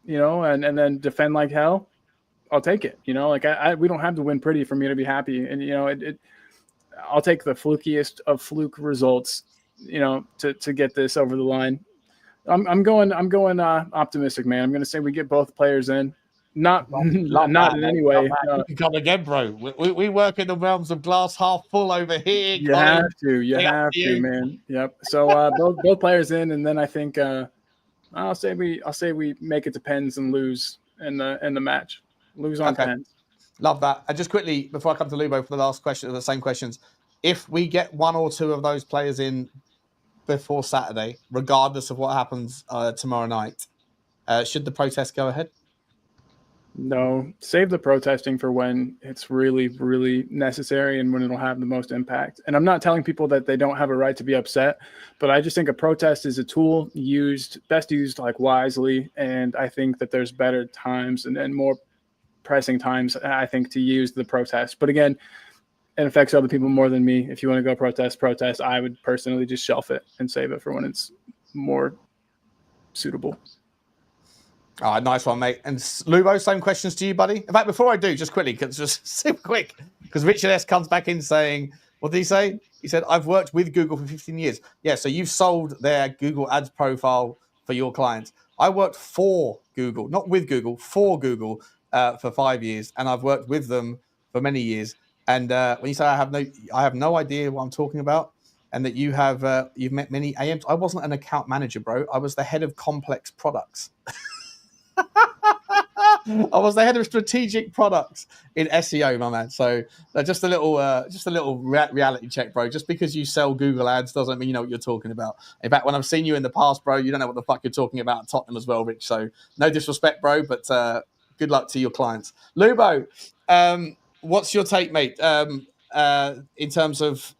and then defend like hell. I'll take it. We don't have to win pretty for me to be happy. And I'll take the flukiest of fluke results, to get this over the line. I'm going optimistic, man. I'm going to say we get both players in. Not in any way. You can come again, bro. We work in the realms of glass half full over here. You have to, man. Yep. So both players in, and then I think I'll say we make it to pens and lose in the match. Lose on pens. Love that. And just quickly before I come to Lubo for the last question, the same questions. If we get 1 or 2 of those players in before Saturday, regardless of what happens tomorrow night, should the protest go ahead? No, save the protesting for when it's really, really necessary and when it'll have the most impact. And I'm not telling people that they don't have a right to be upset, but I just think a protest is a tool best used like wisely. And I think that there's better times and more pressing times, I think, to use the protest. But again, it affects other people more than me. If you want to go protest. I would personally just shelf it and save it for when it's more suitable. All right, nice one, mate. And Lubo, same questions to you, buddy. In fact, before I do, just quickly, just super quick, because Richard S comes back in saying, what did he say? He said, I've worked with Google for 15 years. Yeah, so you've sold their Google Ads profile for your clients. I worked for Google, not with Google, for Google for 5 years, and I've worked with them for many years. And when you say I have no idea what I'm talking about, and that you've met many AMs, I wasn't an account manager, bro. I was the head of complex products. I was the head of strategic products in SEO, my man. So just a little reality check, bro. Just because you sell Google ads doesn't mean you know what you're talking about. In fact, when I've seen you in the past, bro, you don't know what the fuck you're talking about at Tottenham as well, Rich. So no disrespect, bro, but good luck to your clients. Lubo, what's your take, mate? In terms of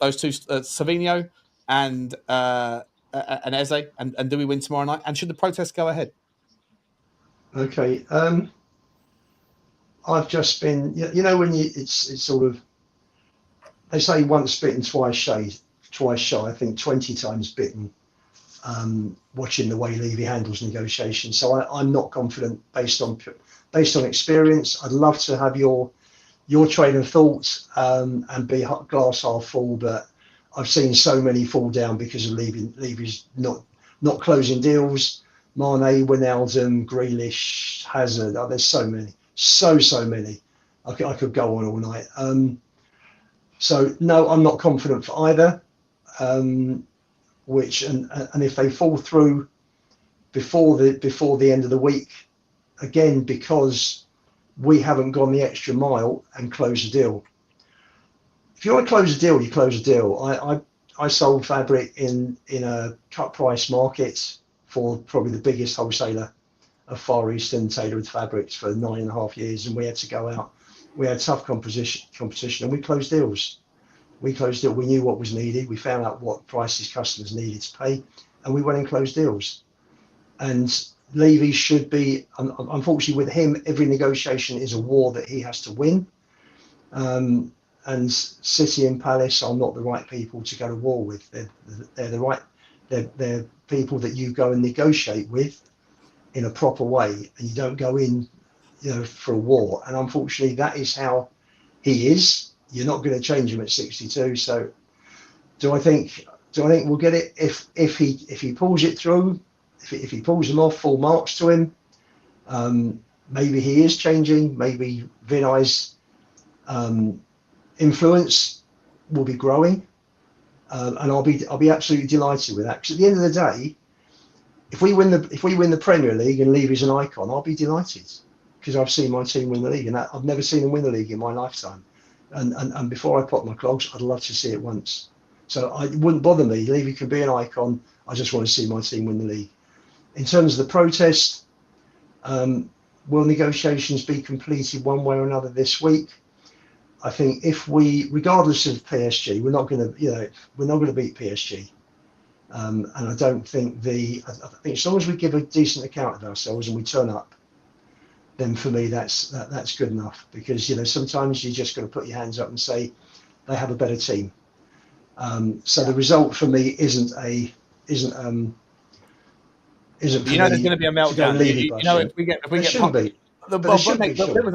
those two, Savinho and Eze, and do we win tomorrow night? And should the protest go ahead? Okay. I've just been, when it's sort of, they say once bitten, twice shy. I think 20 times bitten. Watching the way Levy handles negotiations, so I'm not confident based on experience. I'd love to have your train of thought and be glass half full, but I've seen so many fall down because of Levy's not closing deals. Mane, Wijnaldum, Grealish, Hazard. Oh, there's so many, so many. I could go on all night. So no, I'm not confident for either. And if they fall through before the end of the week, again because we haven't gone the extra mile and closed a deal. If you want to close a deal, you close a deal. I sold fabric in a cut price market for probably the biggest wholesaler of Far Eastern tailored fabrics for 9.5 years, and we had to go out. We had tough competition, and we closed deals. We knew what was needed. We found out what prices customers needed to pay, and we went and closed deals. And Levy should be, unfortunately with him, every negotiation is a war that he has to win. And City and Palace are not the right people to go to war with. They're people that you go and negotiate with in a proper way, and you don't go in, for a war. And unfortunately, that is how he is. You're not going to change him at 62. So, do I think we'll get it if he pulls it through? If he pulls them off, full marks to him. Maybe he is changing. Maybe Vinay's influence will be growing. And I'll be absolutely delighted with that, because at the end of the day, if we win the Premier League and Levy's an icon, I'll be delighted, because I've seen my team win the league, and I've never seen them win the league in my lifetime. And before I pop my clogs, I'd love to see it once. So it wouldn't bother me. Levy could be an icon. I just want to see my team win the league. In terms of the protest, will negotiations be completed one way or another this week? I think if we, regardless of PSG, we're not going to beat PSG. And I don't think I think as long as we give a decent account of ourselves and we turn up, then for me that's good enough. Because sometimes you just got to put your hands up and say they have a better team. So the result for me isn't. There's going to be a meltdown. If we get there was a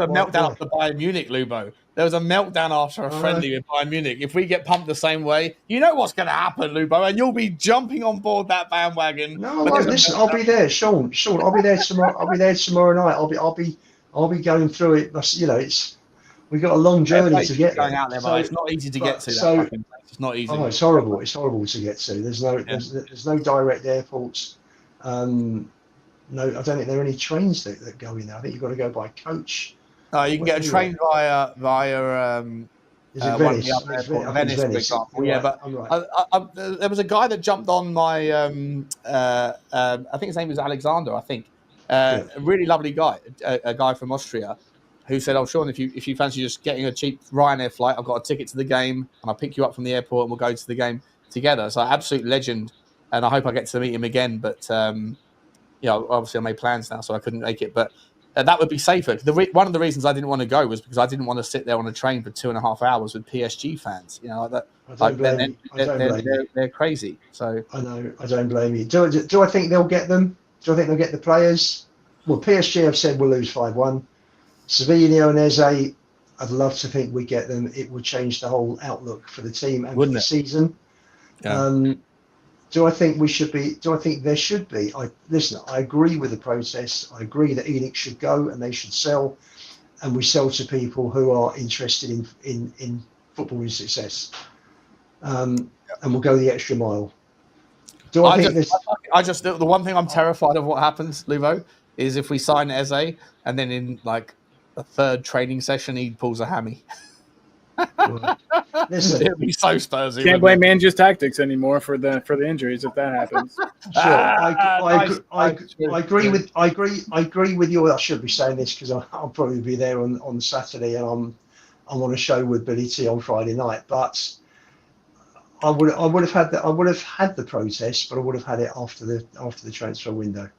meltdown after Bayern Munich, Lubo. There was a meltdown after a friendly with Bayern Munich. If we get pumped the same way, you know what's going to happen, Lubo, and you'll be jumping on board that bandwagon. No, listen, I'll be there, Sean. I'll be there tomorrow. I'll be there tomorrow night. I'll be going through it. We've got a long journey to get going out there, but it's not easy to get to. It's not easy. Oh, it's horrible. It's horrible to get to. There's no direct airports. No, I don't think there are any trains that go in there. I think you've got to go by coach. No, you can get a train via Is it Venice? Venice, for example. Yeah, but right. There was a guy that jumped on my. I think his name was Alexander. I think a really lovely guy, a guy from Austria, who said, "Oh, Sean, if you fancy just getting a cheap Ryanair flight, I've got a ticket to the game, and I'll pick you up from the airport, and we'll go to the game together." So, absolute legend, and I hope I get to meet him again. But obviously I made plans now, so I couldn't make it. But that would be safer. One of the reasons I didn't want to go was because I didn't want to sit there on a train for 2.5 hours with PSG fans. You know, they're crazy. So I know, I don't blame you. Do I think they'll get them? Do I think they'll get the players? Well, PSG have said we'll lose 5-1. Savinho and Eze, I'd love to think we get them. It would change the whole outlook for the team and for the season. Yeah. Do I think we should be? Do I think there should be? I agree with the process. I agree that Enix should go and they should sell, and we sell to people who are interested in footballing success, and we'll go the extra mile. The one thing I'm terrified of what happens, Luvo, is if we sign Eze and then in like a third training session he pulls a hammy. Listen, it'd be so Spursy. Can't blame Manju's tactics anymore for the injuries if that happens. Sure, I agree with you. I should be saying this because I'll probably be there on Saturday, and I'm on a show with Billy T on Friday night. But I would have had the protest, but I would have had it after the transfer window.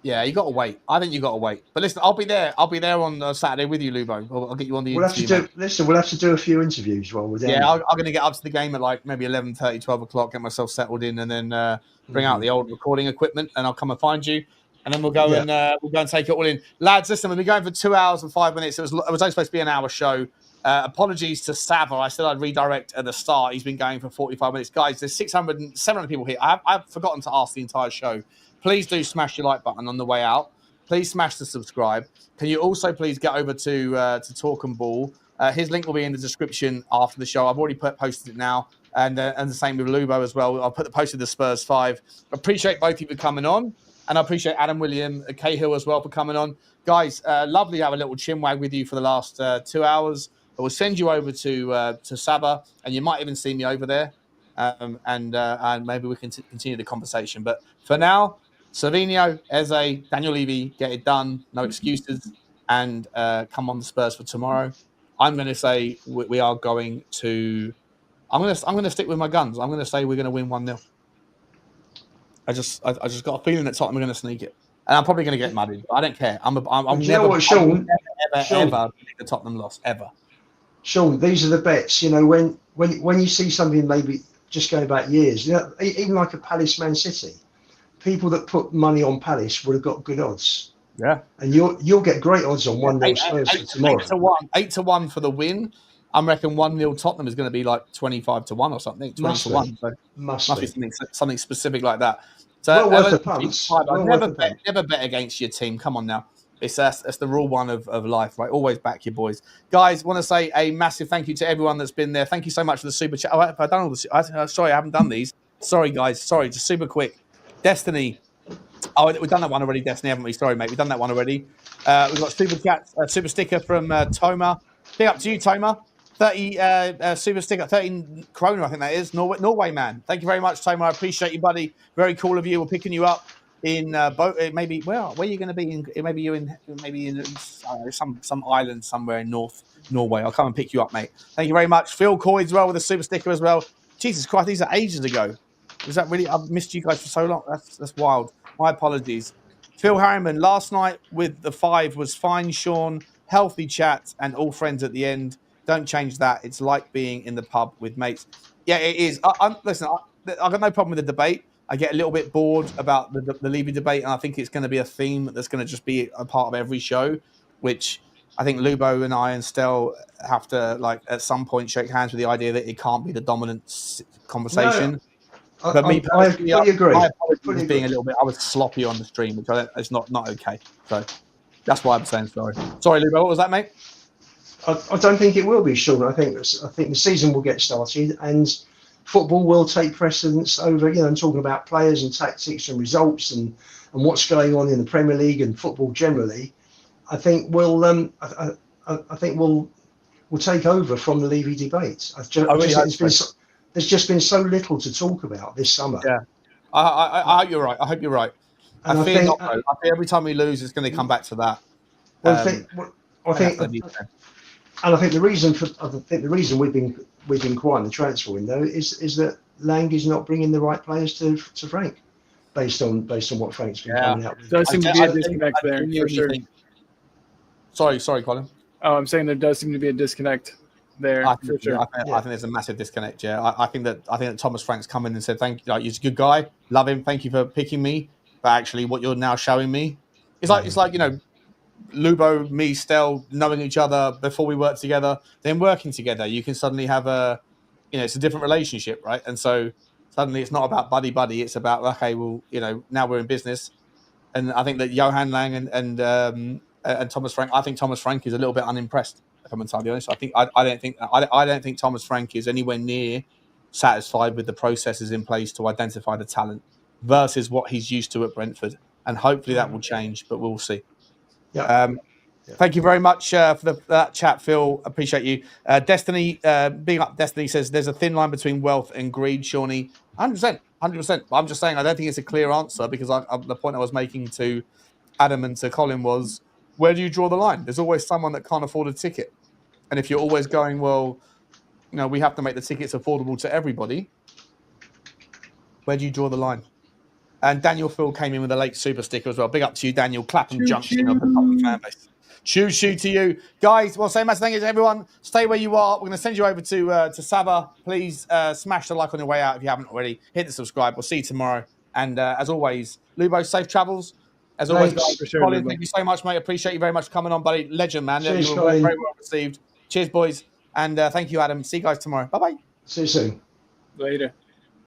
Yeah, you got to wait. I think you got to wait. But listen, I'll be there. I'll be there on Saturday with you, Lubo. I'll get you on the interview. We'll have to do a few interviews while we're there. Yeah, I'm going to get up to the game at like maybe 11:30, 12 o'clock, get myself settled in, and then bring out the old recording equipment, and I'll come and find you, and then we'll go and take it all in. Lads, listen, we've been going for 2 hours and 5 minutes. It was only supposed to be an hour show. Apologies to Sava. I said I'd redirect at the start. He's been going for 45 minutes. Guys, there's 700 people here. I've forgotten to ask the entire show. Please do smash your like button on the way out. Please smash the subscribe. Can you also please get over to Talk and Ball? His link will be in the description after the show. I've already posted it now, and the same with Lubo as well. I'll posted the Spurs 5. Appreciate both of you for coming on, and I appreciate Adam William, Cahill as well for coming on. Guys, lovely to have a little chinwag with you for the last 2 hours. I will send you over to Saba, and you might even see me over there, and maybe we can continue the conversation. But for now, Savinho, Eze, Daniel Levy, get it done. No excuses. And come on the Spurs for tomorrow. I'm going to say we are going to... I'm going to stick with my guns. I'm going to say we're going to win 1-0. I just got a feeling that Tottenham are going to sneak it. And I'm probably going to get muddied. I don't care. I'm never Sean, ever the Tottenham loss, ever. Sean, these are the bets. You know, when you see something maybe just going back years, you know, even like a Palace Man City, people that put money on Palace would have got good odds. Yeah. And you'll get great odds on 1-0 Spurs for tomorrow. 8-1 for the win. I reckon 1-0 Tottenham is going to be like 25-1 or something. 20-1. So must be something specific like that. So well worth the punts. Never bet against your team. Come on now. That's the rule one of life, right? Always back your boys. Guys, want to say a massive thank you to everyone that's been there. Thank you so much for the super chat. I've done all the sorry, I haven't done these. Sorry, guys. Sorry, just super quick. Destiny. Oh, we've done that one already, Destiny, haven't we? Sorry, mate. We've done that one already. We've got super chat, super sticker from Toma. Big up to you, Toma. 30 super sticker, 13 kroner, I think that is. Norway man. Thank you very much, Toma. I appreciate you, buddy. Very cool of you. We're picking you up in maybe where are you going to be? Maybe in some island somewhere in North Norway. I'll come and pick you up, mate. Thank you very much. Phil Coy as well with a super sticker as well. Jesus Christ, these are ages ago. Was that really? I've missed you guys for so long. That's wild. My apologies. Phil Harriman, last night with the 5 was fine, Sean. Healthy chat and all friends at the end. Don't change that. It's like being in the pub with mates. Yeah, it is. Listen, I've got no problem with the debate. I get a little bit bored about the Levy debate, and I think it's going to be a theme that's going to just be a part of every show, which I think Lubo and I and Stel have to, like, at some point shake hands with the idea that it can't be the dominant conversation. No. But me personally, I fully agree. My apologies for being a little bit. I was sloppy on the stream, which it's not okay. So that's why I'm saying sorry. Sorry, Lubo. What was that, mate? I don't think it will be, Sean. I think the season will get started, and football will take precedence over, and talking about players and tactics and results and what's going on in the Premier League and football generally. I think we'll take over from the Levy debate. There's just been so little to talk about this summer. Yeah, I hope you're right. I And I fear every time we lose, it's going to come back to that. I think the reason we've been quiet in the transfer window is that Lang is not bringing the right players to Frank, based on what Frank's been coming out with. Does seem to be a disconnect there, for sure. Sorry, Colin. Oh, I'm saying there does seem to be a disconnect there I for think, sure. I think there's a massive disconnect. Yeah, I think that Thomas Frank's come in and said thank you. Like, he's a good guy, love him. Thank you for picking me. But actually, what you're now showing me, it's like you know, Lubo, me, Stel, knowing each other before we worked together, then working together, you can suddenly have it's a different relationship, right? And so suddenly it's not about buddy. It's about okay, well, now we're in business. And I think that Johan Lang and Thomas Frank. I think Thomas Frank is a little bit unimpressed. If I'm entirely honest, I don't think Thomas Frank is anywhere near satisfied with the processes in place to identify the talent versus what he's used to at Brentford. And hopefully that will change, but we'll see. Yeah. Thank you very much for that chat, Phil. Appreciate you. Destiny, being up. Destiny says there's a thin line between wealth and greed. Shawnee, 100%. I'm just saying I don't think it's a clear answer because the point I was making to Adam and to Colin was, where do you draw the line? There's always someone that can't afford a ticket, and if you're always going, well, we have to make the tickets affordable to everybody. Where do you draw the line? And Daniel Phil came in with a late super sticker as well. Big up to you, Daniel. Clapham Junction of the Tottenham fan base. Choo to you. Guys, well, say massive thank you to everyone. Stay where you are. We're going to send you over to Saba. Please smash the like on your way out if you haven't already. Hit the subscribe. We'll see you tomorrow. And as always, Lubo, safe travels. As always, guys, for sure, Colin, Lubo. thank you so much, mate. Appreciate you very much for coming on, buddy. Legend, man. Cheers, you were Colin. very well received. Cheers, boys. And thank you, Adam. See you guys tomorrow. Bye-bye. See you soon. Later.